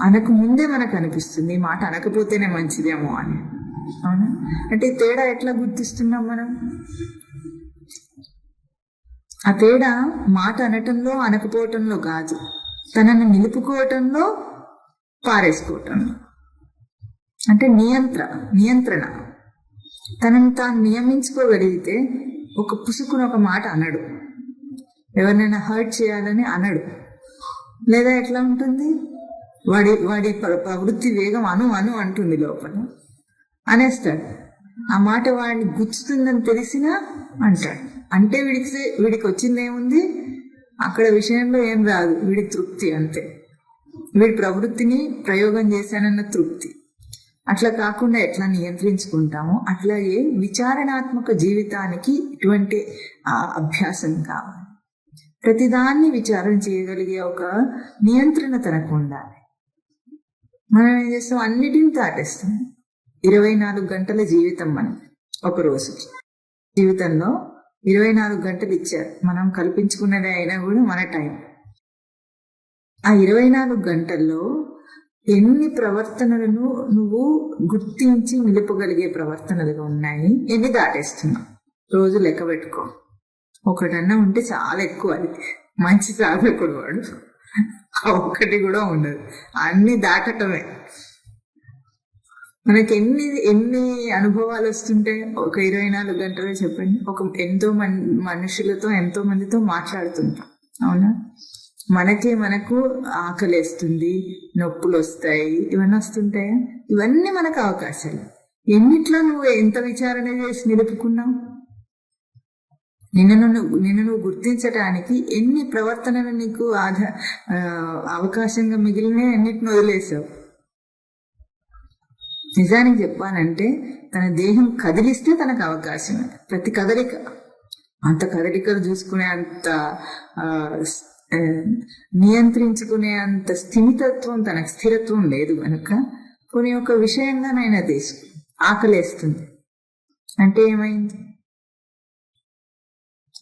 అనకు ముందే మనకు అనిపిస్తుంది ఈ మాట అనకపోతేనే మంచిదేమో అని. అవునా? అంటే ఈ తేడా ఎట్లా గుర్తిస్తున్నాం మనం? ఆ తేడా మాట అనటంలో, అనకపోవటంలో కాదు, తనని నిలుపుకోవటంలో, పారేసుకోవటంలో. అంటే నియంత్రణ. తనని తాను నియమించుకోగలిగితే ఒక పుసుకుని ఒక మాట అనడు, ఎవరినైనా హర్ట్ చేయాలని అనడు. లేదా ఎట్లా ఉంటుంది? వాడి ప్రవృత్తి వేగం అను అంటుంది లోపల, అనేస్తాడు. ఆ మాట వాడిని గుచ్చుతుందని తెలిసినా అంటాడు. అంటే వీడికి వచ్చింది ఏముంది అక్కడ? విషయంలో ఏం రాదు, వీడి తృప్తి అంతే. వీడి ప్రవృత్తిని ప్రయోగం చేశానన్న తృప్తి. అట్లా కాకుండా ఎట్లా నియంత్రించుకుంటామో అట్లాగే విచారణాత్మక జీవితానికి ఇటువంటి అభ్యాసం కావాలి. ప్రతిదాన్ని విచారణ చేయగలిగే ఒక నియంత్రణ తనకు ఉండాలి. మనం ఏం చేస్తాం? అన్నిటిని దాటేస్తాం. 24 గంటల జీవితం మనకి. ఒక రోజుకి జీవితంలో 24 గంటలు ఇచ్చారు, మనం కల్పించుకున్నది అయినా కూడా మన టైం. ఆ 24 గంటల్లో ఎన్ని ప్రవర్తనలను నువ్వు గుర్తించి నిలుపగలిగే ప్రవర్తనలుగా ఉన్నాయి, ఎన్ని దాటేస్తున్నావు? రోజు లెక్క పెట్టుకో. ఒకటన్నా ఉంటే చాలా ఎక్కువ. అది మంచి సాధకుడు వాడు. ఆ ఒక్కటి కూడా ఉండదు, అన్ని దాటటమే. మనకి ఎన్ని అనుభవాలు వస్తుంటే ఒక 24 గంటలు చెప్పండి. ఎంతో మనుషులతో, ఎంతో మందితో మాట్లాడుతుంటాం. అవునా? మనకు ఆకలేస్తుంది, నొప్పులు వస్తాయి, ఇవన్నీ వస్తుంటాయా? ఇవన్నీ మనకు అవకాశాలు. ఎన్నిట్లో నువ్వు ఎంత విచారణ చేసి నిలుపుకున్నావు? నిన్ను నువ్వు గుర్తించటానికి ఎన్ని ప్రవర్తనలు నీకు అవకాశంగా మిగిలిన ఎన్నిటిని వదిలేసావు? నిజానికి చెప్పాలంటే తన దేహం కదిలిస్తే తనకు అవకాశం. ప్రతి కదలిక, అంత కదలికలు చూసుకునే అంత నియంత్రించుకునే అంత స్థిమితత్వం తనకు, స్థిరత్వం లేదు కనుక కొన్ని ఒక విషయంగా నైనా తీసుకు ఆకలేస్తుంది అంటే ఏమైంది,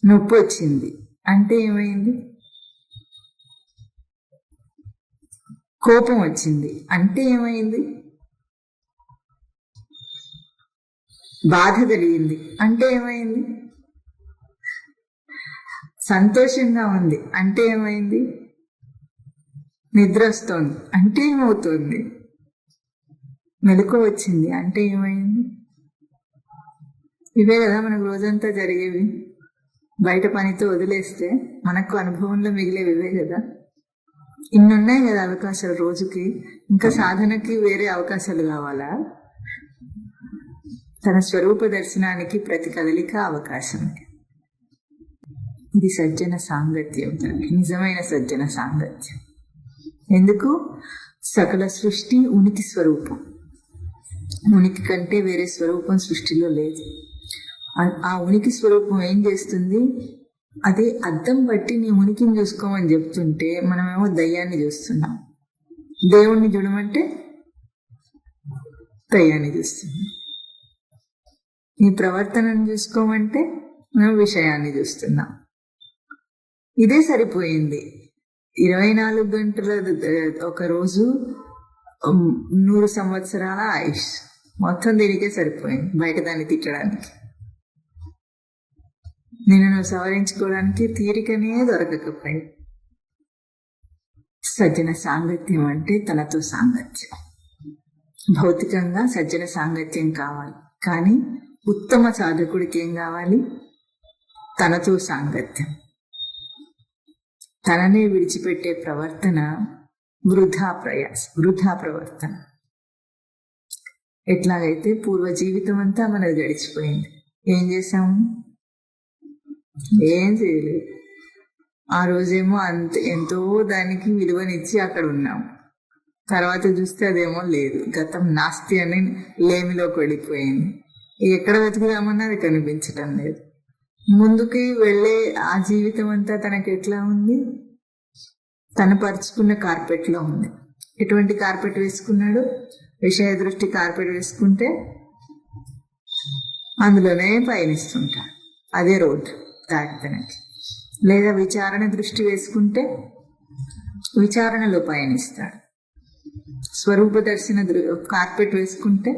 నొప్పి వచ్చింది అంటే ఏమైంది, కోపం వచ్చింది అంటే ఏమైంది, బాధ కలిగింది అంటే ఏమైంది, సంతోషంగా ఉంది అంటే ఏమైంది, నిద్ర వస్తోంది అంటే ఏమవుతుంది, మెలకు వచ్చింది అంటే ఏమైంది. ఇవే కదా మనకు రోజంతా జరిగేవి. బయట పనితో వదిలేస్తే మనకు అనుభవంలో మిగిలేవి ఇవే కదా. ఇన్ని ఉన్నాయి కదా అవకాశాలు రోజుకి. ఇంకా సాధనకి వేరే అవకాశాలు కావాలా? తన స్వరూప దర్శనానికి ప్రతి కదలిక అవకాశం. ఇది సజ్జన సాంగత్యం, నిజమైన సజ్జన సాంగత్యం. ఎందుకు? సకల సృష్టి ఉనికి స్వరూపం. ఉనికి కంటే వేరే స్వరూపం సృష్టిలో లేదు. ఆ ఉనికి స్వరూపం ఏం చేస్తుంది? అదే అద్దం బట్టి నీ ఉనికిని చూసుకోమని చెప్తుంటే మనమేమో దయ్యాన్ని చూస్తున్నాం. దేవుణ్ణి చూడమంటే దయ్యాన్ని చూస్తున్నాం. నీ ప్రవర్తనను చూసుకోమంటే మనం విషయాన్ని చూస్తున్నాం. ఇదే సరిపోయింది. 24 గంటల ఒక రోజు, 100 సంవత్సరాల ఆయుష్ మొత్తం దీనికే సరిపోయింది. బయట దాన్ని తిట్టడానికి, నిన్ను సవరించుకోవడానికి తీరికనే దొరకకపోయింది. సజ్జన సాంగత్యం అంటే తనతో సాంగత్యం. భౌతికంగా సజ్జన సాంగత్యం కావాలి, కానీ ఉత్తమ సాధకుడికి ఏం కావాలి? తనతో సాంగత్యం. తననే విడిచిపెట్టే ప్రవర్తన వృధా ప్రయాస, వృధా ప్రవర్తన. ఎట్లాగైతే పూర్వ జీవితం అంతా మనది గడిచిపోయింది. ఏం చేసాము? ఏం చేయలేదు. ఆ రోజేమో ఎంతో దానికి విలువనిచ్చి అక్కడ ఉన్నాము. తర్వాత చూస్తే అదేమో లేదు. గతం నాస్తి అని లేమిలోకి వెళ్ళిపోయింది. ఎక్కడ వెతుకుదామన్నా అది కనిపించడం లేదు. ముందుకి వెళ్ళే ఆ జీవితం అంతా తనకి ఎట్లా ఉంది? తన పరుచుకున్న కార్పెట్లో ఉంది. ఎటువంటి కార్పెట్ వేసుకున్నాడు? విషయ దృష్టి కార్పెట్ వేసుకుంటే అందులోనే పయనిస్తుంటాడు. అదే రోడ్డు దాటితనకి. లేదా విచారణ దృష్టి వేసుకుంటే విచారణలో పయనిస్తాడు. స్వరూప దర్శన కార్పెట్ వేసుకుంటే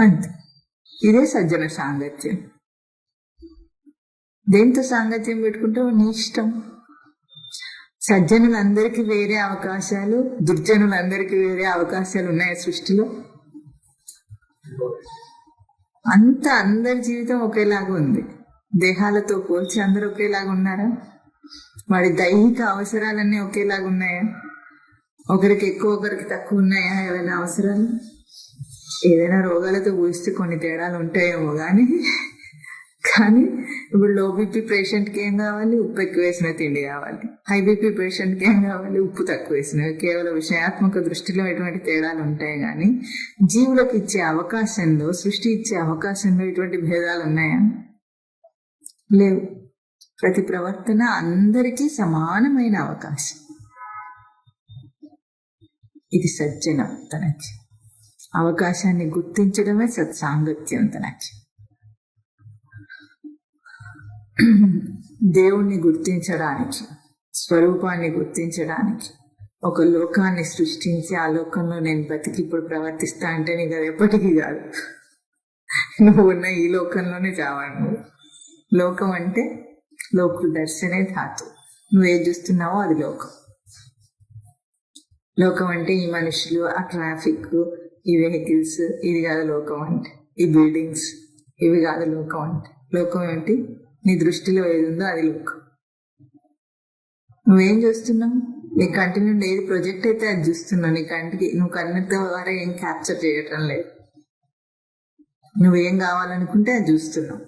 అంతే. ఇదే సజ్జన సాంగత్యం. దేంతో సాంగత్యం పెట్టుకుంటావు? నీ ఇష్టం. సజ్జనులందరికీ వేరే అవకాశాలు, దుర్జనులందరికీ వేరే అవకాశాలు ఉన్నాయి సృష్టిలో. అందరి జీవితం ఒకేలాగా ఉంది. దేహాలతో పోల్చి అందరూ ఒకేలాగా ఉన్నారా? వాడి దైహిక అవసరాలన్నీ ఒకేలాగా ఉన్నాయా? ఒకరికి ఎక్కువ, ఒకరికి తక్కువ ఉన్నాయా ఏమైనా అవసరాలు? ఏదైనా రోగాలతో పోలిస్తే కొన్ని తేడాలు ఉంటాయేమో కానీ ఇప్పుడు లో బీపీ పేషెంట్కి ఏం కావాలి? ఉప్పు ఎక్కువ వేసిన తిండి కావాలి. హై బీపీ పేషెంట్కి ఏం కావాలి? ఉప్పు తక్కువ వేసినవి. కేవలం విషయాత్మక దృష్టిలో ఎటువంటి తేడాలు ఉంటాయి కానీ జీవులకు ఇచ్చే అవకాశంలో, సృష్టి ఇచ్చే అవకాశంలో ఇటువంటి భేదాలు ఉన్నాయా? లేవు. ప్రతి ప్రవర్తన అందరికీ సమానమైన అవకాశం. ఇది సజ్జనం. తనకి అవకాశాన్ని గుర్తించడమే సత్సాంగత్యం. తనకి దేవుణ్ణి గుర్తించడానికి, స్వరూపాన్ని గుర్తించడానికి ఒక లోకాన్ని సృష్టించి ఆ లోకంలో నేను బతికి ఇప్పుడు ప్రవర్తిస్తా అంటే నీకు అది ఎప్పటికీ కాదు. నువ్వు ఉన్న ఈ లోకంలోనే చావాలి. నువ్వు లోకం అంటే లోకు దర్శనే ధాతు. నువ్వేం చూస్తున్నావో అది లోకం. లోకం అంటే ఈ మనుషులు, ఆ ట్రాఫిక్, ఈ వెహికల్స్, ఇది కాదు లోకం అంటే. ఈ బిల్డింగ్స్, ఇవి కాదు లోకం అంటే. లోకం ఏంటి? నీ దృష్టిలో ఏది ఉందో అది లోకం. నువ్వేం చూస్తున్నావు? నీ కంటి నుండి ఏది ప్రొజెక్ట్ అయితే అది చూస్తున్నావు. నీ కంటికి నువ్వు కన్ను ద్వారా ఏం క్యాప్చర్ చేయటం లేదు. నువ్వేం కావాలనుకుంటే అది చూస్తున్నావు.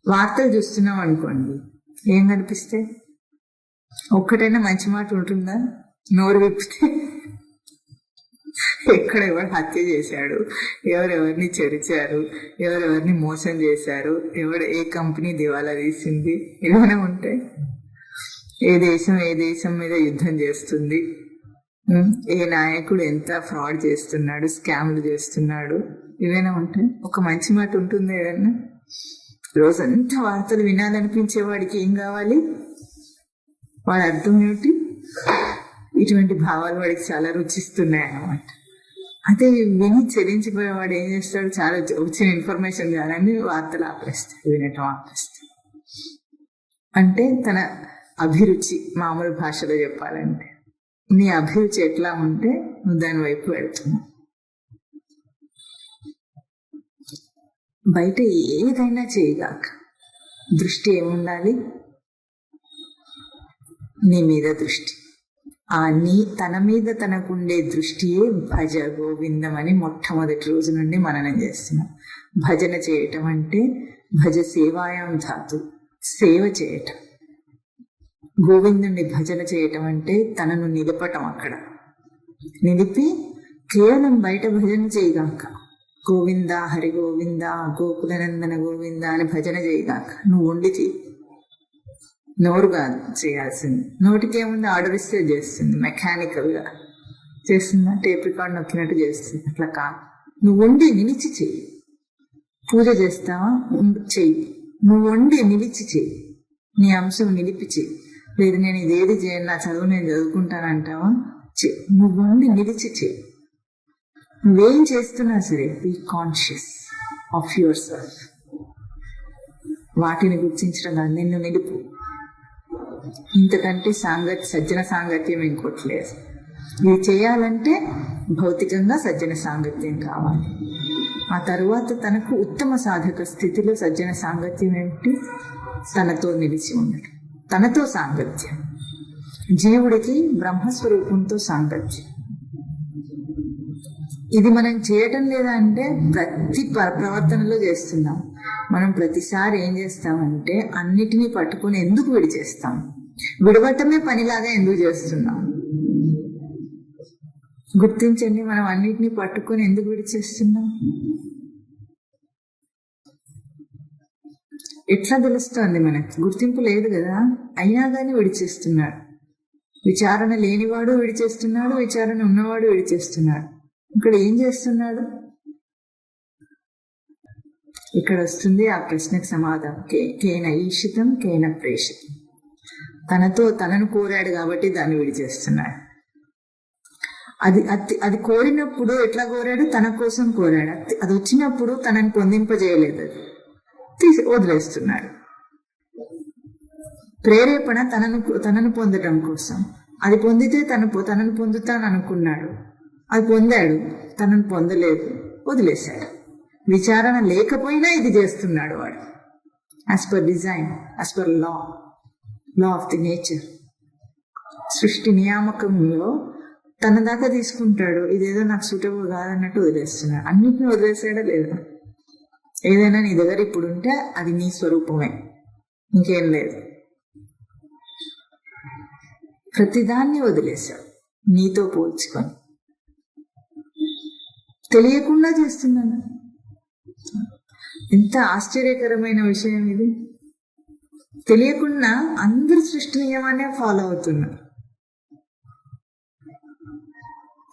వార్తలు చూస్తున్నావు అనుకోండి, ఏం కనిపిస్తే? ఒక్కటైనా మంచి మాట ఉంటుందా? నోరు విప్పితే ఎక్కడ ఎవరు హత్య చేశాడు, ఎవరెవరిని చెరిచారు, ఎవరెవరిని మోసం చేశారు, ఏ కంపెనీ దివాలా తీసింది, ఇవన్నీ ఉంటాయి. ఏ దేశం మీద యుద్ధం చేస్తుంది, ఏ నాయకుడు ఎంత ఫ్రాడ్ చేస్తున్నాడు, స్కామ్లు చేస్తున్నాడు, ఇవైనా ఉంటాయి. ఒక మంచి మాట ఉంటుంది ఏదన్నా. రోజంతా వార్తలు వినాలనిపించే వాడికి ఏం కావాలి, వాడి అర్థం ఏమిటి, ఇటువంటి భావాలు వాడికి చాలా రుచిస్తున్నాయి అన్నమాట. అదే విని చెల్లించిపోయేవాడు ఏం చేస్తాడు, చాలా వచ్చిన ఇన్ఫర్మేషన్ కాదని వార్తలు ఆపేస్తాడు, వినటం ఆపేస్తాడు. అంటే తన అభిరుచి, మామూలు భాషలో చెప్పాలంటే నీ అభిరుచి ఎట్లా ఉంటే నువ్వు దాని వైపు వెళ్తున్నావు. బయట ఏదైనా చేయగాక దృష్టి ఏముండాలి, నీ మీద దృష్టి. తన మీద తనకుండే దృష్టియే భజ గోవిందం అని మొట్టమొదటి రోజు నుండి మననం చేస్తున్నాం. భజన చేయటం అంటే భజ సేవాయం ధాతు, సేవ చేయటం. గోవిందుని భజన చేయటం అంటే తనను నిలపటం. అక్కడ నిలిపి కేవలం బయట భజన చేయగాక, గోవింద హరి గోవింద గోకులనందన గోవింద అని భజన చేయగాక, నువ్వు ఉండి చెయ్యి. నోరు కాదు చేయాల్సింది, నోటికి ఏముంది, ఆర్డర్ ఇస్తే చేస్తుంది, మెకానికల్గా చేస్తుందా, టేప్ రికార్డ్ నొక్కినట్టు చేస్తుంది. అట్లా కాదు, నువ్వు వండి నిలిచి చెయ్యి. పూజ చేస్తావా, చెయ్యి. నువ్వు వండి నిలిచి చెయ్యి, నీ అంశం నిలిపి చెయ్యి. లేదు నేను ఇదేది చేయను, నా చదువు నేను చదువుకుంటానంటావా, నువ్వు వండి నిలిచి చెయ్యి. నువ్వేం చేస్తున్నా సరే బీ కాన్షియస్ ఆఫ్ యువర్ సెల్ఫ్. వాటిని గుర్తించడం కాదు, నిన్ను నిలుపు. ఇంతకంటే సజ్జన సాంగత్యం ఇంకోటి లేదు. ఇది చేయాలంటే భౌతికంగా సజ్జన సాంగత్యం కావాలి. ఆ తరువాత తనకు ఉత్తమ సాధక స్థితిలో సజ్జన సాంగత్యం ఏమిటి, తనతో నిలిచి ఉండటం, తనతో సాంగత్యం. జీవుడికి బ్రహ్మస్వరూపంతో సాంగత్యం. ఇది మనం చేయటం లేదా అంటే ప్రతి ప్రవర్తనలో చేస్తున్నాం. మనం ప్రతిసారి ఏం చేస్తామంటే అన్నిటినీ పట్టుకుని ఎందుకు విడిచేస్తాం, విడవటమే పనిలాగా ఎందుకు చేస్తున్నాం. గుర్తించండి, మనం అన్నిటినీ పట్టుకుని ఎందుకు విడిచేస్తున్నాం. ఎట్లా తెలుస్తోంది మనకి, గుర్తింపు లేదు కదా, అయినా కానీ విడిచేస్తున్నాడు. విచారణ లేనివాడు విడిచేస్తున్నాడు, విచారణ ఉన్నవాడు విడిచేస్తున్నాడు. ఇక్కడ ఏం చేస్తున్నాడు, ఇక్కడ వస్తుంది ఆ ప్రశ్నకు సమాధానం. కేన ఈషితం కేన ప్రేషితం. తనను కోరాడు కాబట్టి దాన్ని విడిచేస్తున్నాడు. అది కోరినప్పుడు ఎట్లా కోరాడు, తన కోసం కోరాడు. అది వచ్చినప్పుడు తనని పొందింపజేయలేదు, అది వదిలేస్తున్నాడు. ప్రేరేపణ తనను పొందడం కోసం. అది పొందితే తనను పొందుతాను అనుకున్నాడు, అది పొందాడు, తనను పొందలేదు, వదిలేశాడు. విచారణ లేకపోయినా ఇది చేస్తున్నాడు వాడు, as per design, as per law of the nature. సృష్టి నియామకంలో తన దాకా తీసుకుంటాడు, ఇదేదో నాకు సూటబుల్ కాదన్నట్టు వదిలేస్తున్నాడు. అన్నింటినీ వదిలేసాడా లేదా, ఏదైనా నీ దగ్గర ఇప్పుడు ఉంటే అది నీ స్వరూపమే, ఇంకేం లేదు. ప్రతిదాన్ని వదిలేశాడు నీతో పోల్చుకొని. తెలియకుండా చేస్తున్నాను. ఎంత ఆశ్చర్యకరమైన విషయం ఇది. తెలియకుండా అందరు సృష్టి నియమాన్ని ఫాలో అవుతున్నారు.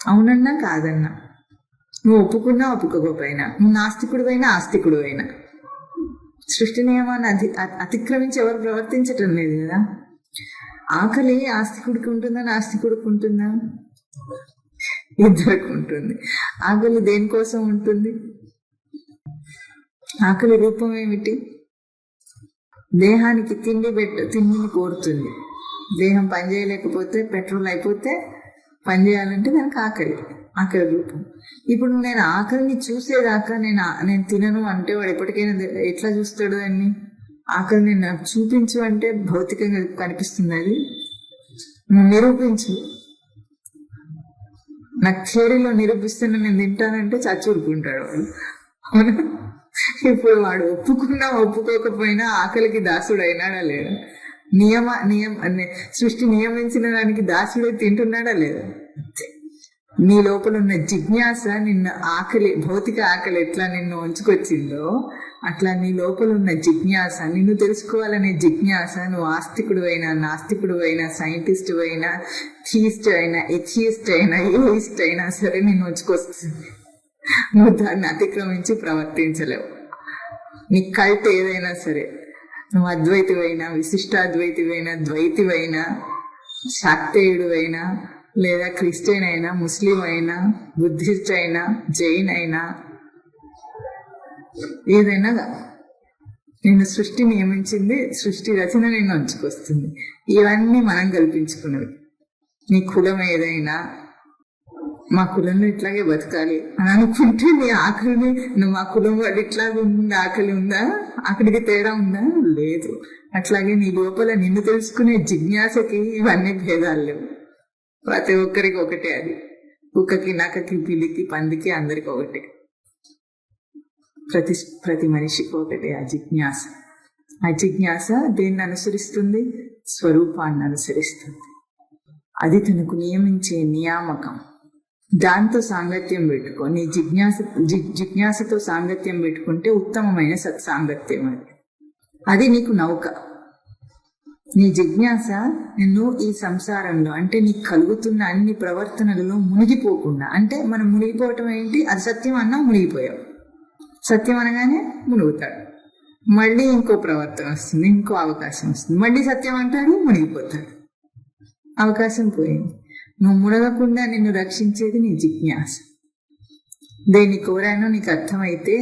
అవునన్నా కాదన్నా, నువ్వు ఒప్పుకున్నా ఒప్పుకోకపోయినా, నువ్వు నాస్తికుడివైనా ఆస్తికుడివైనా సృష్టి నియమాన్ని అతిక్రమించి ఎవరు ప్రవర్తించటం లేదు కదా. ఆకలి ఆస్తికుడికి ఉంటుందా, నాస్తికుడికి ఉంటుందా? ఇద్దరికి ఉంటుంది. ఆకలి దేనికోసం ఉంటుంది, ఆకలి రూపం ఏమిటి, దేహానికి తిండిని కోరుతుంది. దేహం పనిచేయలేకపోతే, పెట్రోల్ అయిపోతే పని చేయాలంటే దానికి ఆకలి రూపం. ఇప్పుడు నేను ఆకలిని చూసేదాకా నేను తినను అంటే వాడు ఎప్పటికైనా ఎట్లా చూస్తాడు అని. ఆకలిని నాకు చూపించు అంటే భౌతికంగా కనిపిస్తుంది, అది నిరూపించు. నాకు థియరీలో నిరూపిస్తున్నా నేను తింటానంటే చచ్చూరుకుంటాడు వాడు. అవునా? ఇప్పుడు వాడు ఒప్పుకున్నా ఒప్పుకోకపోయినా ఆకలికి దాసుడు అయినాడా లేదా? సృష్టి నియమించిన దానికి దాసుడే తింటున్నాడా లేదా? నీ లోపల ఉన్న జిజ్ఞాస నిన్ను ఆకలి, భౌతిక ఆకలి ఎట్లా నిన్ను ఉంచుకొచ్చిందో అట్లా నీ లోపల ఉన్న జిజ్ఞాస, నిన్ను తెలుసుకోవాలనే జిజ్ఞాస, నువ్వు ఆస్తికుడు అయినా, నాస్తికుడు అయినా, సైంటిస్ట్ అయినా, థీస్ట్ అయినా, ఎథియిస్ట్ అయినా, ఏయిస్ట్ అయినా సరే నిన్ను ఉంచుకొస్తుంది. నువ్వు దాన్ని అతిక్రమించి ప్రవర్తించలేవు. నీ కల్ట్ ఏదైనా సరే, నువ్వు అద్వైతివైనా, విశిష్టాద్వైతివైనా, ద్వైతివైనా, శాక్తేయుడు అయినా, లేదా క్రిస్టియన్ అయినా, ముస్లిం అయినా, బుద్ధిస్ట్ అయినా, జైన్ అయినా, ఏదైనా నిన్ను సృష్టి నియమించింది, సృష్టి రచన నిన్ను ఉంచుకొస్తుంది. ఇవన్నీ మనం కల్పించుకున్నవి. నీ కులం ఏదైనా, మా కులంలో ఇట్లాగే బతకాలి అని అనుకుంటే నీ ఆకలిని, నువ్వు మా కులం వాళ్ళు ఇట్లాగే ఉంది, ఆకలి ఉందా, అక్కడికి తేడా ఉందా? లేదు. అట్లాగే నీ లోపల నిన్ను తెలుసుకునే జిజ్ఞాసకి ఇవన్నీ భేదాలు లేవు. ప్రతి ఒక్కరికి ఒకటే అది. కుక్కకి, నక్కకి, పిల్లికి, పందికి అందరికి ఒకటే. ప్రతి మనిషికి ఒకటే ఆ జిజ్ఞాస. ఆ జిజ్ఞాస దేన్ని అనుసరిస్తుంది? స్వరూపాన్ని అనుసరిస్తుంది. అది తనకు నియమించే నియామకం. దాంతో సాంగత్యం పెట్టుకో. నీ జిజ్ఞాసతో సాంగత్యం పెట్టుకుంటే ఉత్తమమైన సత్సాంగత్యం అది. అది నీకు నౌక. నీ జిజ్ఞాస నిన్ను ఈ సంసారంలో, అంటే నీకు కలుగుతున్న అన్ని ప్రవర్తనలలో మునిగిపోకుండా, అంటే మనం మునిగిపోవటం ఏంటి? అది సత్యం అన్నా మునిగిపోయావు. సత్యం అనగానే మునుగుతాడు. మళ్ళీ ఇంకో ప్రవర్తన వస్తుంది, ఇంకో అవకాశం వస్తుంది, మళ్ళీ సత్యం అంటాడు, మునిగిపోతాడు. అవకాశం పోయింది. నువ్వు మునగకుండా నిన్ను రక్షించేది నీ జిజ్ఞాస. దేన్ని కోరానో నీకు అర్థమైతే,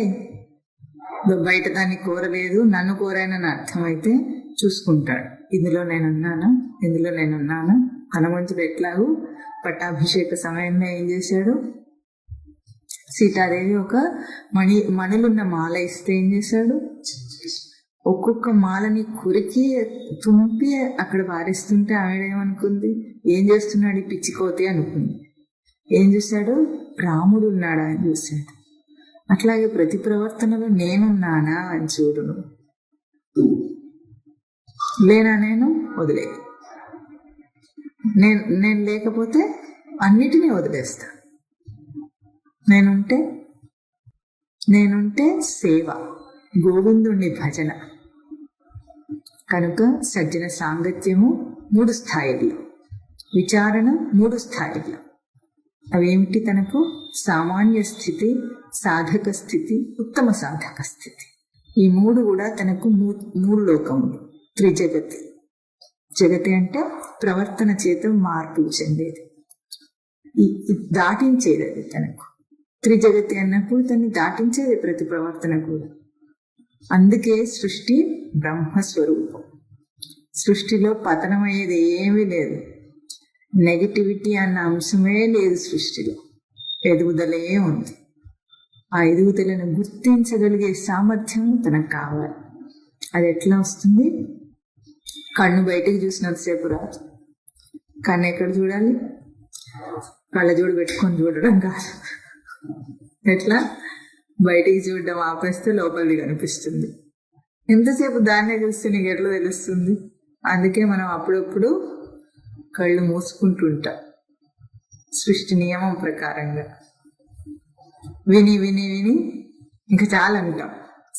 బయట దాన్ని కోరలేదు, నన్ను కోరానని అర్థమైతే చూసుకుంటాడు. ఇందులో నేనున్నానా, ఇందులో నేనున్నానా. హనుమంతుడు ఎట్లాగూ పట్టాభిషేక సమయంలో ఏం చేశాడు? సీతాదేవి ఒక మణులున్న మాల ఇస్తే ఏం చేశాడు? ఒక్కొక్క మాలని కొరికి తుంపి అక్కడ వారిస్తుంటే ఆవిడేమనుకుంది? ఏం చేస్తున్నాడు ఈ పిచ్చికోతి అనుకుంది. ఏం చూశాడు? రాముడు ఉన్నాడా అని చూశాడు. అట్లాగే ప్రతి ప్రవర్తనలో నేనున్నానా అని చూడును. లేనా? నేను వదిలే. నేను లేకపోతే అన్నిటినీ వదిలేస్తా. నేనుంటే సేవ, గోవిందుణ్ణి భజన. కనుక సజ్జన సాంగత్యము 3 స్థాయిల్లో, విచారణ 3 స్థాయిల్లో. అవేమిటి? తనకు సామాన్య స్థితి, సాధక స్థితి, ఉత్తమ సాధక స్థితి. ఈ 3 కూడా తనకు 3 లోకములు. త్రిజగతి. జగతి అంటే ప్రవర్తన చేత మార్పులు చెందేది, దాటించేది. అది తనకు త్రిజగతి అన్నప్పుడు తను దాటించేది ప్రతి ప్రవర్తన కూడా. అందుకే సృష్టి బ్రహ్మస్వరూపం. సృష్టిలో పతనమయ్యేది ఏమీ లేదు. నెగటివిటీ అన్న అంశమే లేదు సృష్టిలో. ఎదుగుదలే ఉంది. ఆ ఎదుగుదలను గుర్తించగలిగే సామర్థ్యం తనకు కావాలి. అది ఎట్లా వస్తుంది? కన్ను బయటికి చూసినంతసేపు రాదు. కన్ను ఎక్కడ చూడాలి? కళ్ళజోడు పెట్టుకొని చూడడం కాదు. ఎట్లా? బయటికి చూడడం ఆపేస్తే లోపలిది కనిపిస్తుంది. ఎంతసేపు దాన్నే చూస్తే నీకు ఎట్లా తెలుస్తుంది? అందుకే మనం అప్పుడప్పుడు కళ్ళు మూసుకుంటుంటాం సృష్టి నియమం ప్రకారంగా. విని విని విని ఇంకా చాలంటాం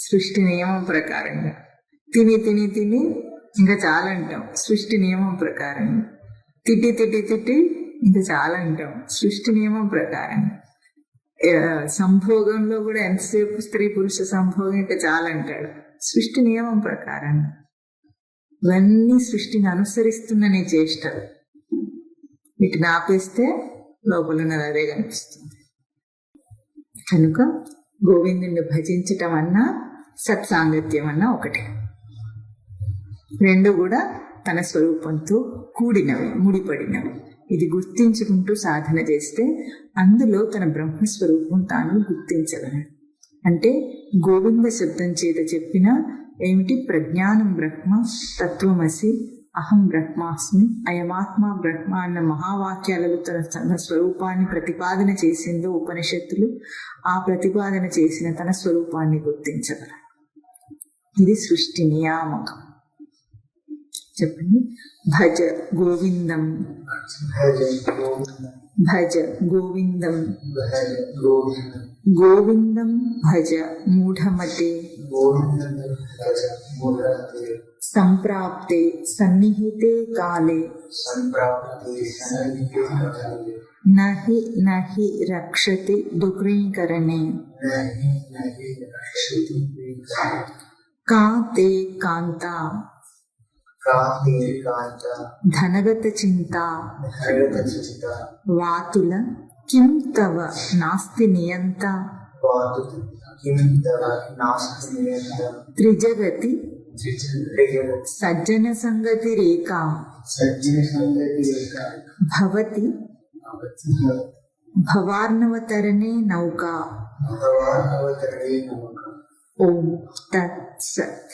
సృష్టి నియమం ప్రకారంగా. తిని తిని తిని ఇంకా చాలంటాం సృష్టి నియమం ప్రకారంగా. తిట్టి తిట్టి తిట్టి ఇంకా చాలంటాం సృష్టి నియమం ప్రకారంగా. సంభోగంలో కూడా ఎంతసేపు స్త్రీ పురుష సంభోగం ఇంకా చాలంటాడు సృష్టి నియమం ప్రకారంగా. ఇవన్నీ సృష్టిని అనుసరిస్తున్న నీ చేష్టలు. వీటిని ఆపేస్తే లోపల ఉన్నది అదే కనిపిస్తుంది. కనుక గోవిందుని భజించటం అన్నా సత్సాంగత్యం అన్నా ఒకటి. 2 కూడా తన స్వరూపంతో కూడినవి, ముడిపడినవి. ఇది గుర్తించుకుంటూ సాధన చేస్తే అందులో తన బ్రహ్మస్వరూపం తాను గుర్తించగలడు. అంటే గోవింద శబ్దం చేత చెప్పిన ఏమిటి? ప్రజ్ఞానం బ్రహ్మ, తత్వమసి, అహం బ్రహ్మాస్మి, అయమాత్మ బ్రహ్మ అన్న మహావాక్యాలలో తన స్వరూపాన్ని ప్రతిపాదన చేసిందో ఉపనిషత్తులు, ఆ ప్రతిపాదన చేసిన తన స్వరూపాన్ని గుర్తించగలరు. ఇది సృష్టి నియామకం. చెప్పండి. భజ గోవిందం. భజ గోవిందం భజ గోవిందం గోవిందం భజ మూఢమతే గోవిందం భజ మూఢమతే సంప్రాప్తే సన్నిహితే కాలే సంప్రాప్తే సన్నిహితే కాలే నహి నహి రక్షతి దుఃఖీకరణే నహి నహి రక్షతి కా తే కాంతా కాహే కాంత ధనగత చింతా హరితచిత వాతుల కిం తవ నాస్తి నియంత పాతు కిం తవ నాస్తి నియంత త్రిజగతి త్రిజగత్ సజ్జన సంగతి రేఖా సజ్జన సంగతి ఏక భవతి భవార్ణవతరణే నౌకా భగవాన్ అవతరణే నమః ఓం తత్ సత్.